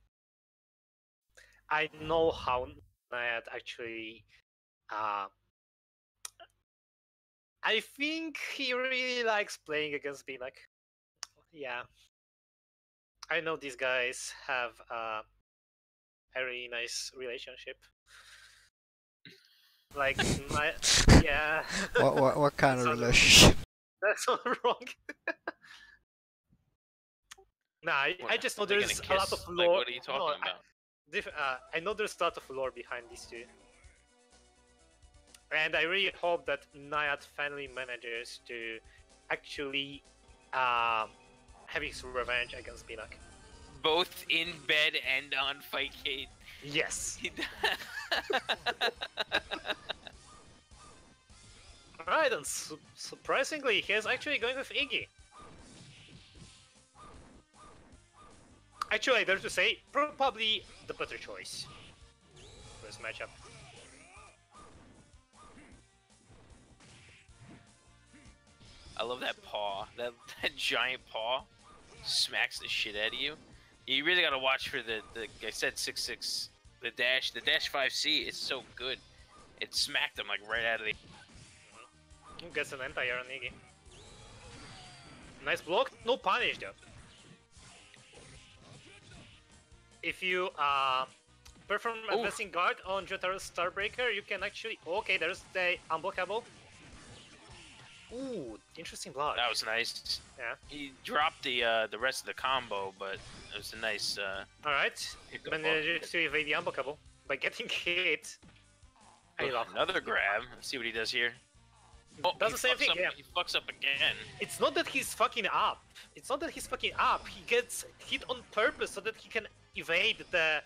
I know how Nayad actually I think he really likes playing against Binak. Yeah. I know these guys have a really nice relationship. Like, yeah. What kind of That's relationship? That's not wrong. Nah, I just know Are they there's gonna a lot of kiss? lore. Like, what are you talking about? I know there's a lot of lore behind these two. And I really hope that Nayat finally manages to actually have his revenge against Binak. Both in bed and on Fightcade. Yes. Alright, and surprisingly, he is actually going with Iggy. Actually, I dare to say, probably the better choice for this matchup. I love that paw. That giant paw smacks the shit out of you. You really gotta watch for the I said 6-6, the dash 5C is so good. It smacked him like right out of the. Gets an anti-air on Iggy. Nice block, no punish though. If you perform advancing guard on Jotaro's Starbreaker, you can actually. Okay, there's the unblockable. Ooh, interesting block. That was nice. Yeah. He dropped the rest of the combo, but it was a nice. Alright, manages to evade the unblockable by getting hit. I love another grab. Let's see what he does here. Oh, does the same thing. Up, Yeah. He fucks up again. It's not that he's fucking up. It's not that he's fucking up. He gets hit on purpose so that he can evade the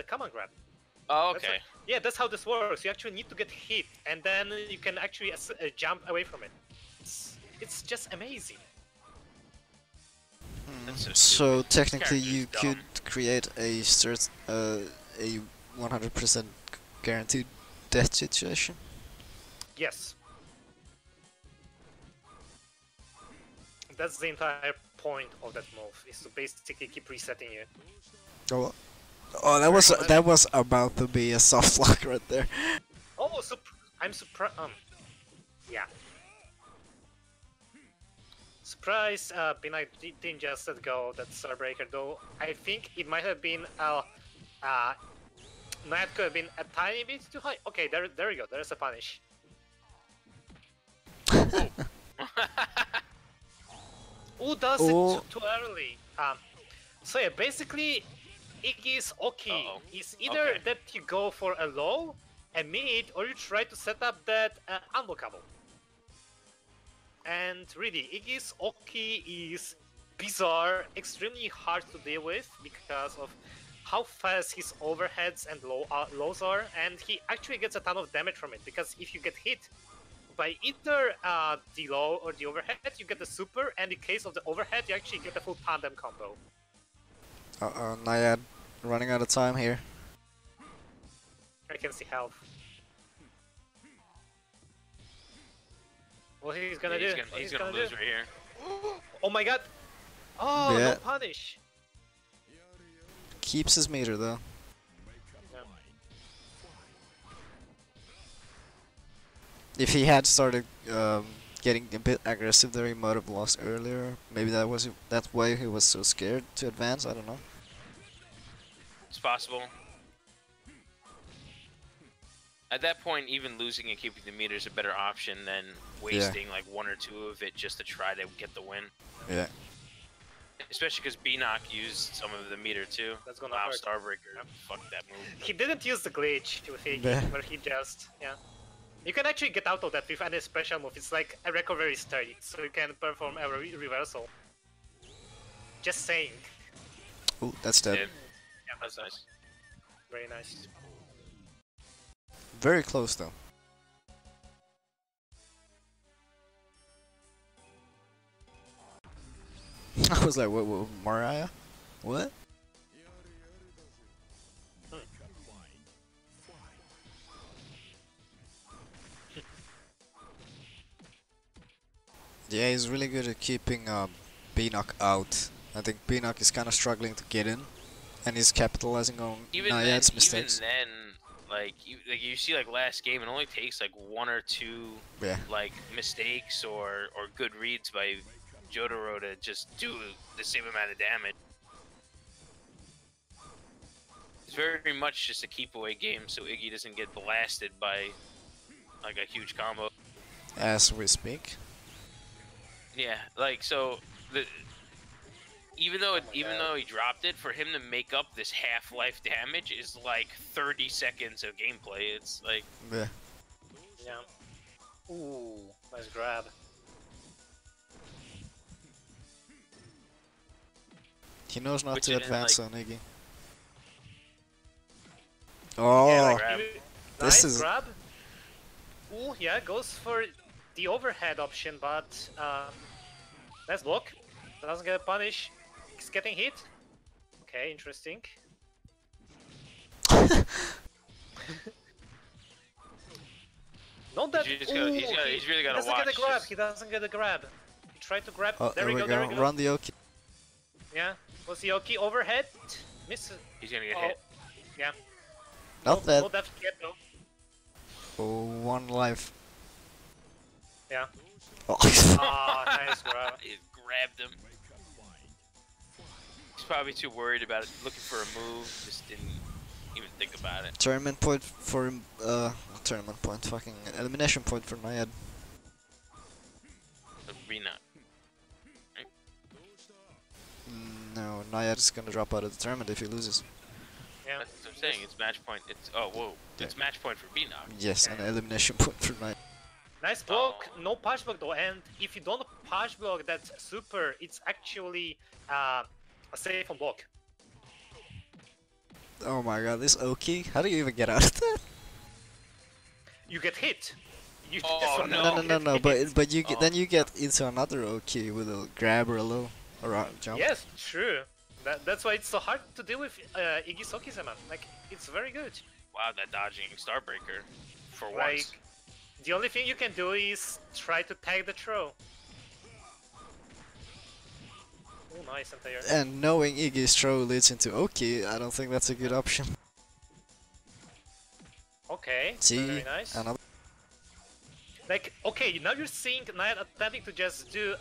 command grab. Oh, okay. Yeah, that's how this works. You actually need to get hit, and then you can actually jump away from it. It's just amazing. So technically, Character's you dumb. could create a 100% guaranteed death situation. Yes. That's the entire point of that move, is to basically keep resetting you. Oh, that was about to be a soft lock right there. Oh, I'm surprised. Yeah. Surprised, Binai didn't just let go that Starbreaker, though. I think it might have been Knight could have been a tiny bit too high. Okay, there we go. There's a punish. Who does it too early? So yeah, basically, Iggy's Oki is either that you go for a low, a mid, or you try to set up that unblockable. And really, Iggy's Oki is bizarre, extremely hard to deal with because of how fast his overheads and lows are, and he actually gets a ton of damage from it, because if you get hit by either the low or the overhead, you get the super, and in case of the overhead, you actually get the full tandem combo. Uh-oh, Naiad running out of time here. I can see health. What he's gonna do? He's gonna lose right here. Oh my god! Oh, Yeah. no punish! Keeps his meter though. Yeah. If he had started getting a bit aggressive there, he might have lost earlier. Maybe that's why he was so scared to advance. I don't know. It's possible. At that point, even losing and keeping the meter is a better option than wasting like 1 or 2 of it just to try to get the win. Yeah. Especially because Beanock used some of the meter too. That's gonna wow, hurt. Starbreaker. Fuck that move. He didn't use the glitch with Iggy, Yeah. where he just, You can actually get out of that with any special move. It's like a recovery state, so you can perform a reversal. Just saying. Ooh, that's dead. Yeah, that's nice. Very nice. Very close though. I was like, what, Mariah? What? Yeah, he's really good at keeping Beanock out. I think Beanock is kind of struggling to get in, and he's capitalizing on Naiad's mistakes. Even then, like you see, like last game, it only takes like 1 or 2 like mistakes or good reads by Jojo to just do the same amount of damage. It's very much just a keep away game, so Iggy doesn't get blasted by like a huge combo. As we speak. Yeah, like so even though he dropped it, for him to make up this half-life damage is like 30 seconds of gameplay. It's like Yeah. Ooh, nice grab. He knows not Which to it is, advance like- on Iggy. Oh, grab. this Nice is grab. Ooh, yeah, goes for the overhead option, but nice block. Doesn't get a punish. He's getting hit. Okay, interesting. Not that. He's Ooh, really got to doesn't watch. get a grab. just- He doesn't get a grab. He tried to grab. Oh, there we go. There we go. Run the Oki. Yeah. Was the Oki overhead? Miss. He's gonna get Oh, hit. yeah. Not that. No depth yet though. Oh, 1 life. Yeah. Oh. Ah, nice grab. He grabbed him. He's probably too worried about it, looking for a move. Just didn't even think about it. Tournament point for him. Tournament point. Fucking elimination point for Naiad. Arena. No, Naiad is gonna drop out of the tournament if he loses. Yeah. That's what I'm saying. It's match point. It's It's match point for Beanock. Yes, an elimination point for Naiad. Nice block, no punch block though, and if you don't punch block that super, it's actually a safe on block. Oh my god, this Oki. How do you even get out of that? You get hit. You Oh, just no. But you get then you get into another Oki with a grab or a low or a jump. Yes, true. That's why it's so hard to deal with Iggy Sokizema. Like, it's very good. Wow, that dodging Starbreaker for Like, once. the only thing you can do is try to tag the throw. Oh, nice anti-air. And knowing Iggy's throw leads into Oki, I don't think that's a good option. Okay, See, very nice. another. Like, okay, now you're seeing Naya attempting to just do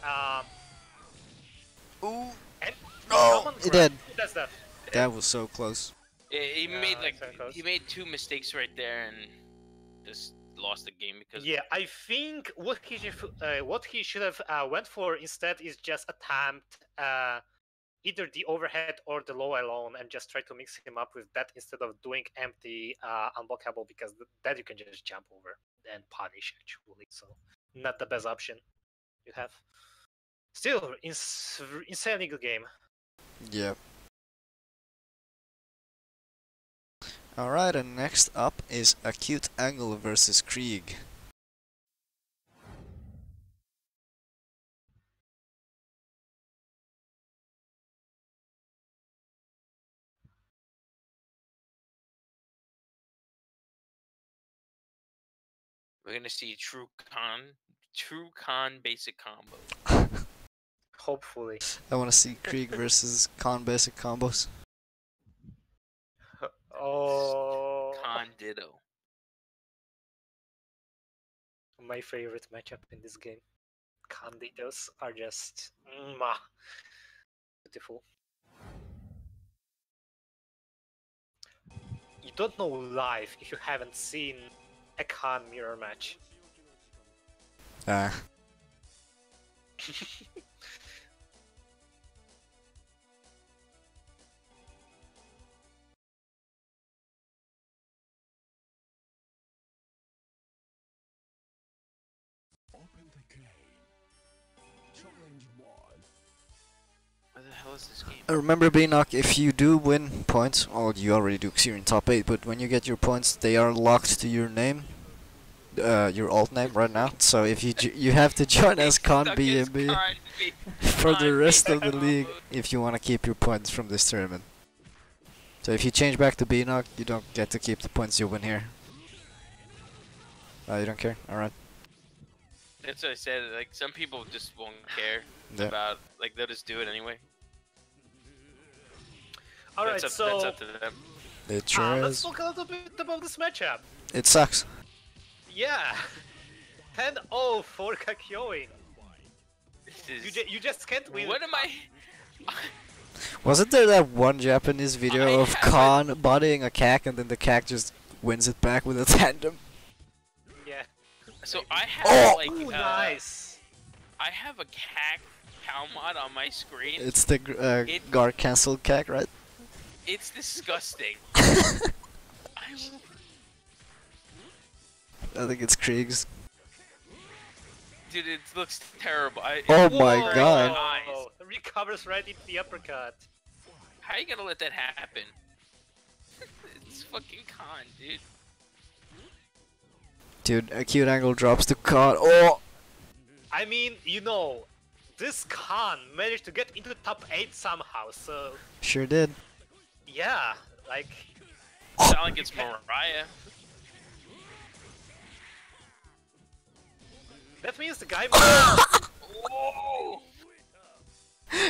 Ooh. and Oh, common he grab. did. That's that. That was so close. He made Yeah, like very close. he made 2 mistakes right there and just lost the game because Yeah, I think what he should have went for instead is just attempt either the overhead or the low alone and just try to mix him up with that instead of doing empty unblockable, because that you can just jump over and punish actually. So not the best option you have. Still, insanely good game. Yeah. Alright, and next up is Acute Angle versus Krieg. We're gonna see true con basic combo. Hopefully. I want to see Krieg versus Con basic combos. Oh, Con ditto. my favorite matchup in this game. Candidates are just mwah, beautiful. You don't know live if you haven't seen a Khan mirror match. What the hell is this game? Remember, Beanock, if you do win points, oh, you already do because you're in top 8, but when you get your points, they are locked to your name, your alt name right now. So if you have to join as Con BMB for the rest of the league if you want to keep your points from this tournament. So if you change back to Beanock, you don't get to keep the points you win here. You don't care? Alright. That's what I said. Like some people just won't care Yeah. about. Like they'll just do it anyway. Alright, That's so up to them. It sure let's is. talk a little bit about this matchup. It sucks. Yeah, 10-0 for Kakyoin. This is, You just can't win. what am I? Wasn't there that one Japanese video I of Khan bodying a CAC and then the CAC just wins it back with a tandem? Yeah. So I have like Ooh, nice. I have a CAC PAL mod on my screen. It's the guard cancelled CAC, right? It's disgusting. I think it's Krieg's. Dude, it looks terrible. Oh my Whoa, god. Recovers right into the uppercut. How are you gonna let that happen? It's fucking con, dude. Dude, Acute Angle drops the card. Oh! I mean, you know, this Khan managed to get into the top 8 somehow, so Sure did. yeah, like... It's not like it's Mariah. That means the guy... Whoa!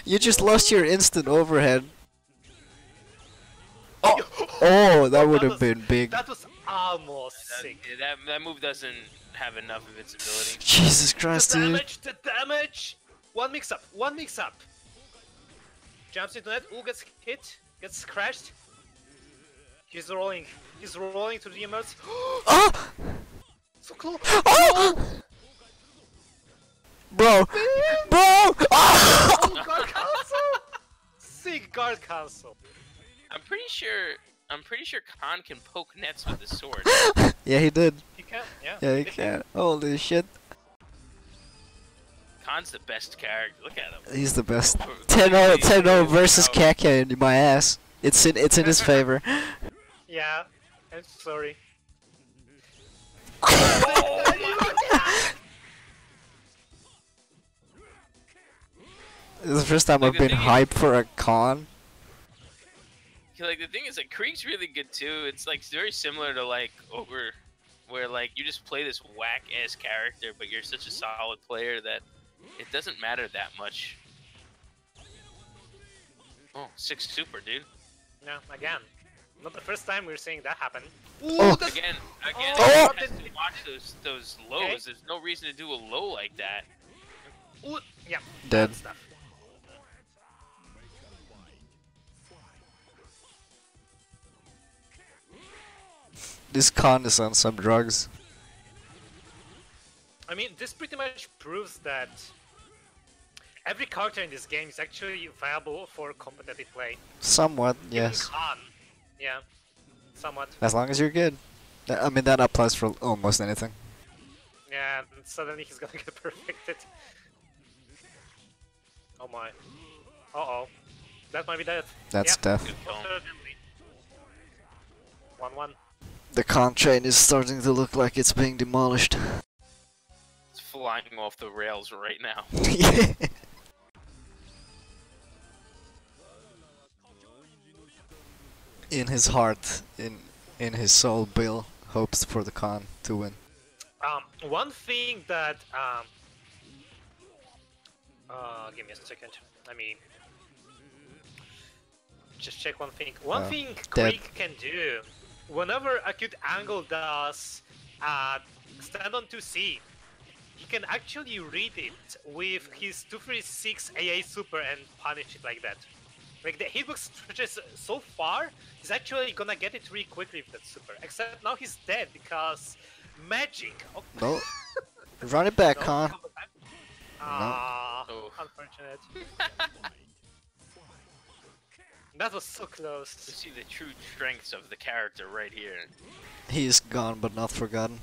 You just lost your instant overhead. Oh, that would have been big. That was almost sick. That move doesn't have enough invincibility. Jesus Christ, The dude. damage, the damage! One mix up. Jumps into net, ooh, gets hit, gets crashed. He's rolling to the emerge. Oh! So close! Oh! Bro! Bro! Oh! Oh, guard cancel! Sick guard cancel. I'm pretty sure Khan can poke nets with his sword. Yeah, he did. He can, yeah. Yeah, he can. Holy shit. Khan's the best character. Look at him. He's the best. 10-0 10-0 versus Kaka in my ass. It's in his favor. Yeah, I'm sorry. This is the first time I've been hyped for a con. Like the thing is, like Krieg's really good too. It's like very similar to like where like you just play this whack ass character, but you're such a solid player that it doesn't matter that much. Oh, 6 super, dude. No, again. Not the first time we're seeing that happen. Oh. Again, Oh. you have to watch those lows. Okay. There's no reason to do a low like that. Ooh, yeah. Dead. bad stuff. This con is on some drugs. I mean, this pretty much proves that every character in this game is actually viable for competitive play. Somewhat, Even yes. Khan. Yeah, somewhat. As long as you're good. I mean, that applies for almost anything. Yeah, and suddenly he's gonna get perfected. Oh my. Uh-oh. That might be dead. That's Yep. death. Good call. Certainly. 1-1. The con train is starting to look like it's being demolished. It's flying off the rails right now. Yeah. In his heart, in his soul, Bill hopes for the con to win. One thing that give me a second. Let me just check one thing. One thing Krieg can do whenever Acute Angle does stand on 2C, he can actually read it with his 236 AA super and punish it like that. Like the hitbox stretches so far, he's actually gonna get it really quickly with that super. Except now he's dead because magic. Oh. No, run it back, No, Con. come back. Ah, Oh. unfortunate. That was so close. You see the true strengths of the character right here. He's gone but not forgotten.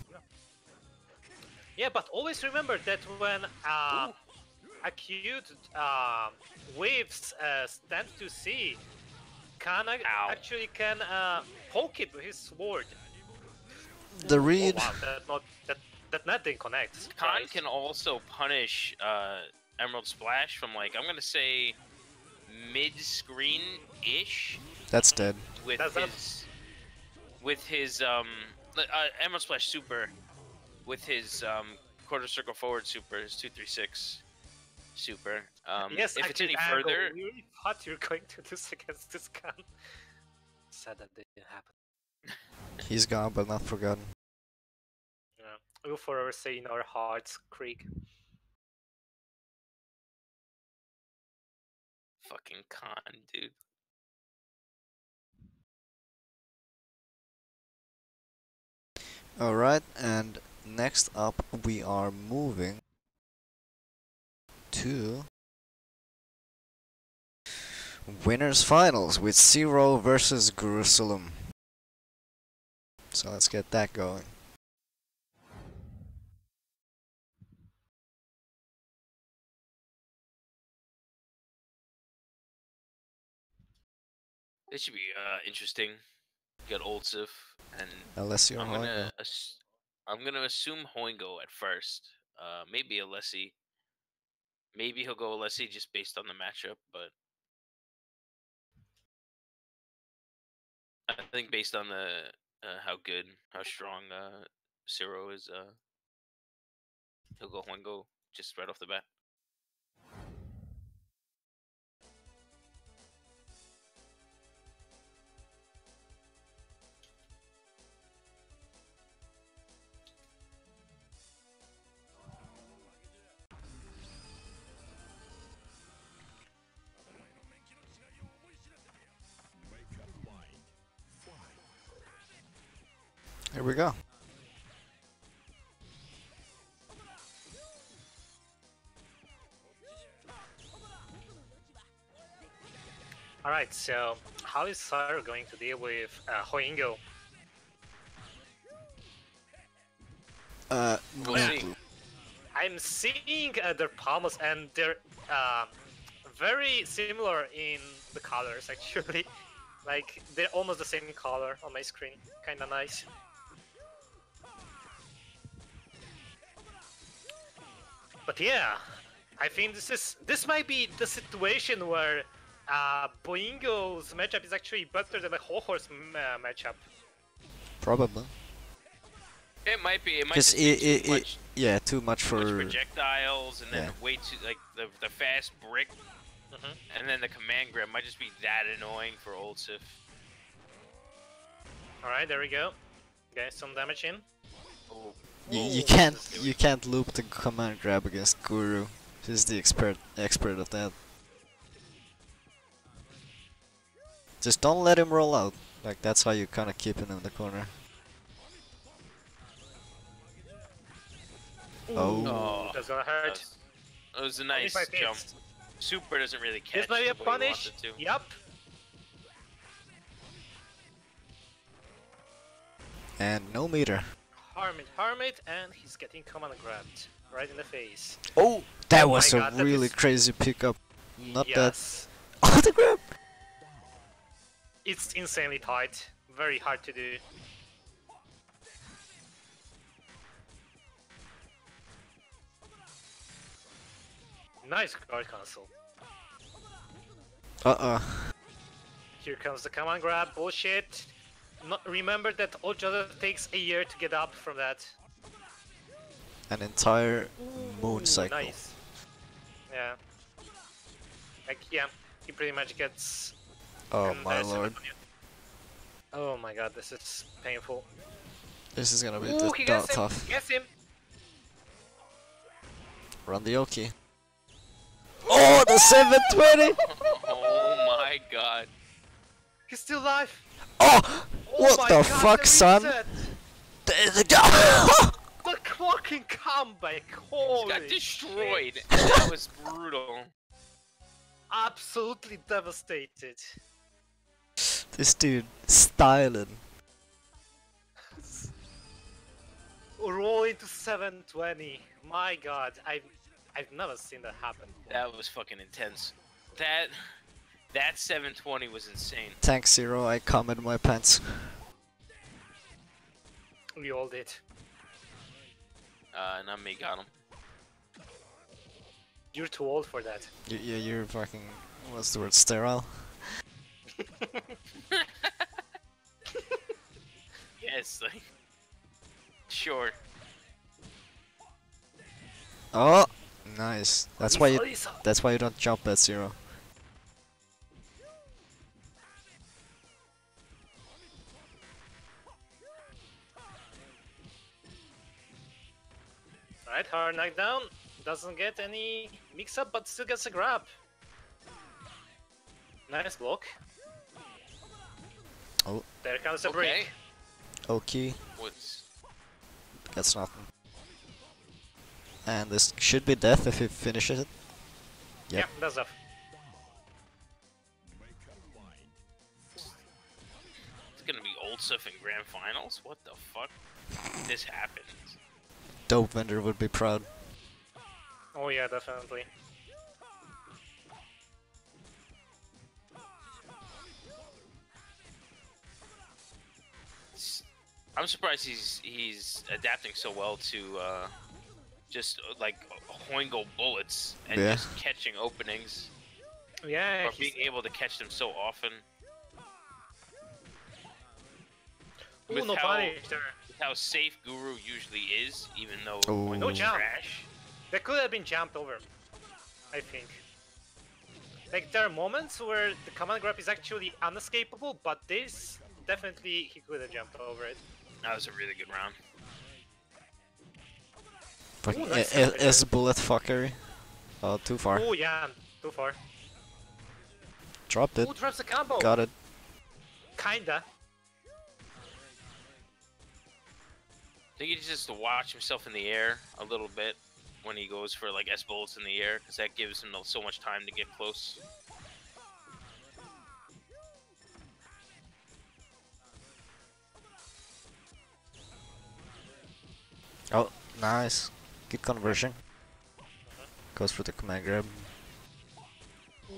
Yeah, but always remember that when Acute waves stand to see, Kana actually can poke it with his sword. The read. Oh, wow, that net didn't connect. Khan can also punish Emerald Splash from like, I'm gonna say mid-screen-ish. That's dead. With his Emerald Splash super, with his quarter circle forward super, his 236 super. Yes, if it's any Angle, further, we really thought you were going to lose against this gun. Sad that didn't happen. He's gone but not forgotten. Yeah, we'll forever say in our hearts, Krieg. fucking Khan, dude. Alright, and next up we are moving to Winners Finals with Zero versus Jerusalem. So let's get that going. This should be interesting. Got Oldsif and Alessio Hoingo. I'm gonna assume Hoingo at first. Maybe Alessi. Maybe he'll go Alessi just based on the matchup, but I think based on the how strong Zero is, he'll go Hoingo just right off the bat. Here we go. Alright, so how is Sar going to deal with Hoingo? We'll see. I'm seeing their palms and they're very similar in the colors actually. Like, they're almost the same color on my screen. Kinda nice. But yeah, I think this might be the situation where Boingo's matchup is actually better than the Hohor's matchup. Probably. It might be. It might Because just be too much. Yeah, too much for Projectiles and then way too like the fast brick, and then the command grab might just be that annoying for Oldsif. All right, there we go. Okay, some damage in. Oh. You can't loop the command grab against Guru. He's the expert of that. Just don't let him roll out. Like, that's how you kind of keep him in the corner. Oh, That's gonna hurt. That was a nice jump. Super doesn't really catch. This might be a the way he punish. wants it to. Yup. And no meter. Harm it, and he's getting command grabbed right in the face. Oh, that was my a God, that really is- crazy pickup. Not Yes. that. Oh, the grab! It's insanely tight. very hard to do. Nice guard cancel. Here comes the command grab, bullshit. Remember that Jojo takes a year to get up from that. An entire moon cycle. Nice. Yeah. Like, yeah, he pretty much gets... Oh my lord. Oh my god, this is painful. This is gonna be He gets him! tough. Gets him! Run the Oki. Oh, the 720! Oh my god. He's still alive! Oh! What my the god, fuck, the son? reset! The The fucking comeback! He Holy got destroyed. shit. That was brutal. Absolutely devastated. This dude styling. Roll into 720. My god, I've never seen that happen. That was fucking intense. That 720 was insane. Thanks, Zero. I come in my pants. We all did. Not me, got him. You're too old for that. You're fucking. What's the word? Sterile? Yes, like. Sure. Oh! Nice. That's why you. Lisa. That's why you don't jump at Zero. Alright, hard knockdown. Doesn't get any mix-up, but still gets a grab. Nice block. Oh. There comes a Okay. break. Oki. What's... Gets nothing. And this should be death if he finishes it. Yep. Yeah, that's enough. It's gonna be old stuff in grand finals? What the fuck? This happens. Dope vendor would be proud. Oh yeah, definitely. I'm surprised he's adapting so well to just like Hoingo bullets and Yeah. just catching openings Yeah, or being able to catch them so often. Ooh, With no how, punish there. with how safe Guru usually is, even though Ooh. Hoingo's No jump. trash. That could have been jumped over, I think. Like, there are moments where the command grab is actually unescapable, but this, definitely he could have jumped over it. That was a really good round. Fucking Ooh, nice S bullet fuckery. Oh, too far. Oh yeah, too far. Dropped it. Who drops the combo? Got it. Kinda. I think he just has to watch himself in the air a little bit when he goes for like S bullets in the air, because that gives him so much time to get close. Oh, nice. Good conversion. Goes for the command grab. Ooh,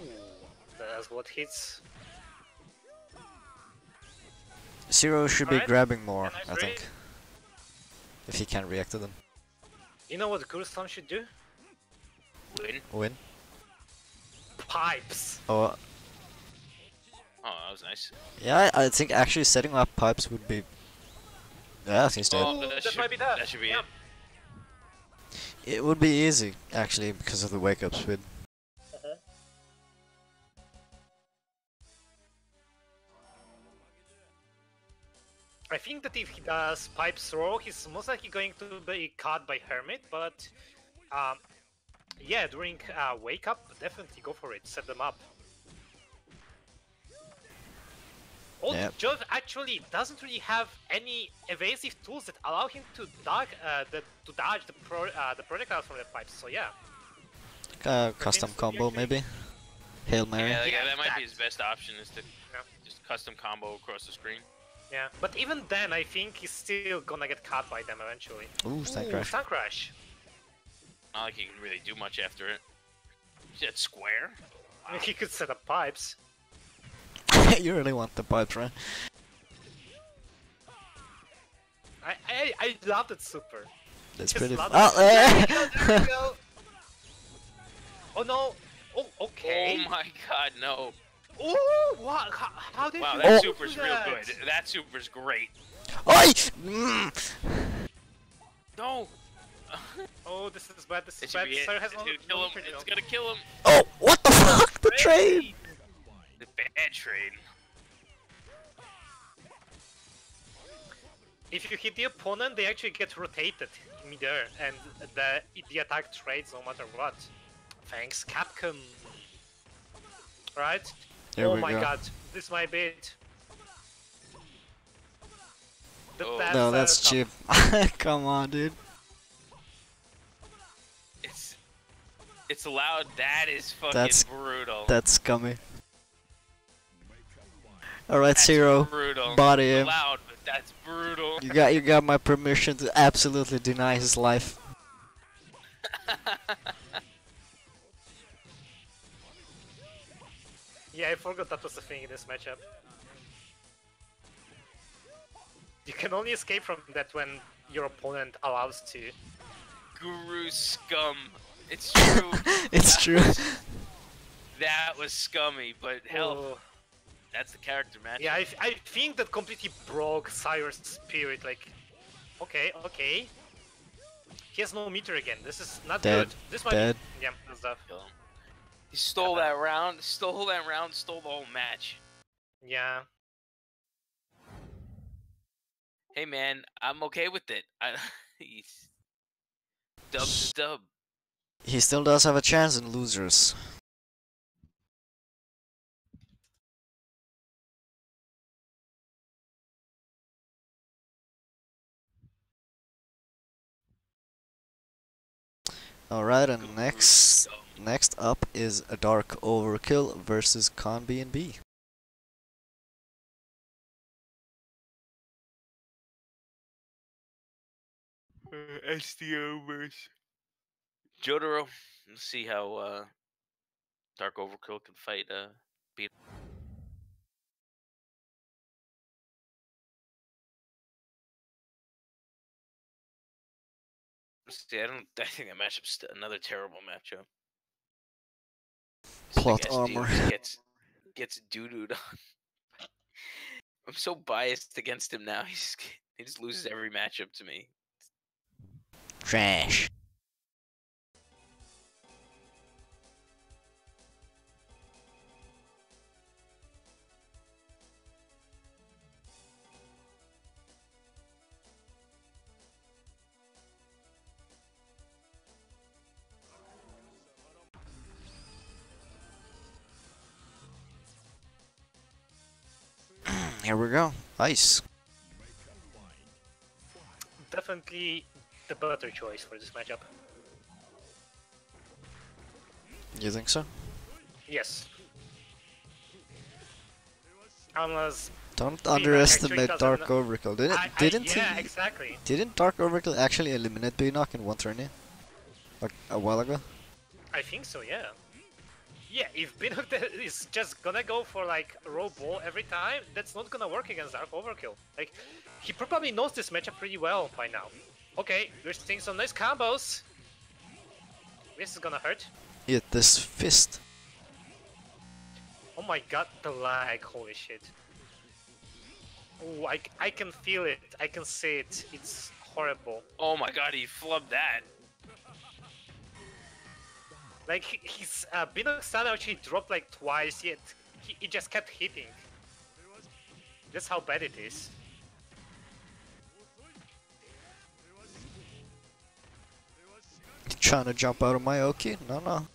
that's what hits. Zero should be Alright. grabbing more, Nice I think. If he can react to them. You know what Kurstan should do? Win. Win. Pipes. Oh, Oh, that was nice. yeah, I think actually setting up pipes would be... Yeah, I think he's dead. Oh, that might be that. That should be Yeah. it. It would be easy, actually, because of the wake-up speed. I think that if he does pipe throw, he's most likely going to be caught by Hermit, but yeah, during wake up, definitely go for it, set them up. Old Yep. Jojo actually doesn't really have any evasive tools that allow him to dodge the projectiles from the pipes, so yeah. Custom combo, maybe? Hail Mary. Yeah, Yeah, that might be that- his best option, is to Yeah. just custom combo across the screen. Yeah, but even then, I think he's still gonna get caught by them eventually. Ooh, Stun Ooh, Crash. Stun Crash. Not like he can really do much after it. Is that square? I mean, he could set up pipes. You really want the pipes, right? I love that super. That's Just pretty. love Oh, it. There we go. Oh no. Oh, okay. Oh my god, no. Oh, what? How did Wow, you that do super's real that? good. That super's great. Oi! No. Oh, this is bad. This It is should bad. be it. Sir It's has no gonna kill him. material. It's gonna kill him. Oh, what the fuck? The train! The bad train. If you hit the opponent, they actually get rotated midair, and the attack trades no matter what. Thanks, Capcom. Right? Here oh we my go. god, this might be it. Oh. No, that's tough. cheap. Come on, dude. It's loud. That is fucking That's- brutal. That's scummy. Alright, That's Zero. brutal. Body him. Loud, but that's brutal. You got my permission to absolutely deny his life. Yeah, I forgot that was a thing in this matchup. You can only escape from that when your opponent allows to. Guru scum. It's true. It's true. That was scummy, but hell, Oh. that's the character match. Yeah, I think that completely broke Cyrus' spirit. Like, okay. He has no meter again. This is not Dead. good. This might Dead. be. Yeah, that's tough. Kill him. He stole that round. Stole that round. Stole the whole match. Yeah. Hey man, I'm okay with it. He's dub's dub. He still does have a chance in losers. Alright, and next up is a Dark Overkill versus Con B&B. SDO versus Jojo. Let's see how Dark Overkill can fight beat. See, I think that matchup's another terrible matchup. This Plot big SDO armor. just gets doo-dooed on. I'm so biased against him now. He just loses every matchup to me. Trash. Here we go. Ice. Definitely the better choice for this matchup. You think so? Yes. Unless Don't actually underestimate doesn't- Dark Overkill. yeah, exactly. Didn't Dark Overkill actually eliminate B-Knock in one tourney? Like a while ago? I think so, yeah. Yeah, if Binok is just gonna go for like a roll ball every time, that's not gonna work against Dark Overkill. Like, he probably knows this matchup pretty well by now. Okay, we're seeing some nice combos. This is gonna hurt. Hit this fist. Oh my god, the lag, holy shit. Oh, I can feel it, I can see it, it's horrible. Oh my god, he flubbed that. Like, his Binok stun actually dropped like twice, yet he just kept hitting. That's how bad it is. Trying to jump out of my Oki? No.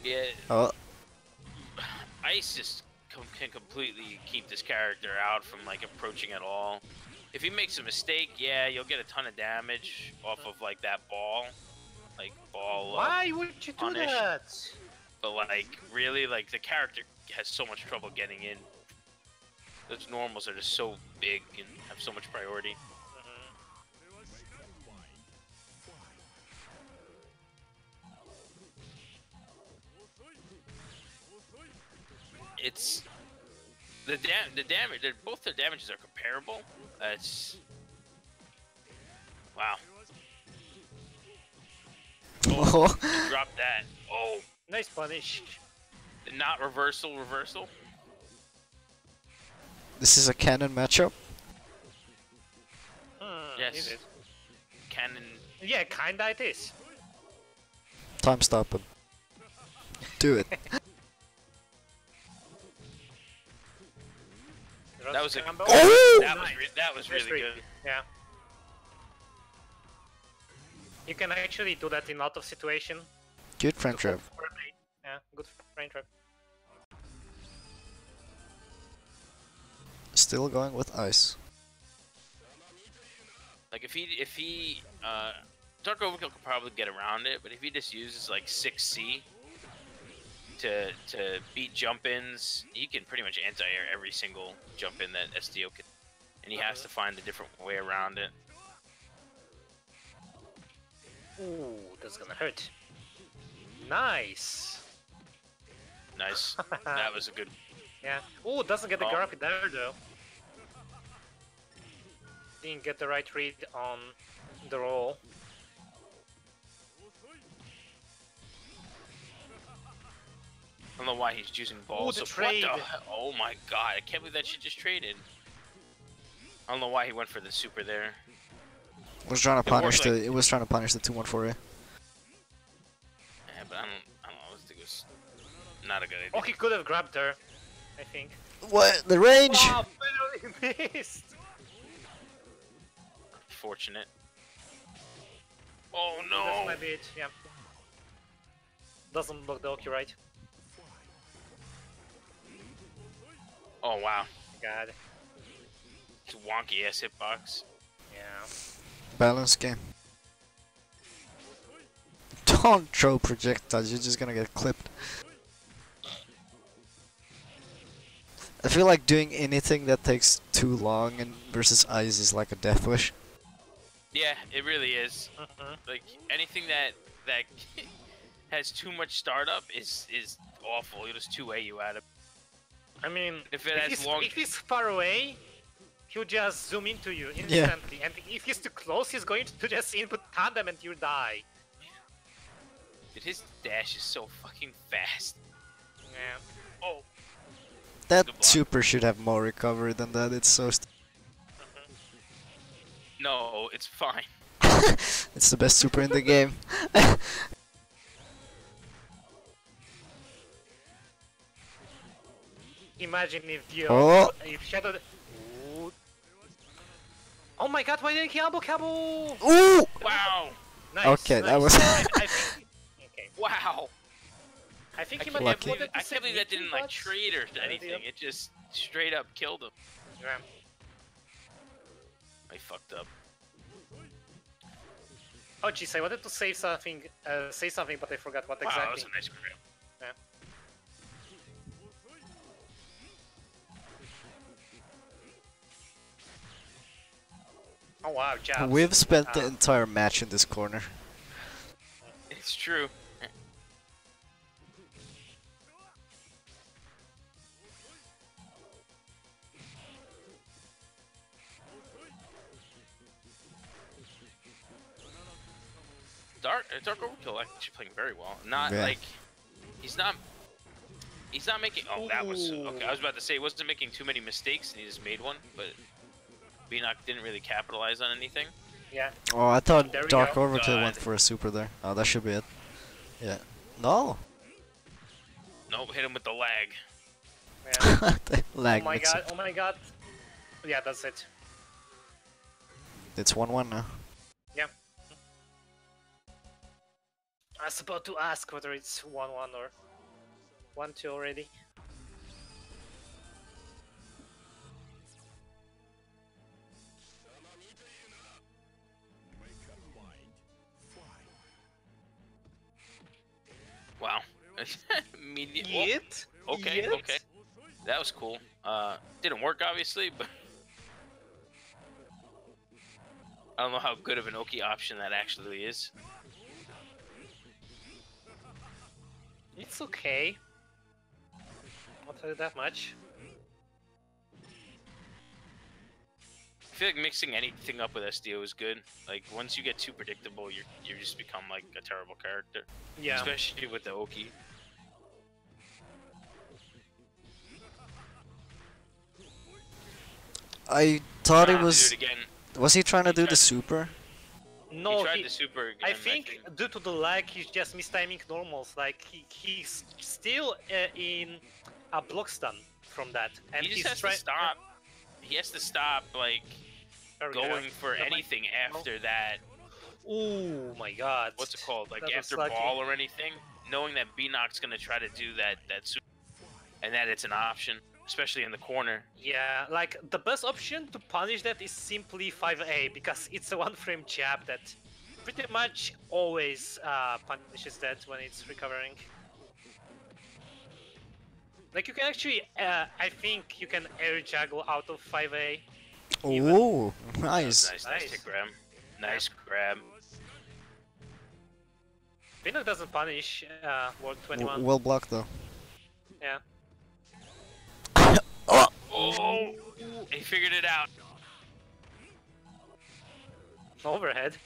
Yeah, Oh, Ice just can completely keep this character out from like approaching at all. If he makes a mistake, yeah, you'll get a ton of damage off of like that ball. Like ball. Why would you do punish. that? But like really, like the character has so much trouble getting in. Those normals are just so big and have so much priority. It's the damage. Both their damages are comparable. It's Wow. Oh, Drop that. Oh, Nice punish. not reversal. this is a canon matchup. Yes. Is it? Cannon. Yeah, kinda it is. Time stop him. Do it. That was a. Combo. Oh! That was That's really good. Yeah. You can actually do that in a lot of situations. Good friend trap. Yeah, good frame trap. Still going with ice. Like if he Dark Overkill could probably get around it, but if he just uses like 6C to beat jump-ins, he can pretty much anti-air every single jump-in that SDO can, and he has to find a different way around it. Ooh, that's gonna hurt. Nice. Nice. That was a good. Yeah. Ooh, doesn't get the Oh. grab there though. Didn't get the right read on the roll. I don't know why he's using balls. the What trade. Oh my god! I can't believe that shit just traded. I don't know why he went for the super there. Was trying to It worked punish the. like- It was trying to punish the 2-1-4A. Yeah, but I don't know. I think it was not a good idea. Oh, he could have grabbed her, I think. What? The range? Wow, finally missed! Fortunate. Oh That's no! my bitch, yeah. Doesn't block the Oki right. Oh wow! God. It's a wonky ass hitbox. Yeah. Balance game. Don't throw projectiles, you're just gonna get clipped. I feel like doing anything that takes too long and versus ice is like a death wish. Yeah, it really is. Like anything that has too much startup is awful. It'll just 2A you out of. I mean, If it has long- if he's far away, he'll just zoom into you instantly. And if he's too close, he's going to just input tandem and you die. Dude, his dash is so fucking fast. Yeah. Oh, That Good block. super should have more recovery than that, it's so no, it's fine. it's the best super in the game. Imagine if you Oh. if Shadow. Ooh. Oh my God! Why didn't he elbow cabo? Ooh! Wow! Nice. Okay, that nice. was- I think, okay. Wow! I think I he can't might have believe, wanted to I can't believe that submit didn't you, like but- trade or Yeah, anything. yeah. It just straight up killed him. Yeah. I fucked up. Oh jeez, I wanted to say something, but I forgot what Wow, that was exactly. a nice grab. Yeah. Oh wow, jabs. We've spent the Ah. entire match in this corner. It's true. Dark Overkill actually playing very well. Not Yeah. like he's not making. Oh, that was Ooh. okay. I was about to say he wasn't making too many mistakes, and he just made one, but Beanock didn't really capitalize on anything. Yeah. Oh, I thought There we Dark go. Overkill God. went for a super there. Oh, that should be it. Yeah. No! Nope, hit him with the lag. Yeah. The lag Oh my mixer. god, oh my god. Yeah, that's it. It's 1-1 now. Yeah. I was about to ask whether it's 1-1 or 1-2 already. Wow. Medium. Yet? Okay, Yet? okay. That was cool. Didn't work obviously, but I don't know how good of an Oki option that actually is. It's okay. I'll tell you that much. feel like mixing anything up with SDO is good. Like once you get too predictable, you just become like a terrible character. Yeah. Especially with the Oki. I thought it Do was. it again. Was he trying to do tried the to- super? No, he tried the super again. I think due to the lag, he's just mistiming normals. Like he's still in a block stun from that, and he just he's has to trying. stop. He has to stop like going for anything after that. Oh my god. What's it called? Like That was after lucky. ball or anything, knowing that B-Knock's gonna try to do that super, and that it's an option, especially in the corner. Yeah, like the best option to punish that is simply 5A because it's a one-frame jab that pretty much always punishes that when it's recovering. Like you can actually, I think you can air juggle out of 5A. Oh, nice. Nice hit grab. Nice grab. Pinnock doesn't punish World 21. Well blocked though. Yeah. Oh, he figured it out. Overhead.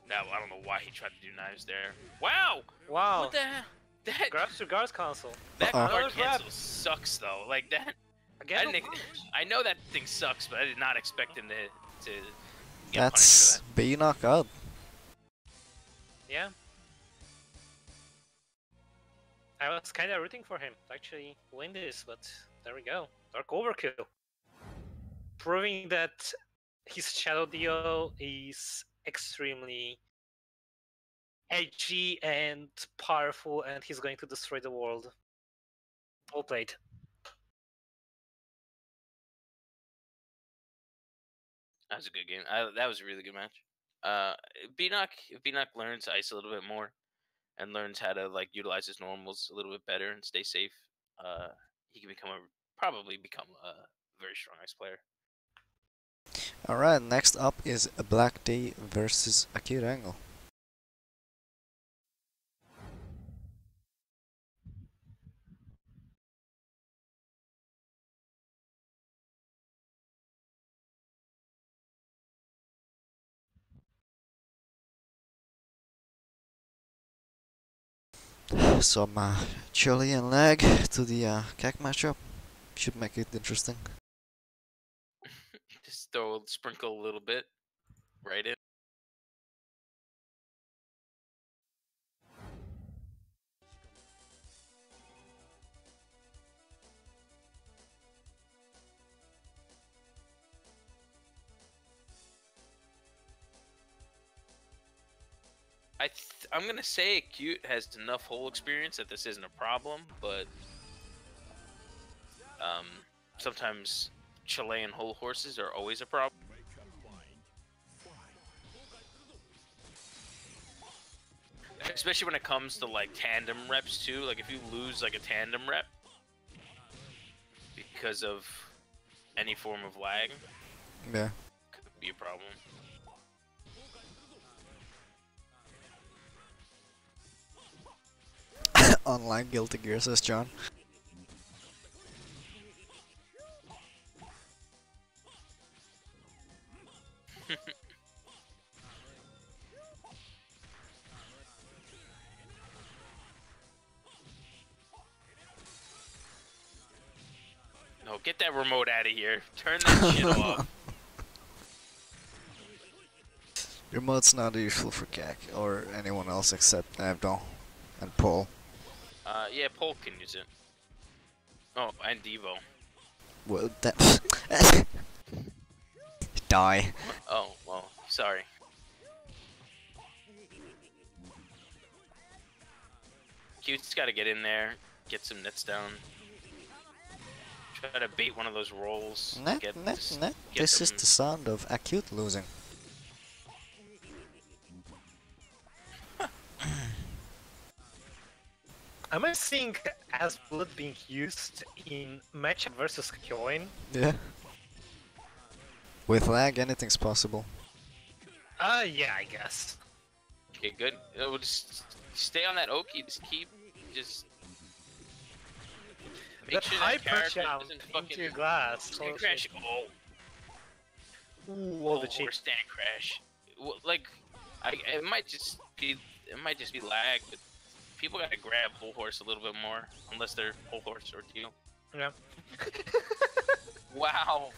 Now I don't know why he tried to do knives there. Wow. Wow. What the hell? That Grabs to guards console. that Uh-oh. guard Another grab. cancel sucks though. Like that. Again? I know that thing sucks, but I did not expect him to get That's punished B knockout. Yeah. I was kind of rooting for him to actually win this, but there we go. Dark Overkill. Proving that his Shadow Dio is extremely edgy and powerful, and he's going to destroy the world. Well played. That was a good game. That was a really good match. If B-Knock learns ice a little bit more and learns how to like utilize his normals a little bit better and stay safe, he can probably become a very strong ice player. Alright, next up is a Black Day versus Acute Angle. Some Chilean lag to the CAC matchup. Should make it interesting. Just sprinkle a little bit right in. I'm gonna say Acute has enough hole experience that this isn't a problem, but sometimes Chilean hole horses are always a problem. Especially when it comes to like tandem reps too. Like if you lose like a tandem rep because of any form of lag, Yeah. could be a problem. Online Guilty Gear, says John. No, get that remote out of here. Turn that shit off. Remote's not useful for CAC or anyone else except Abdul and Paul. Yeah, Polk can use it. Oh, and Devo. Well, that die. Oh, well, sorry. Cute's got to get in there, get some nets down. Try to bait one of those rolls. Net. Get This is them- the sound of Acute losing. Am I seeing as blood being used in matchup versus Kyoin? Yeah. With lag, anything's possible. Yeah, I guess. Okay, good. We'll just stay on that Oki. Just keep Make That sure hyper character jump doesn't into glass. stand Holy crash. shit. Oh, Ooh, all the or cheap. stand crash. Well, like, it might just be lag, but people gotta grab whole horse a little bit more, unless they're whole horse or teal. Yeah. Okay. Wow.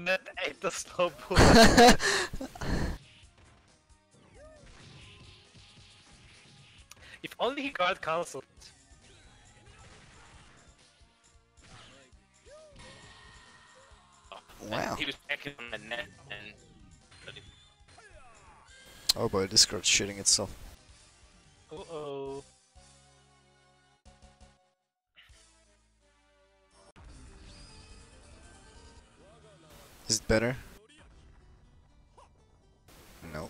That ate the slow bullet. If only he guard cancelled. Wow. He was checking on the net and. Oh boy, Discord's shitting itself. Uh-oh. Is it better? No.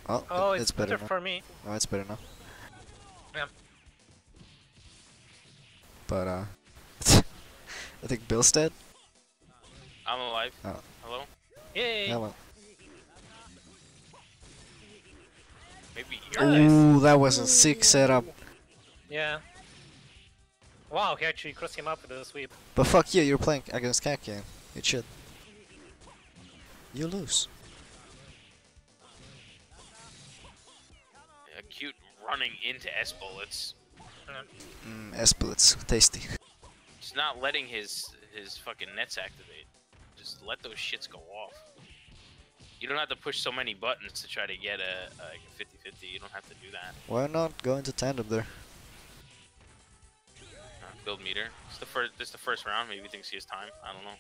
Oh, Oh, it's it's better better now. for me. No, it's better now. Yeah. But I think Bill's dead. I'm alive. Oh. Hello? Yay! Hello. Maybe you're Nice. Ooh, that was a sick setup. Yeah. Wow, he actually crossed him up with a sweep. But fuck you, you're playing against Cat Game. You should. You lose. Acute running into S bullets. S-bullets. Tasty. Just not letting his fucking nets activate. Just let those shits go off. You don't have to push so many buttons to try to get a 50-50. You don't have to do that. Why not go into tandem there? Build meter. This is the first round. Maybe he thinks he has time. I don't know.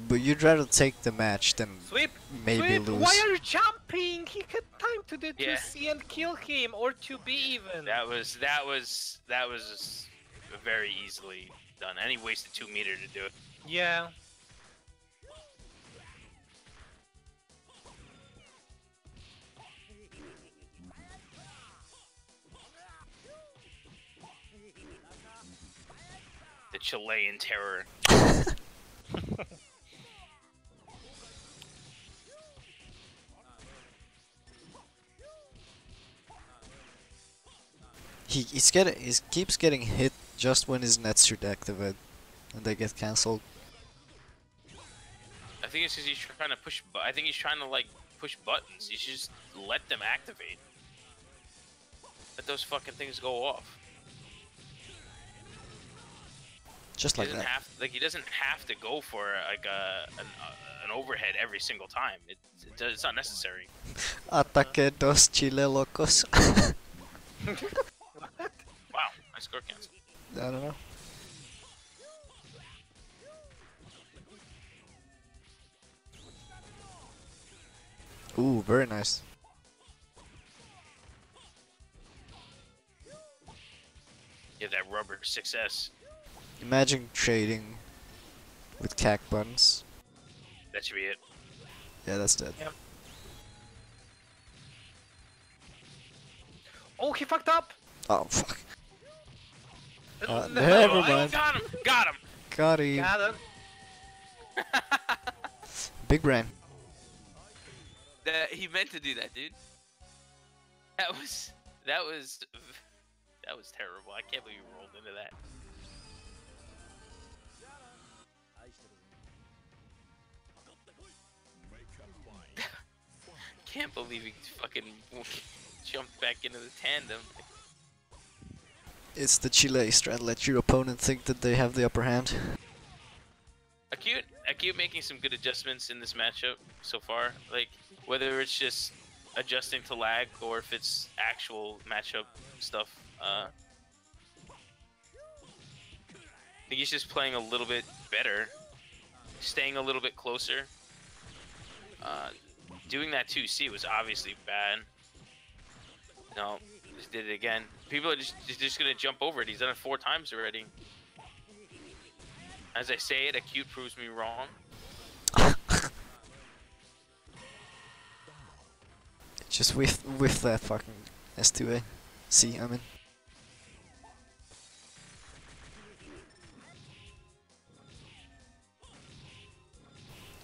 But you'd rather take the match than Sweep! maybe Sweep! lose. Why are you jumping? He had time to do Yeah. 2C and kill him, or 2B even. That was very easily done. And he wasted 2 meter to do it. Yeah. The Chilean terror. He keeps getting hit just when his nets should activate, and they get cancelled. I think it's because he's trying to push. I think he's trying to like push buttons. You should just let them activate. Let those fucking things go off. Just like that. He doesn't have to go for like an overhead every single time. It's not necessary. Ataque dos Chile locos. Wow, nice score cancel. I don't know. Ooh, very nice. Yeah, that rubber success. Imagine trading with CAC buttons. That should be it. Yeah, that's dead. Yep. Oh, he fucked up! Oh, fuck. No. Never Oh, mind. got him! Got him! Got him. Got him. Big brain. He meant to do that, dude. That was terrible. I can't believe you rolled into that. Can't believe he fucking jumped back into the tandem. It's the Chile strat. Let your opponent think that they have the upper hand. Acute making some good adjustments in this matchup so far. Like, whether it's just adjusting to lag or if it's actual matchup stuff. I think he's just playing a little bit better, staying a little bit closer. Doing that 2C was obviously bad. No, just did it again. People are just gonna jump over it. He's done it 4 times already. As I say it, Acute proves me wrong. Just with that fucking S2A. I mean.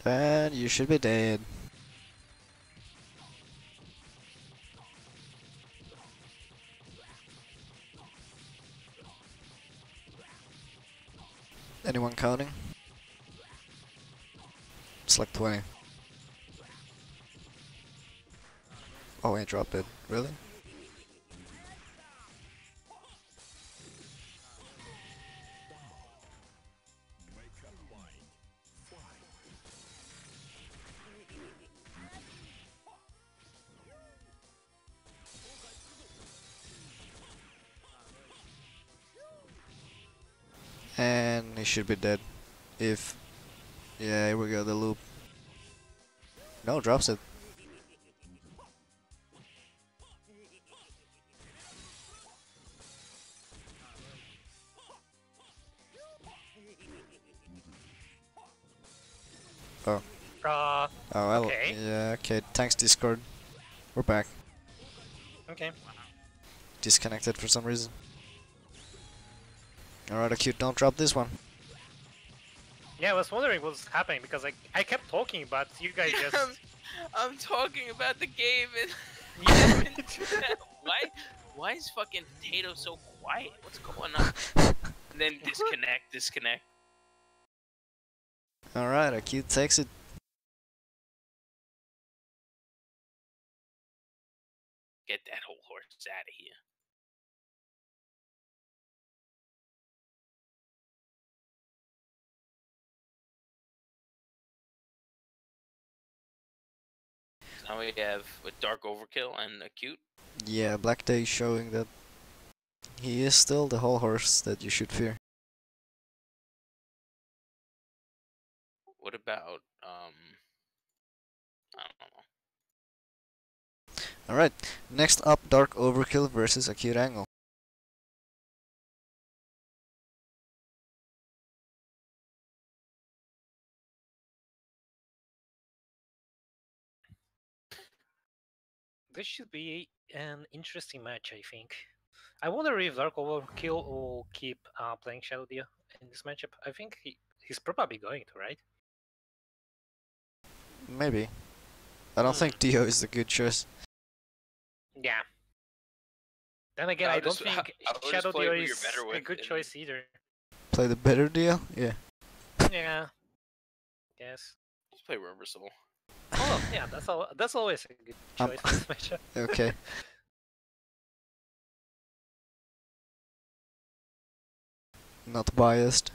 And you should be dead. Anyone counting? It's like 20. Oh, I dropped it. Really? And he should be dead. If... Yeah, here we go, the loop. No, drops it. Oh. Uh, Oh, well, okay. yeah, okay, thanks Discord. We're back. Okay. Disconnected for some reason. Alright, Acute, don't drop this one. Yeah, I was wondering what's happening because I kept talking, but you guys just... I'm talking about the game and why is fucking Potato so quiet? What's going on? And then disconnect. Alright, Acute takes it. Get that whole horse out of here. Now we have a Dark Overkill and Acute. Yeah, Black Day showing that he is still the whole horse that you should fear. What about I don't know. Alright, next up, Dark Overkill versus Acute Angle. This should be an interesting match, I think. I wonder if Dark Overkill will keep playing Shadow Dia in this matchup. I think he's probably going to, right? Maybe. I don't think Dio is the good choice. Yeah. Then again, I don't think Shadow Dia is a good choice either. Play the better Dio? Yeah. Yeah. Yes. Just play Rubber Soul. Oh yeah, that's always a good choice in this matchup. Okay. Not biased.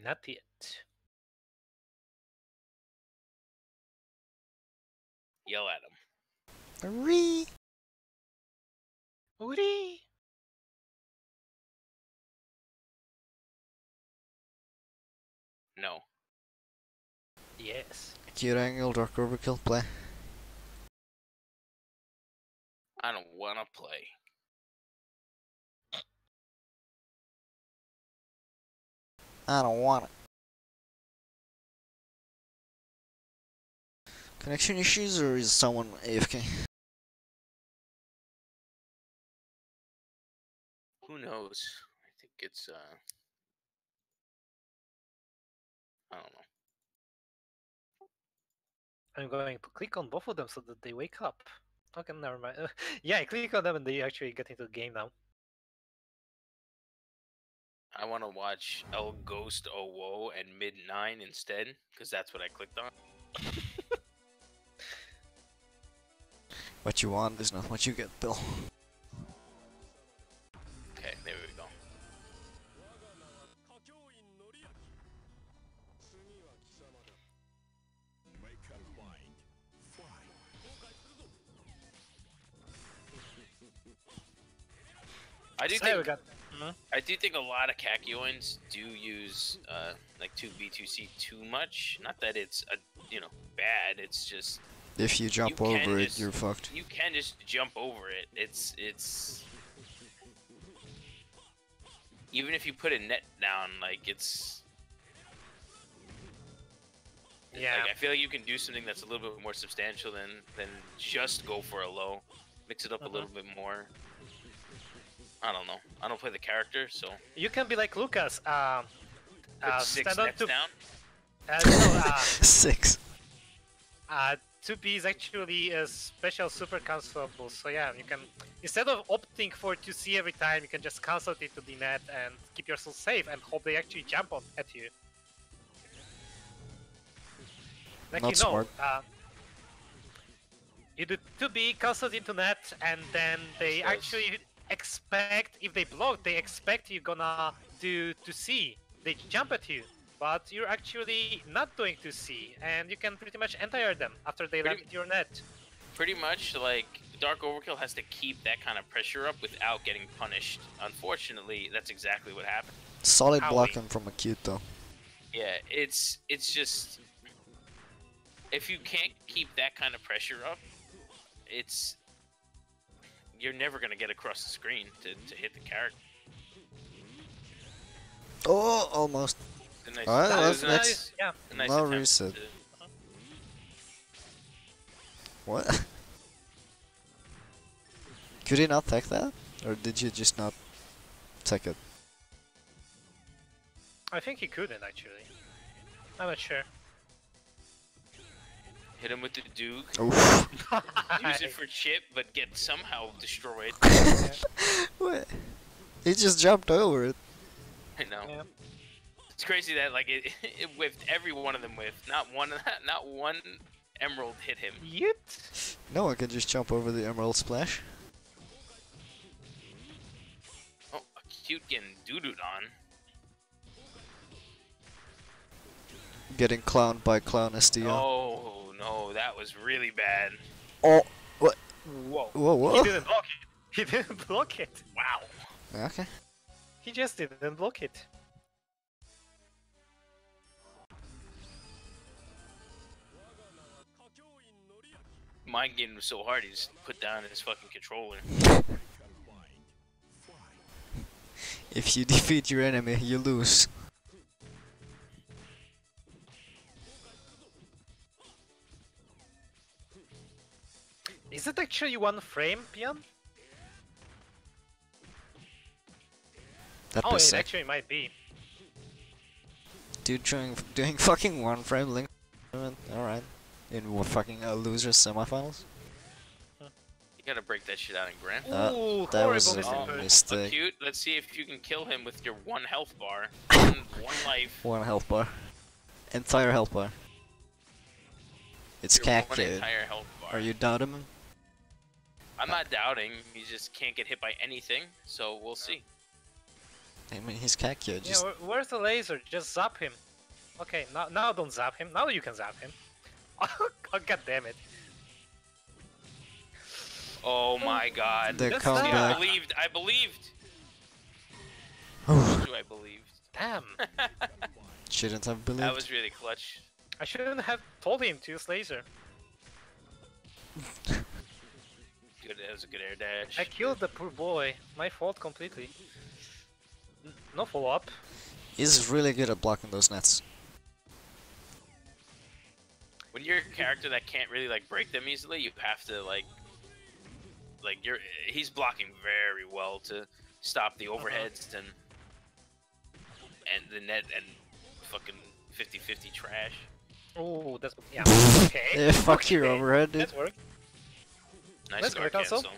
Not yet. Yell at him. Ree. Woody. No. Yes. Acute Angle, Dark Overkill, play. I don't wanna play. I don't want it. Connection issues or is someone AFK? Who knows? I think it's I don't know. I'm going to click on both of them so that they wake up. Okay, never mind. Yeah, I click on them and they actually get into the game now. I want to watch El Ghost O Woe and Mid-9 instead, because that's what I clicked on. What you want is not what you get, Bill. Okay, there we go. I do think a lot of Kakyoins do use like 2B2C too much. Not that it's bad. It's just If you jump over it, you're fucked. you can just jump over it. It's even if you put a net down, like it's Yeah. Like, I feel like you can do something that's a little bit more substantial than just go for a low. Mix it up a little bit more. I don't know. I don't play the character, so You can be like Lucas. put 6 stand on nets to down. no, 6. 2B is actually a special super cancelable. So yeah, you can, instead of opting for 2C every time, you can just cancel it to the net and keep yourself safe and hope they actually jump on at you. Like Not smart. You do 2B, cancel it into net, and then they actually expect, if they block, they expect you're gonna do 2C. They jump at you. But you're actually not doing 2C, and you can pretty much entire them after they land your net. Pretty much, like, Dark Overkill has to keep that kind of pressure up without getting punished. Unfortunately, that's exactly what happened. Solid blocking from Acute though. Yeah, it's just... If you can't keep that kind of pressure up, it's... You're never going to get across the screen to hit the character. Oh, almost. Nice, Alright, nice, yeah. nice no reset. What? Could he not take that? Or did you just not take it? I think he couldn't actually. I'm not sure. Hit him with the Duke. Oof. Use it for chip, but get somehow destroyed. What? He just jumped over it. I know. Yeah. It's crazy that like it whiffed. Every one of them whiffed. Not one emerald hit him. Yeet. No one can just jump over the emerald splash. Oh, Acute getting doo-dooed on. Getting clowned by Clown SDO. Oh no, that was really bad. Oh, what? Whoa. Whoa, whoa. He didn't block it. He didn't block it. Wow. Okay. He just didn't block it. Mind game was so hard, he just put down his fucking controller. If you defeat your enemy, you lose. Is it actually one frame, Pian? That'd Oh, be it sick. actually might be. Dude doing fucking one frame link. Alright. In what fucking losers semifinals? You gotta break that shit out in Grand. Ooh, that was horrible a misinput. mistake. Acute, let's see if you can kill him with your one health bar. one life. One health bar. Entire health bar. It's Your cack one kid. entire health bar. Are you doubting him? I'm not doubting. He just can't get hit by anything, so we'll see. I mean, he's cack kid. Yeah, Just where's the laser? Just zap him. Okay, now don't zap him. Now you can zap him. Oh, god damn it. Oh my god. the That's comeback. not- I believed. I believed. Damn. Shouldn't have believed. That was really clutch. I shouldn't have told him to use laser. Good, that was a good air dash. I killed the poor boy. My fault completely. No follow-up. He's really good at blocking those nets. When you're a character that can't really like break them easily, you have to like he's blocking very well to stop the overheads and the net and fucking 50-50 trash. Oh, that's yeah. Okay. Yeah, fuck your Okay. overhead, dude. That worked. Nice Let's guard go, cancel. cancel.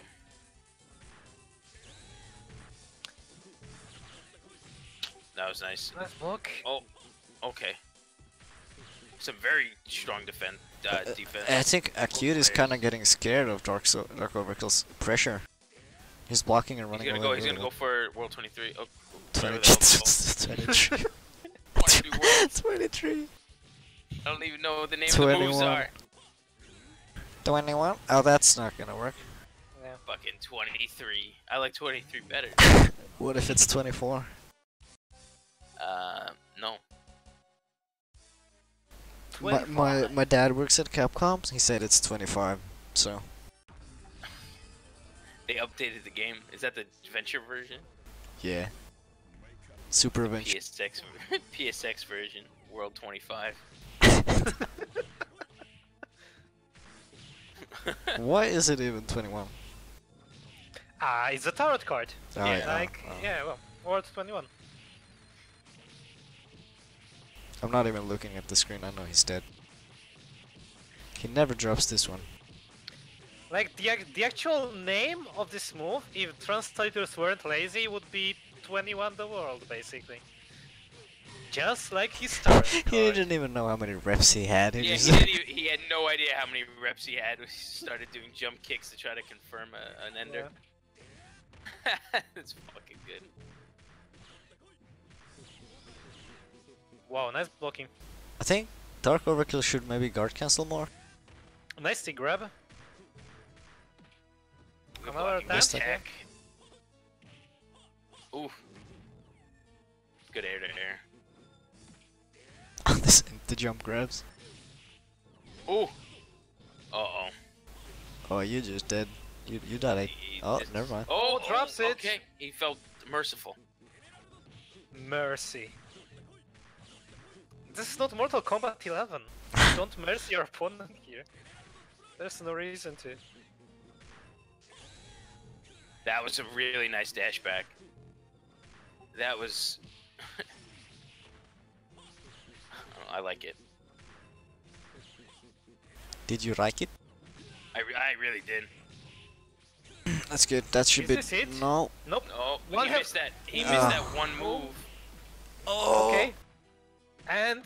That was nice. Nice block. Oh, okay. Some very strong defense. Defense. I think Acute is kind of getting scared of Dark Overkill's pressure. He's blocking and He's running gonna away. go. He's gonna go for World 23. Oh, 20, whatever the hell it's 23. called. 23 Worlds. 23. I don't even know what the name of the moves 21. are. 21? Oh, that's not gonna work. Yeah. Fucking 23. I like 23 better. What if it's 24? No. My dad works at Capcom. He said it's 25. So They updated the game. Is that the Venture version? yeah. Super Adventure. PSX version. World 25. Why is it even 21? It's a tarot card. Oh, yeah. Like, Oh. yeah, well, World 21. I'm not even looking at the screen. I know he's dead. He never drops this one. Like the actual name of this move, if translators weren't lazy, would be 21 the world, basically. Just like his start. He card. didn't even know how many reps he had. Yeah, just he had no idea how many reps he had when he started doing jump kicks to try to confirm an ender. It's fucking good. Wow, nice blocking. I think Dark Overkill should maybe guard cancel more. Nice stick grab. Good Another blocking, good attack. Ooh. Good air to air. This empty jump grabs. Ooh. Uh-oh. Oh, you just dead. You died. Oh, never mind. Oh, drops it. Okay, he felt merciful. Mercy. This is not Mortal Kombat 11. Don't mercy your opponent here. There's no reason to. That was a really nice dash back. That was... I like it. Did you like it? I really did. That's good. That should Is be. this it? No. Nope. Oh, One he hit. missed that. He missed that one move. Oh. Okay. And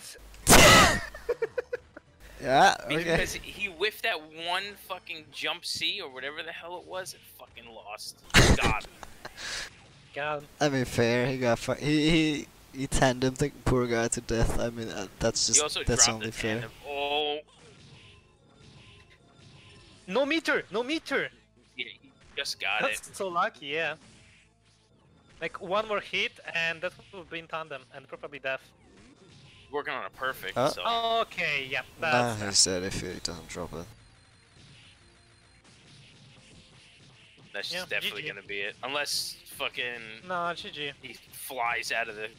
Yeah. Okay. Because he whiffed that one fucking jump C or whatever the hell it was, and fucking lost. God. got him. I mean, fair. He got he tandemed the poor guy to death. I mean, that's He just also that's dropped only the fair. tandem. Oh. No meter! No meter! Yeah, he just got That's it. so lucky, yeah. Like one more hit and that would have been tandem and probably death. Working on a perfect, Huh? so... Okay, yeah, Nah, that's he said if he doesn't drop it. That's Yeah, definitely GG. gonna be it. Unless fucking no, GG. he flies out of the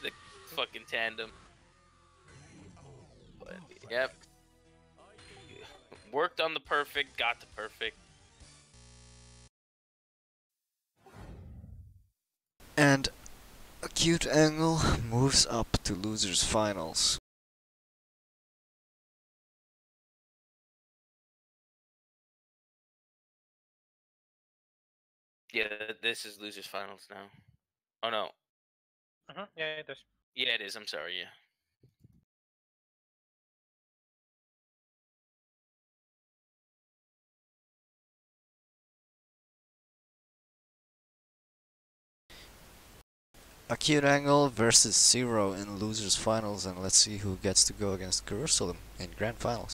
the fucking tandem. But, yep. Worked on the perfect, got the perfect. And Acute Angle moves up to losers finals. Yeah, this is losers finals now. Oh no. Yeah, it does. Yeah, it is. I'm sorry. Yeah. Acute Angle versus Zero in losers finals, and let's see who gets to go against Jerusalem in grand finals.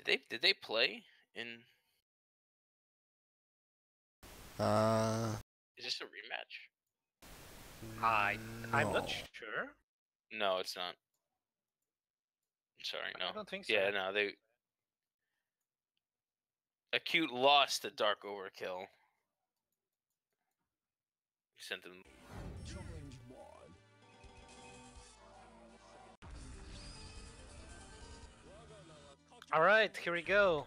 Did they play in? Is this a rematch? I'm not no. sure. No, it's not. Sorry, no. I don't think so. Yeah, no, they... Acute lost to Dark Overkill. Sent them... Alright, here we go.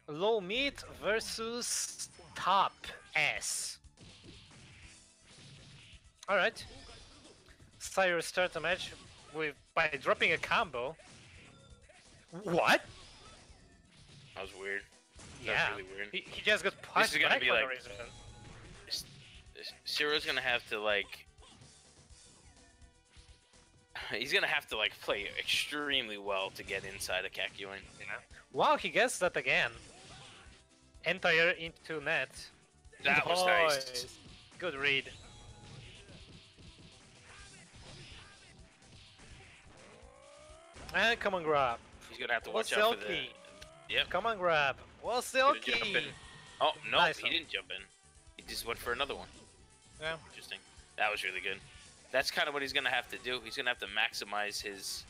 Low mid versus top S. Alright. Cyrus start the match by dropping a combo. What? That was weird. Yeah. That was really weird. He just got punched is gonna back be for no like- reason. Zero's gonna have to, like... He's gonna have to, like, play extremely well to get inside a Kakyoin. Yeah. Wow, he gets that again. Entire into net. That was nice. Good read. And come on, grab. He's gonna have to watch out for the... Wasilki. Yep. Come on, grab. Gonna jump Wasilki. in. Oh, no, Nice he one. didn't jump in. He just went for another one. Yeah. Interesting. That was really good. That's kind of what he's gonna have to do. He's gonna have to maximize his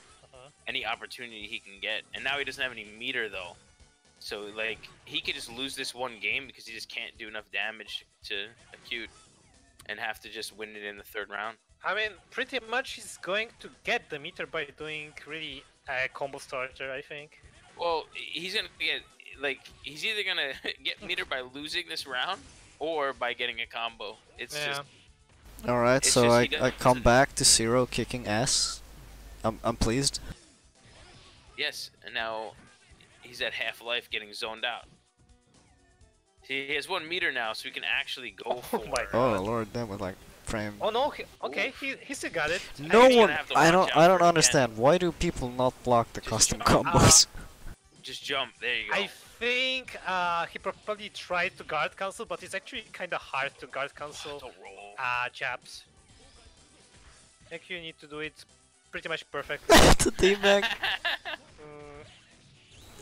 any opportunity he can get. And now he doesn't have any meter though, so like he could just lose this one game because he just can't do enough damage to Acute, and have to just win it in the 3rd round. I mean, pretty much he's going to get the meter by doing really a combo starter, I think. Well, he's gonna get he's either gonna get meter by losing this round or by getting a combo. It's just Alright, it's so just I come back to Zero kicking ass. I'm pleased. yes, and now he's at half life getting zoned out. He has 1 meter now, so he can actually go for my Oh lord, that was like frame. Oh no, he still got it. No he's one. gonna have to I watch don't. out I don't for it understand. Why do people not block the custom jump. combos? Just jump. There you go. I think he probably tried to guard cancel, but it's actually kind of hard to guard cancel To roll. jabs. I think you need to do it pretty much perfectly. The D-Mac.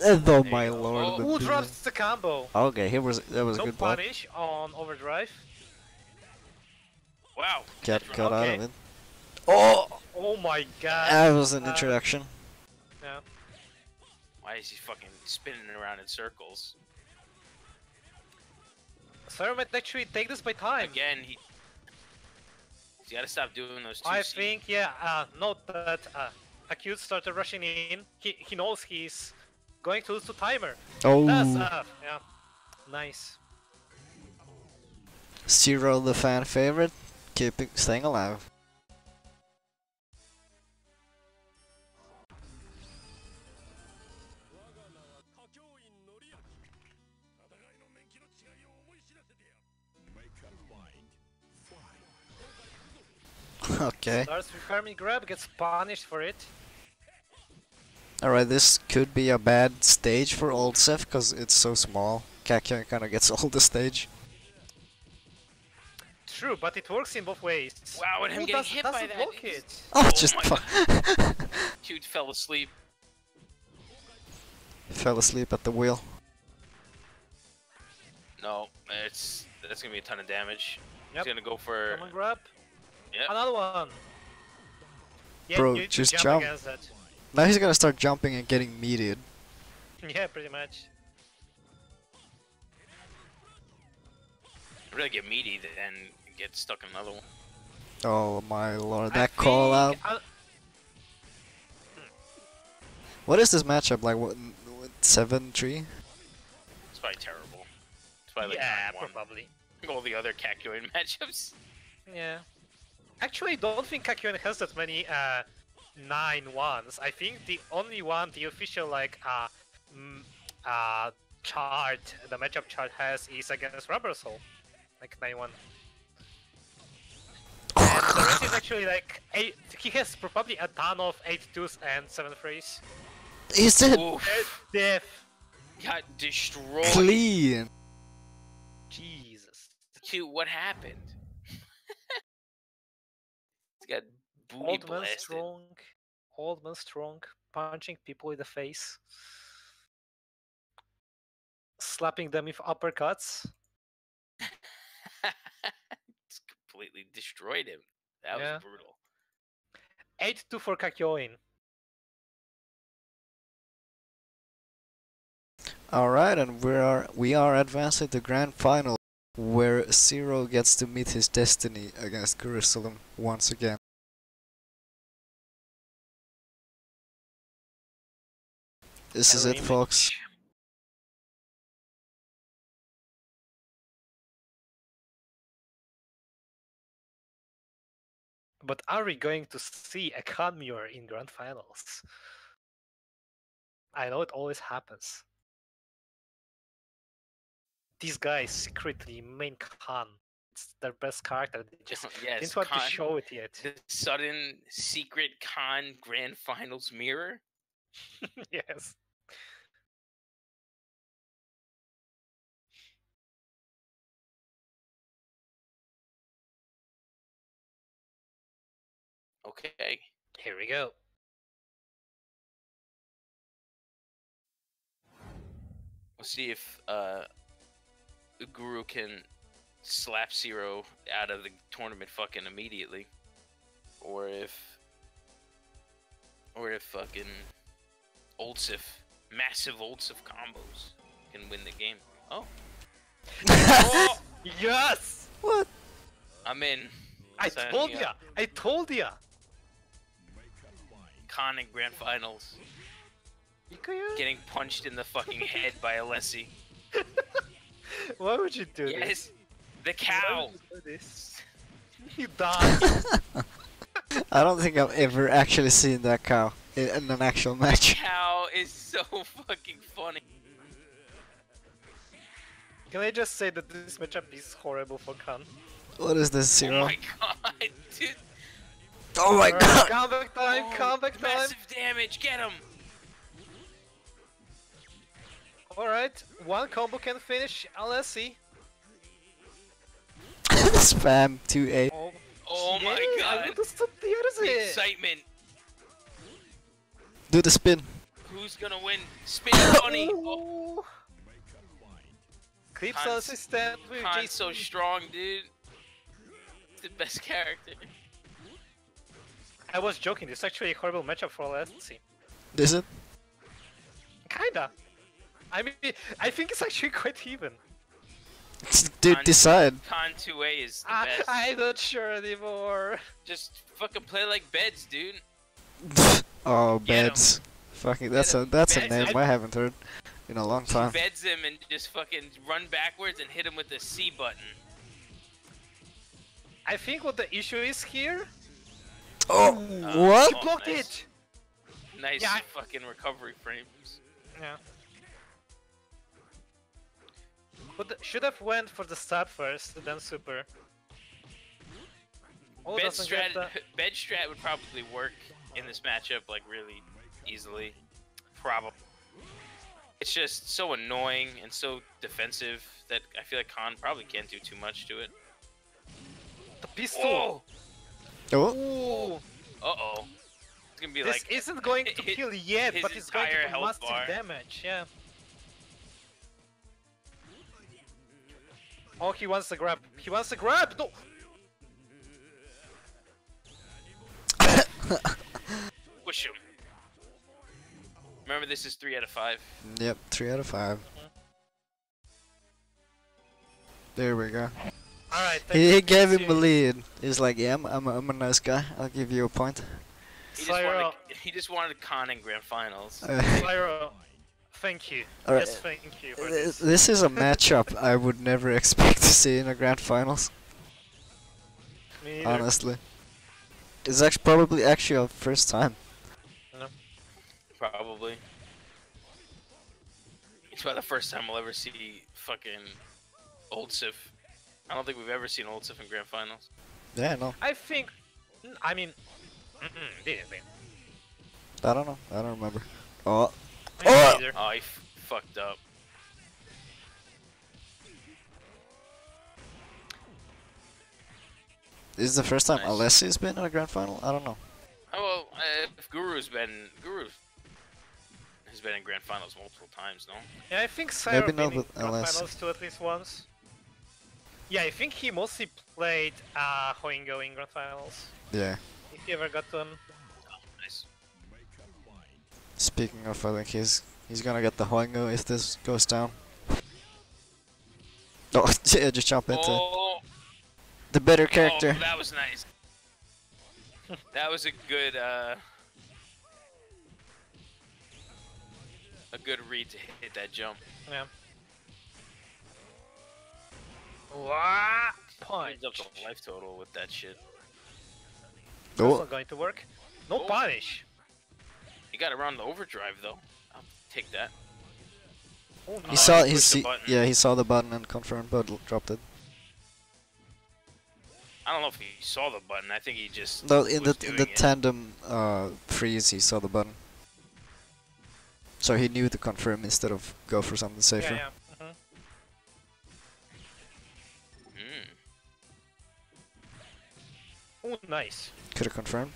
Oh my you go. lord. Oh. the Who D-Mac. drops the combo? Okay, that was No a good block. punish on overdrive. Wow. Got That's cut out Okay. of it. Oh, Oh my god. that was an introduction. Yeah. Why is he fucking spinning around in circles? Sarah might actually take this by time. Again, he's got to stop doing those 2 I C. think, yeah, note that Acute started rushing in. He knows he's going to lose to timer. Oh, That's, yeah, nice. Zero, the fan favorite, staying alive. Okay. Starts with farming grab, gets punished for it. Alright, this could be a bad stage for Old Seth because it's so small. Kakyoin kind of gets all the stage. True, but it works in both ways. Wow, and him Who getting hit by doesn't that. block it? Oh, Oh just my Cute fell asleep. fell asleep at the wheel. No, that's gonna be a ton of damage. Yep. He's gonna go for. Come on, grab. Yep. Another one. Yeah, Bro, you need to just jump. against that. Now he's gonna start jumping and getting meated. Yeah, pretty much. Really get meaty, then get stuck in another one. Oh my lord, I that call out. think, What is this matchup like? What, 7-3? It's probably terrible. It's probably like yeah, 9-1. probably. All the other Kakyoin matchups. Yeah. Actually, I don't think Kakyoin has that many 9-1s. I think the only one, the official like chart, the matchup chart has is against Rubber Soul, like 9-1. And the rest is actually like 8. He has probably a ton of 8-2s and 7-3s. He's dead! Oof. Death. Got destroyed. Clean! Jesus. Cute, what happened? He's got booty Old man blasted. strong. Old man strong. Punching people in the face. Slapping them with uppercuts. It's completely destroyed him. That Yeah. was brutal. 8-2 for Kakyoin. Alright, and we are advancing to grand final, where Zero gets to meet his destiny against Jerusalem once again. This is it, folks. But are we going to see a Khan mirror in grand finals? I know it always happens. These guys secretly main Khan. It's their best character. They just Yes, didn't want to Khan. show it yet. The sudden secret Khan Grand Finals mirror. Yes. Okay. Here we go. We'll see if Guru can slap Zero out of the tournament fucking immediately, or if Or if fucking Oldsif, massive Oldsif combos can win the game. Oh. Oh! Yes! What? I'm in. I Signing told ya! up. I told ya! Con in grand finals. Getting punched in the fucking head by Alessi. Why would you do Yes! this? The cow! Why would you do this? You died. I don't think I've ever actually seen that cow in an actual match. Cow is so fucking funny. Can I just say that this matchup is horrible for Khan? What is this, Oh Zero? my god, dude! Oh my Alright, god! comeback time, Oh, comeback time! massive damage, get him! Alright, one combo can finish Alessi. Spam 2A. Oh, Oh my yeah, god! I understood the The other excitement! Do the spin. Who's gonna win? Spin funny! Oh, Ooh. Clips Khan's- assistant with Khan's Jason. so strong, dude. The best character. I was joking, this is actually a horrible matchup for Alessi. Is it? Kinda. I mean, I think it's actually quite even. Dude, Khan- decide. Con 2A is the best. I'm not sure anymore. Just fucking play like beds, dude. Oh, Get 'em. beds. Fucking, that's Get a 'em. that's a Beds, name I haven't heard in a long time. Beds him and just fucking run backwards and hit him with the C button. I think what the issue is here. Oh, what? Oh, Blocked nice. it! Nice Yeah, fucking recovery frames. Yeah. But should have went for the stab first, then super. Oh, Bed doesn't get strat, the... bed strat would probably work in this matchup like really easily. Probably. It's just so annoying and so defensive that I feel like Khan probably can't do too much to it. The pistol! Oh! Oh, Ooh! Uh-oh. It's gonna be This like isn't going to his- kill yet, his but it's going to entire do health massive bar. damage, yeah. Oh, he wants the grab. He wants the grab! No! push him. Remember, this is 3 out of 5. yep, 3 out of 5. There we go. Alright, He gave him a lead. He's like, yeah, I'm a nice guy. I'll give you a point. He just wanted Khan in grand finals. Pyro, thank you. Alright. Yes, thank you for this. This is a matchup I would never expect to see in a grand finals. Me neither. Honestly, it's actually probably our first time. Probably. It's about the first time we'll ever see fucking Oldsif. I don't think we've ever seen Oldsif in grand finals. Yeah, no, I think... I mean... didn't. I don't know. I don't remember. Oh, Me Oh! neither. Oh, he fucked up. this is the first time Nice. Alessi's been in a grand final. I don't know. Oh well, if Guru has been in grand finals multiple times, no? Yeah, I think Maybe Syro not been in with grand LS. finals too at least once. Yeah, I think he mostly played Hoingo in grand finals. Yeah. If he ever got to him. Nice. Speaking of, I think he's gonna get the Hoingo if this goes down. Oh, yeah, just jump into Oh, the better character. oh, that was nice. That was a good read to hit that jump. Yeah. What? Punch. Brings up the life total with that shit. That's Oh, not going to work. No Oh. punish. He got around the overdrive though. I'll take that. Oh, he nice. saw he pushed the he button. yeah, he saw the button and confirmed, but dropped it. I don't know if he saw the button. I think he just No, in was the doing it. tandem freeze, he saw the button. So he knew to confirm instead of go for something safer. Yeah, yeah. Mm. Oh, nice. Could have confirmed.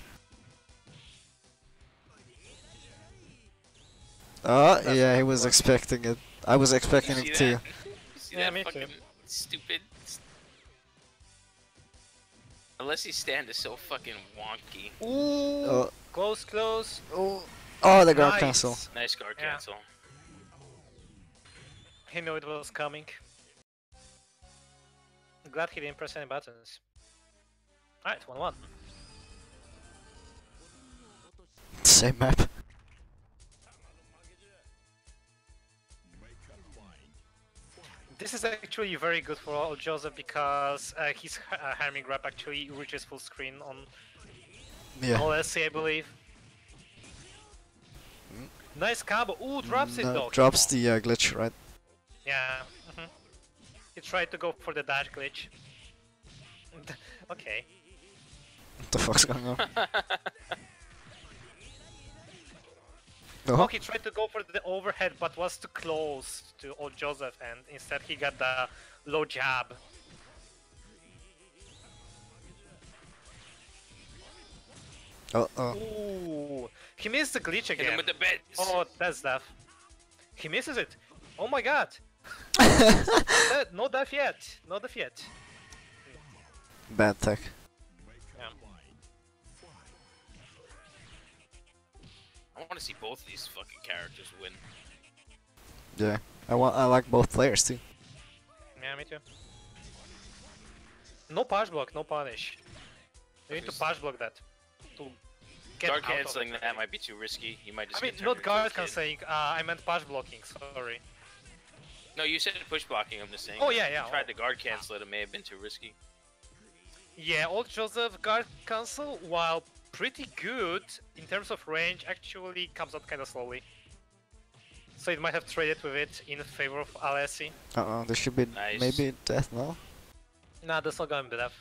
Oh, That's yeah, he not was working. expecting it. I was expecting You it see too. that? You see Yeah, that me too. fucking stupid. Unless his stand is so fucking wonky. Ooh. Oh, Close, close. Oh, the guard Nice. cancel. Nice guard Yeah. cancel. He knew it was coming. Glad he didn't press any buttons. Alright, 1-1. Same map. This is actually very good for old Joseph because his Harming Grab actually reaches full screen on Yeah. LSC, I believe. Nice combo. Ooh, drops it No, though. drops the glitch, right? Yeah. He tried to go for the dash glitch. Okay. What the fuck's going on? Oh, Oh, he tried to go for the overhead but was too close to old Joseph and instead he got the low jab. oh. Ooh, he missed the glitch Hit him again. with the beds. Oh, that's death. He misses it. Oh my god. No death yet. No death yet. Bad tech. Yeah. I want to see both of these fucking characters win. Yeah. I like both players too. Yeah, me too. No push block, no punish. You need to push block that. To get Guard out of canceling it. that might be too risky. You might just I mean, get turned not into a guard kid. canceling, I meant push blocking, sorry. No, you said push blocking, I'm just saying. Oh, yeah, yeah. If you tried to guard cancel it, it may have been too risky. Yeah, old Joseph guard cancel, while pretty good in terms of range, actually comes out kinda slowly. So it might have traded with it in favor of Alessi. There should be Nice. maybe death, no? Nah, that's not going to be death.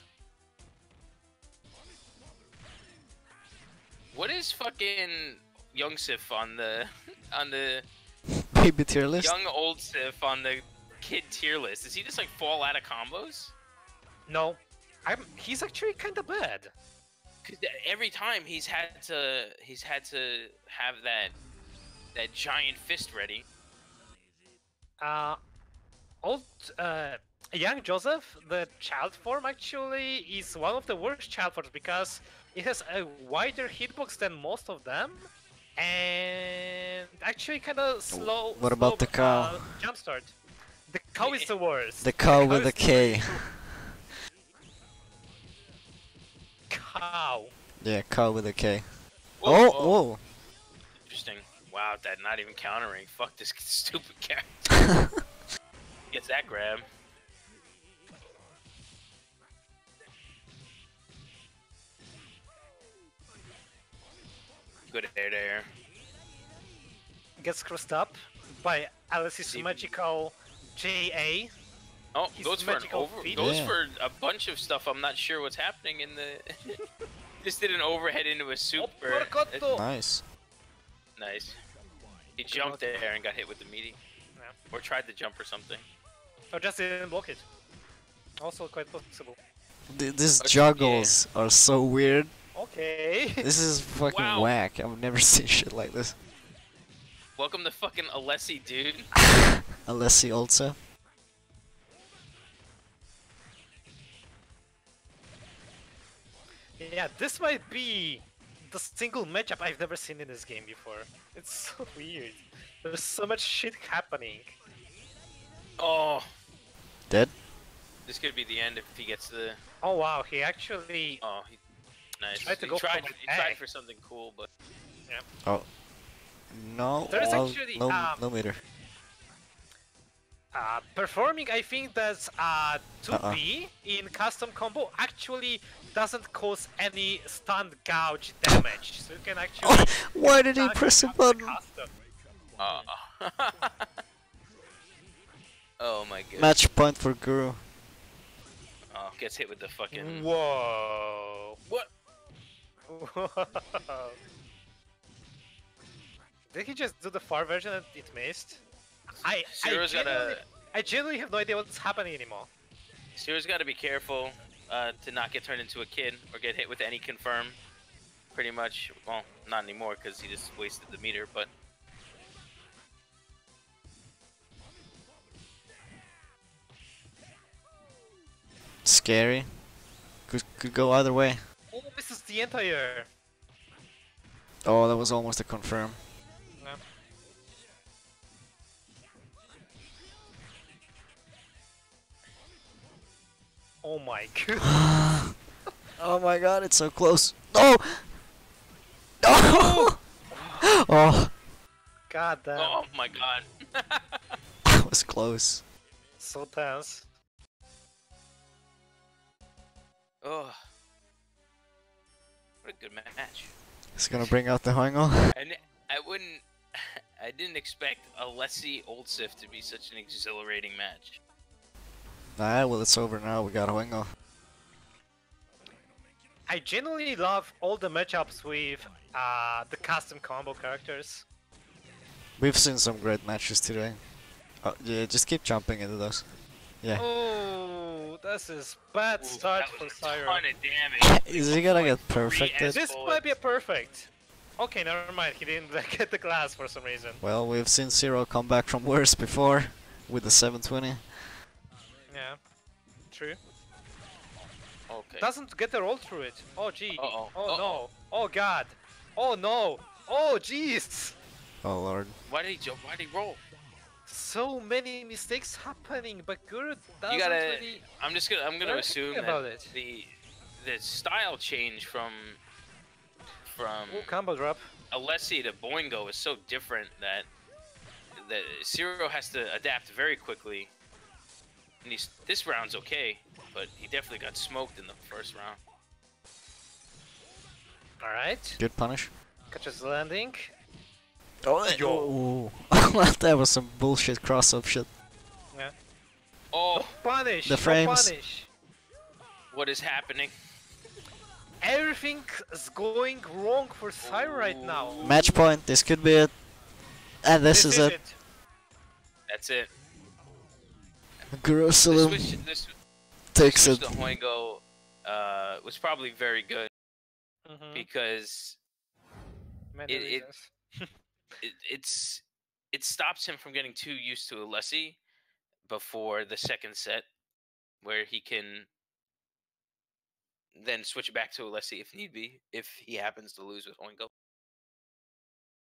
What is fucking young Sif on the Maybe tier list? young old Sif on the kid tier list? Does he just like fall out of combos? No, he's actually kinda bad. Cause every time he's had to have that giant fist ready. Young Joseph, the child form actually is one of the worst child forms because it has a wider hitbox than most of them, and actually kind of slow. What about the cow? Jump start. The cow is the worst. The cow with is a K. Cow. Yeah, cow with a K. Whoa, Oh, whoa! Interesting. Wow, that not even countering. Fuck this stupid character. Gets that grab. Good air. Gets crossed up by Alice's magical JA. Oh, He's goes for an magical over. feet. Goes Yeah. for a bunch of stuff. I'm not sure what's happening in the. Just did an overhead into a super. Uppercut. Nice. Nice. He jumped there and got hit with the meaty. Yeah. Or tried to jump or something. Or just didn't block it. Also quite possible. These Okay, juggles are so weird. Okay. This is fucking Wow. whack. I've never seen shit like this. Welcome to fucking Alessi, dude. Alessi also. Yeah, this might be the single matchup I've never seen in this game before. It's so weird. There's so much shit happening. Oh, Dead? this could be the end if he gets the. Oh wow, he actually... Oh, nice. Tried to he go for tried, the he tried egg. for something cool, but Oh. No, There's well, actually, no meter. performing, I think that's 2B in custom combo actually doesn't cause any stunned gouge damage. So you can actually... Oh, why did he stun press a after button? custom. oh my god. Match point for Guru. Oh, gets hit with the fucking. Whoa. What? Did he just do the far version and it missed? I genuinely have no idea what's happening anymore. Zero's got to be careful to not get turned into a kid or get hit with any confirm. Pretty much. Well, not anymore because he just wasted the meter, but. Scary. Could go either way. Oh, this is the entire. Oh, that was almost a confirm. Yeah. Oh my god. Oh my god, it's so close. No! No! Oh, God damn. Oh my god. that was close. So tense. Oh. What a good match. It's gonna bring out the Hoingo. And I wouldn't. I didn't expect a Lessie Old Sif to be such an exhilarating match. Nah, well, it's over now. We got Hoingo. I genuinely love all the matchups with the custom combo characters. We've seen some great matches today. Yeah, just keep jumping into those. Yeah. Oh, this is bad Ooh, start that for was a Syro. ton of damage. Is he gonna get Three perfected? This bullets. might be a perfect. Okay, never mind. He didn't get the glass for some reason. Well, we've seen Zero come back from worse before with the 720. Yeah, true. Okay. Doesn't get the roll through it. Oh gee. Uh-oh. Oh Uh-oh. no. Oh god. Oh no. Oh jeez. Oh lord. Why did he jump? Why did he roll? So many mistakes happening, but Guru doesn't You gotta. really. I'm gonna Learn assume about that it. the style change from Oh, combo drop. Alessi to Boingo is so different that Zero has to adapt very quickly. And this round's okay, but he definitely got smoked in the first round. Alright. Good punish. Catches the landing. Oh, Yo. that was some bullshit cross-up shit. Yeah. Oh, Punish. The frames. No punish. what is happening? Everything is going wrong for Syro right now. Match point. This could be it. And this is it. That's it. Jerusalem This takes switch it. to Hoingo was probably very good because Many it- reasons. it stops him from getting too used to Alessi before the second set, where he can then switch back to Alessi if need be, if he happens to lose with Oingo.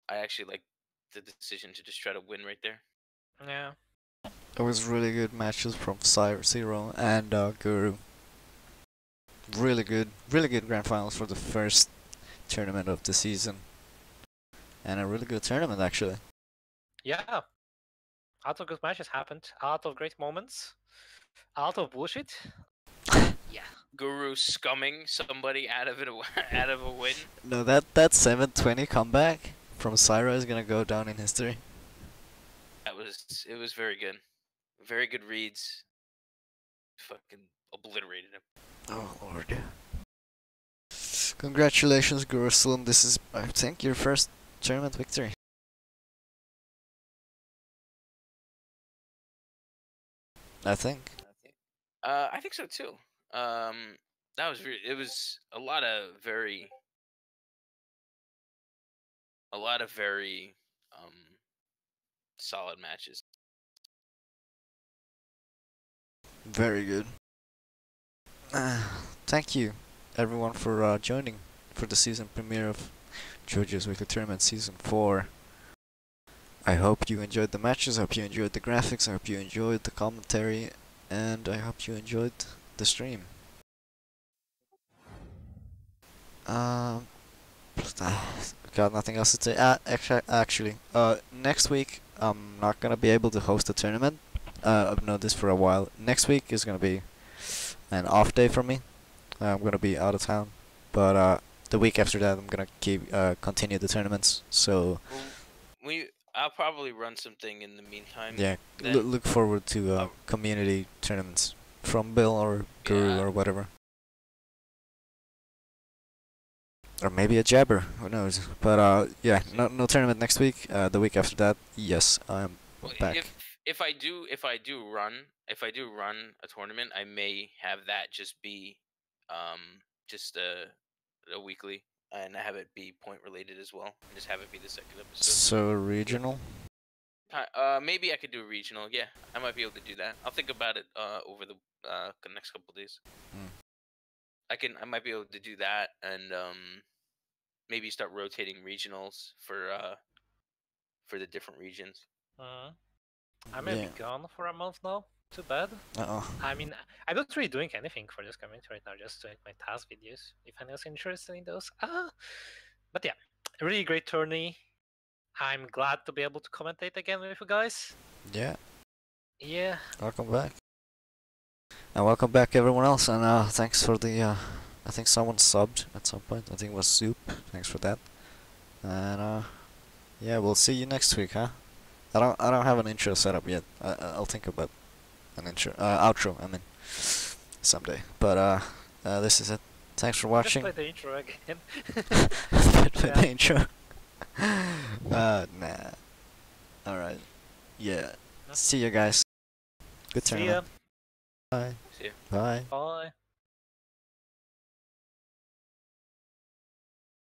I actually like the decision to just try to win right there. Yeah. It was really good matches from Zero and Guru. Really good grand finals for the first tournament of the season. And a really good tournament actually. Yeah. A lot of good matches happened. A lot of great moments. A lot of bullshit. Yeah. Guru scumming somebody out of it, out of a win. No, that 720 comeback from Syra is gonna go down in history. It was very good. Very good reads. Fucking obliterated him. Oh lord. Congratulations, Jerusalem. This is, I think, your first tournament victory. I think. I think so too. That was it was a lot of very solid matches. Very good. Thank you, everyone, for joining for the season premiere of Jojo's Weekly Tournament Season 4. I hope you enjoyed the matches, I hope you enjoyed the graphics, I hope you enjoyed the commentary, and I hope you enjoyed the stream. Got nothing else to say. Actually, next week I'm not gonna be able to host a tournament. I've known this for a while. Next week is gonna be an off day for me. I'm gonna be out of town, but the week after that I'm gonna continue the tournaments. So I'll probably run something in the meantime. yeah, then. look forward to community tournaments from Bill or Guru or whatever. Or maybe a jabber, who knows? But yeah, no tournament next week. The week after that, yes, I'm back. If I do run a tournament, I may have that just be just a weekly, and have it be point related as well. And just have it be the second episode. So regional. Maybe I could do a regional. Yeah, I might be able to do that. I'll think about it over the next couple days. I might be able to do that, and maybe start rotating regionals for the different regions. I may be gone for a month now. Too bad. I mean, I'm not really doing anything for this community right now, just doing my task videos, if anyone's interested in those. But yeah, really great tourney. I'm glad to be able to commentate again with you guys. Yeah. Yeah. Welcome back. And welcome back everyone else, and thanks for the, I think someone subbed at some point, I think it was Soup, thanks for that. And yeah, we'll see you next week, huh? I don't have an intro set up yet. I'll think about an intro, outro, I mean, someday. But this is it. Thanks for watching. Just play the intro again. Play the intro. Nah. Alright. Yeah. See you guys. Good See tournament. ya. Bye. See ya. Bye. Bye.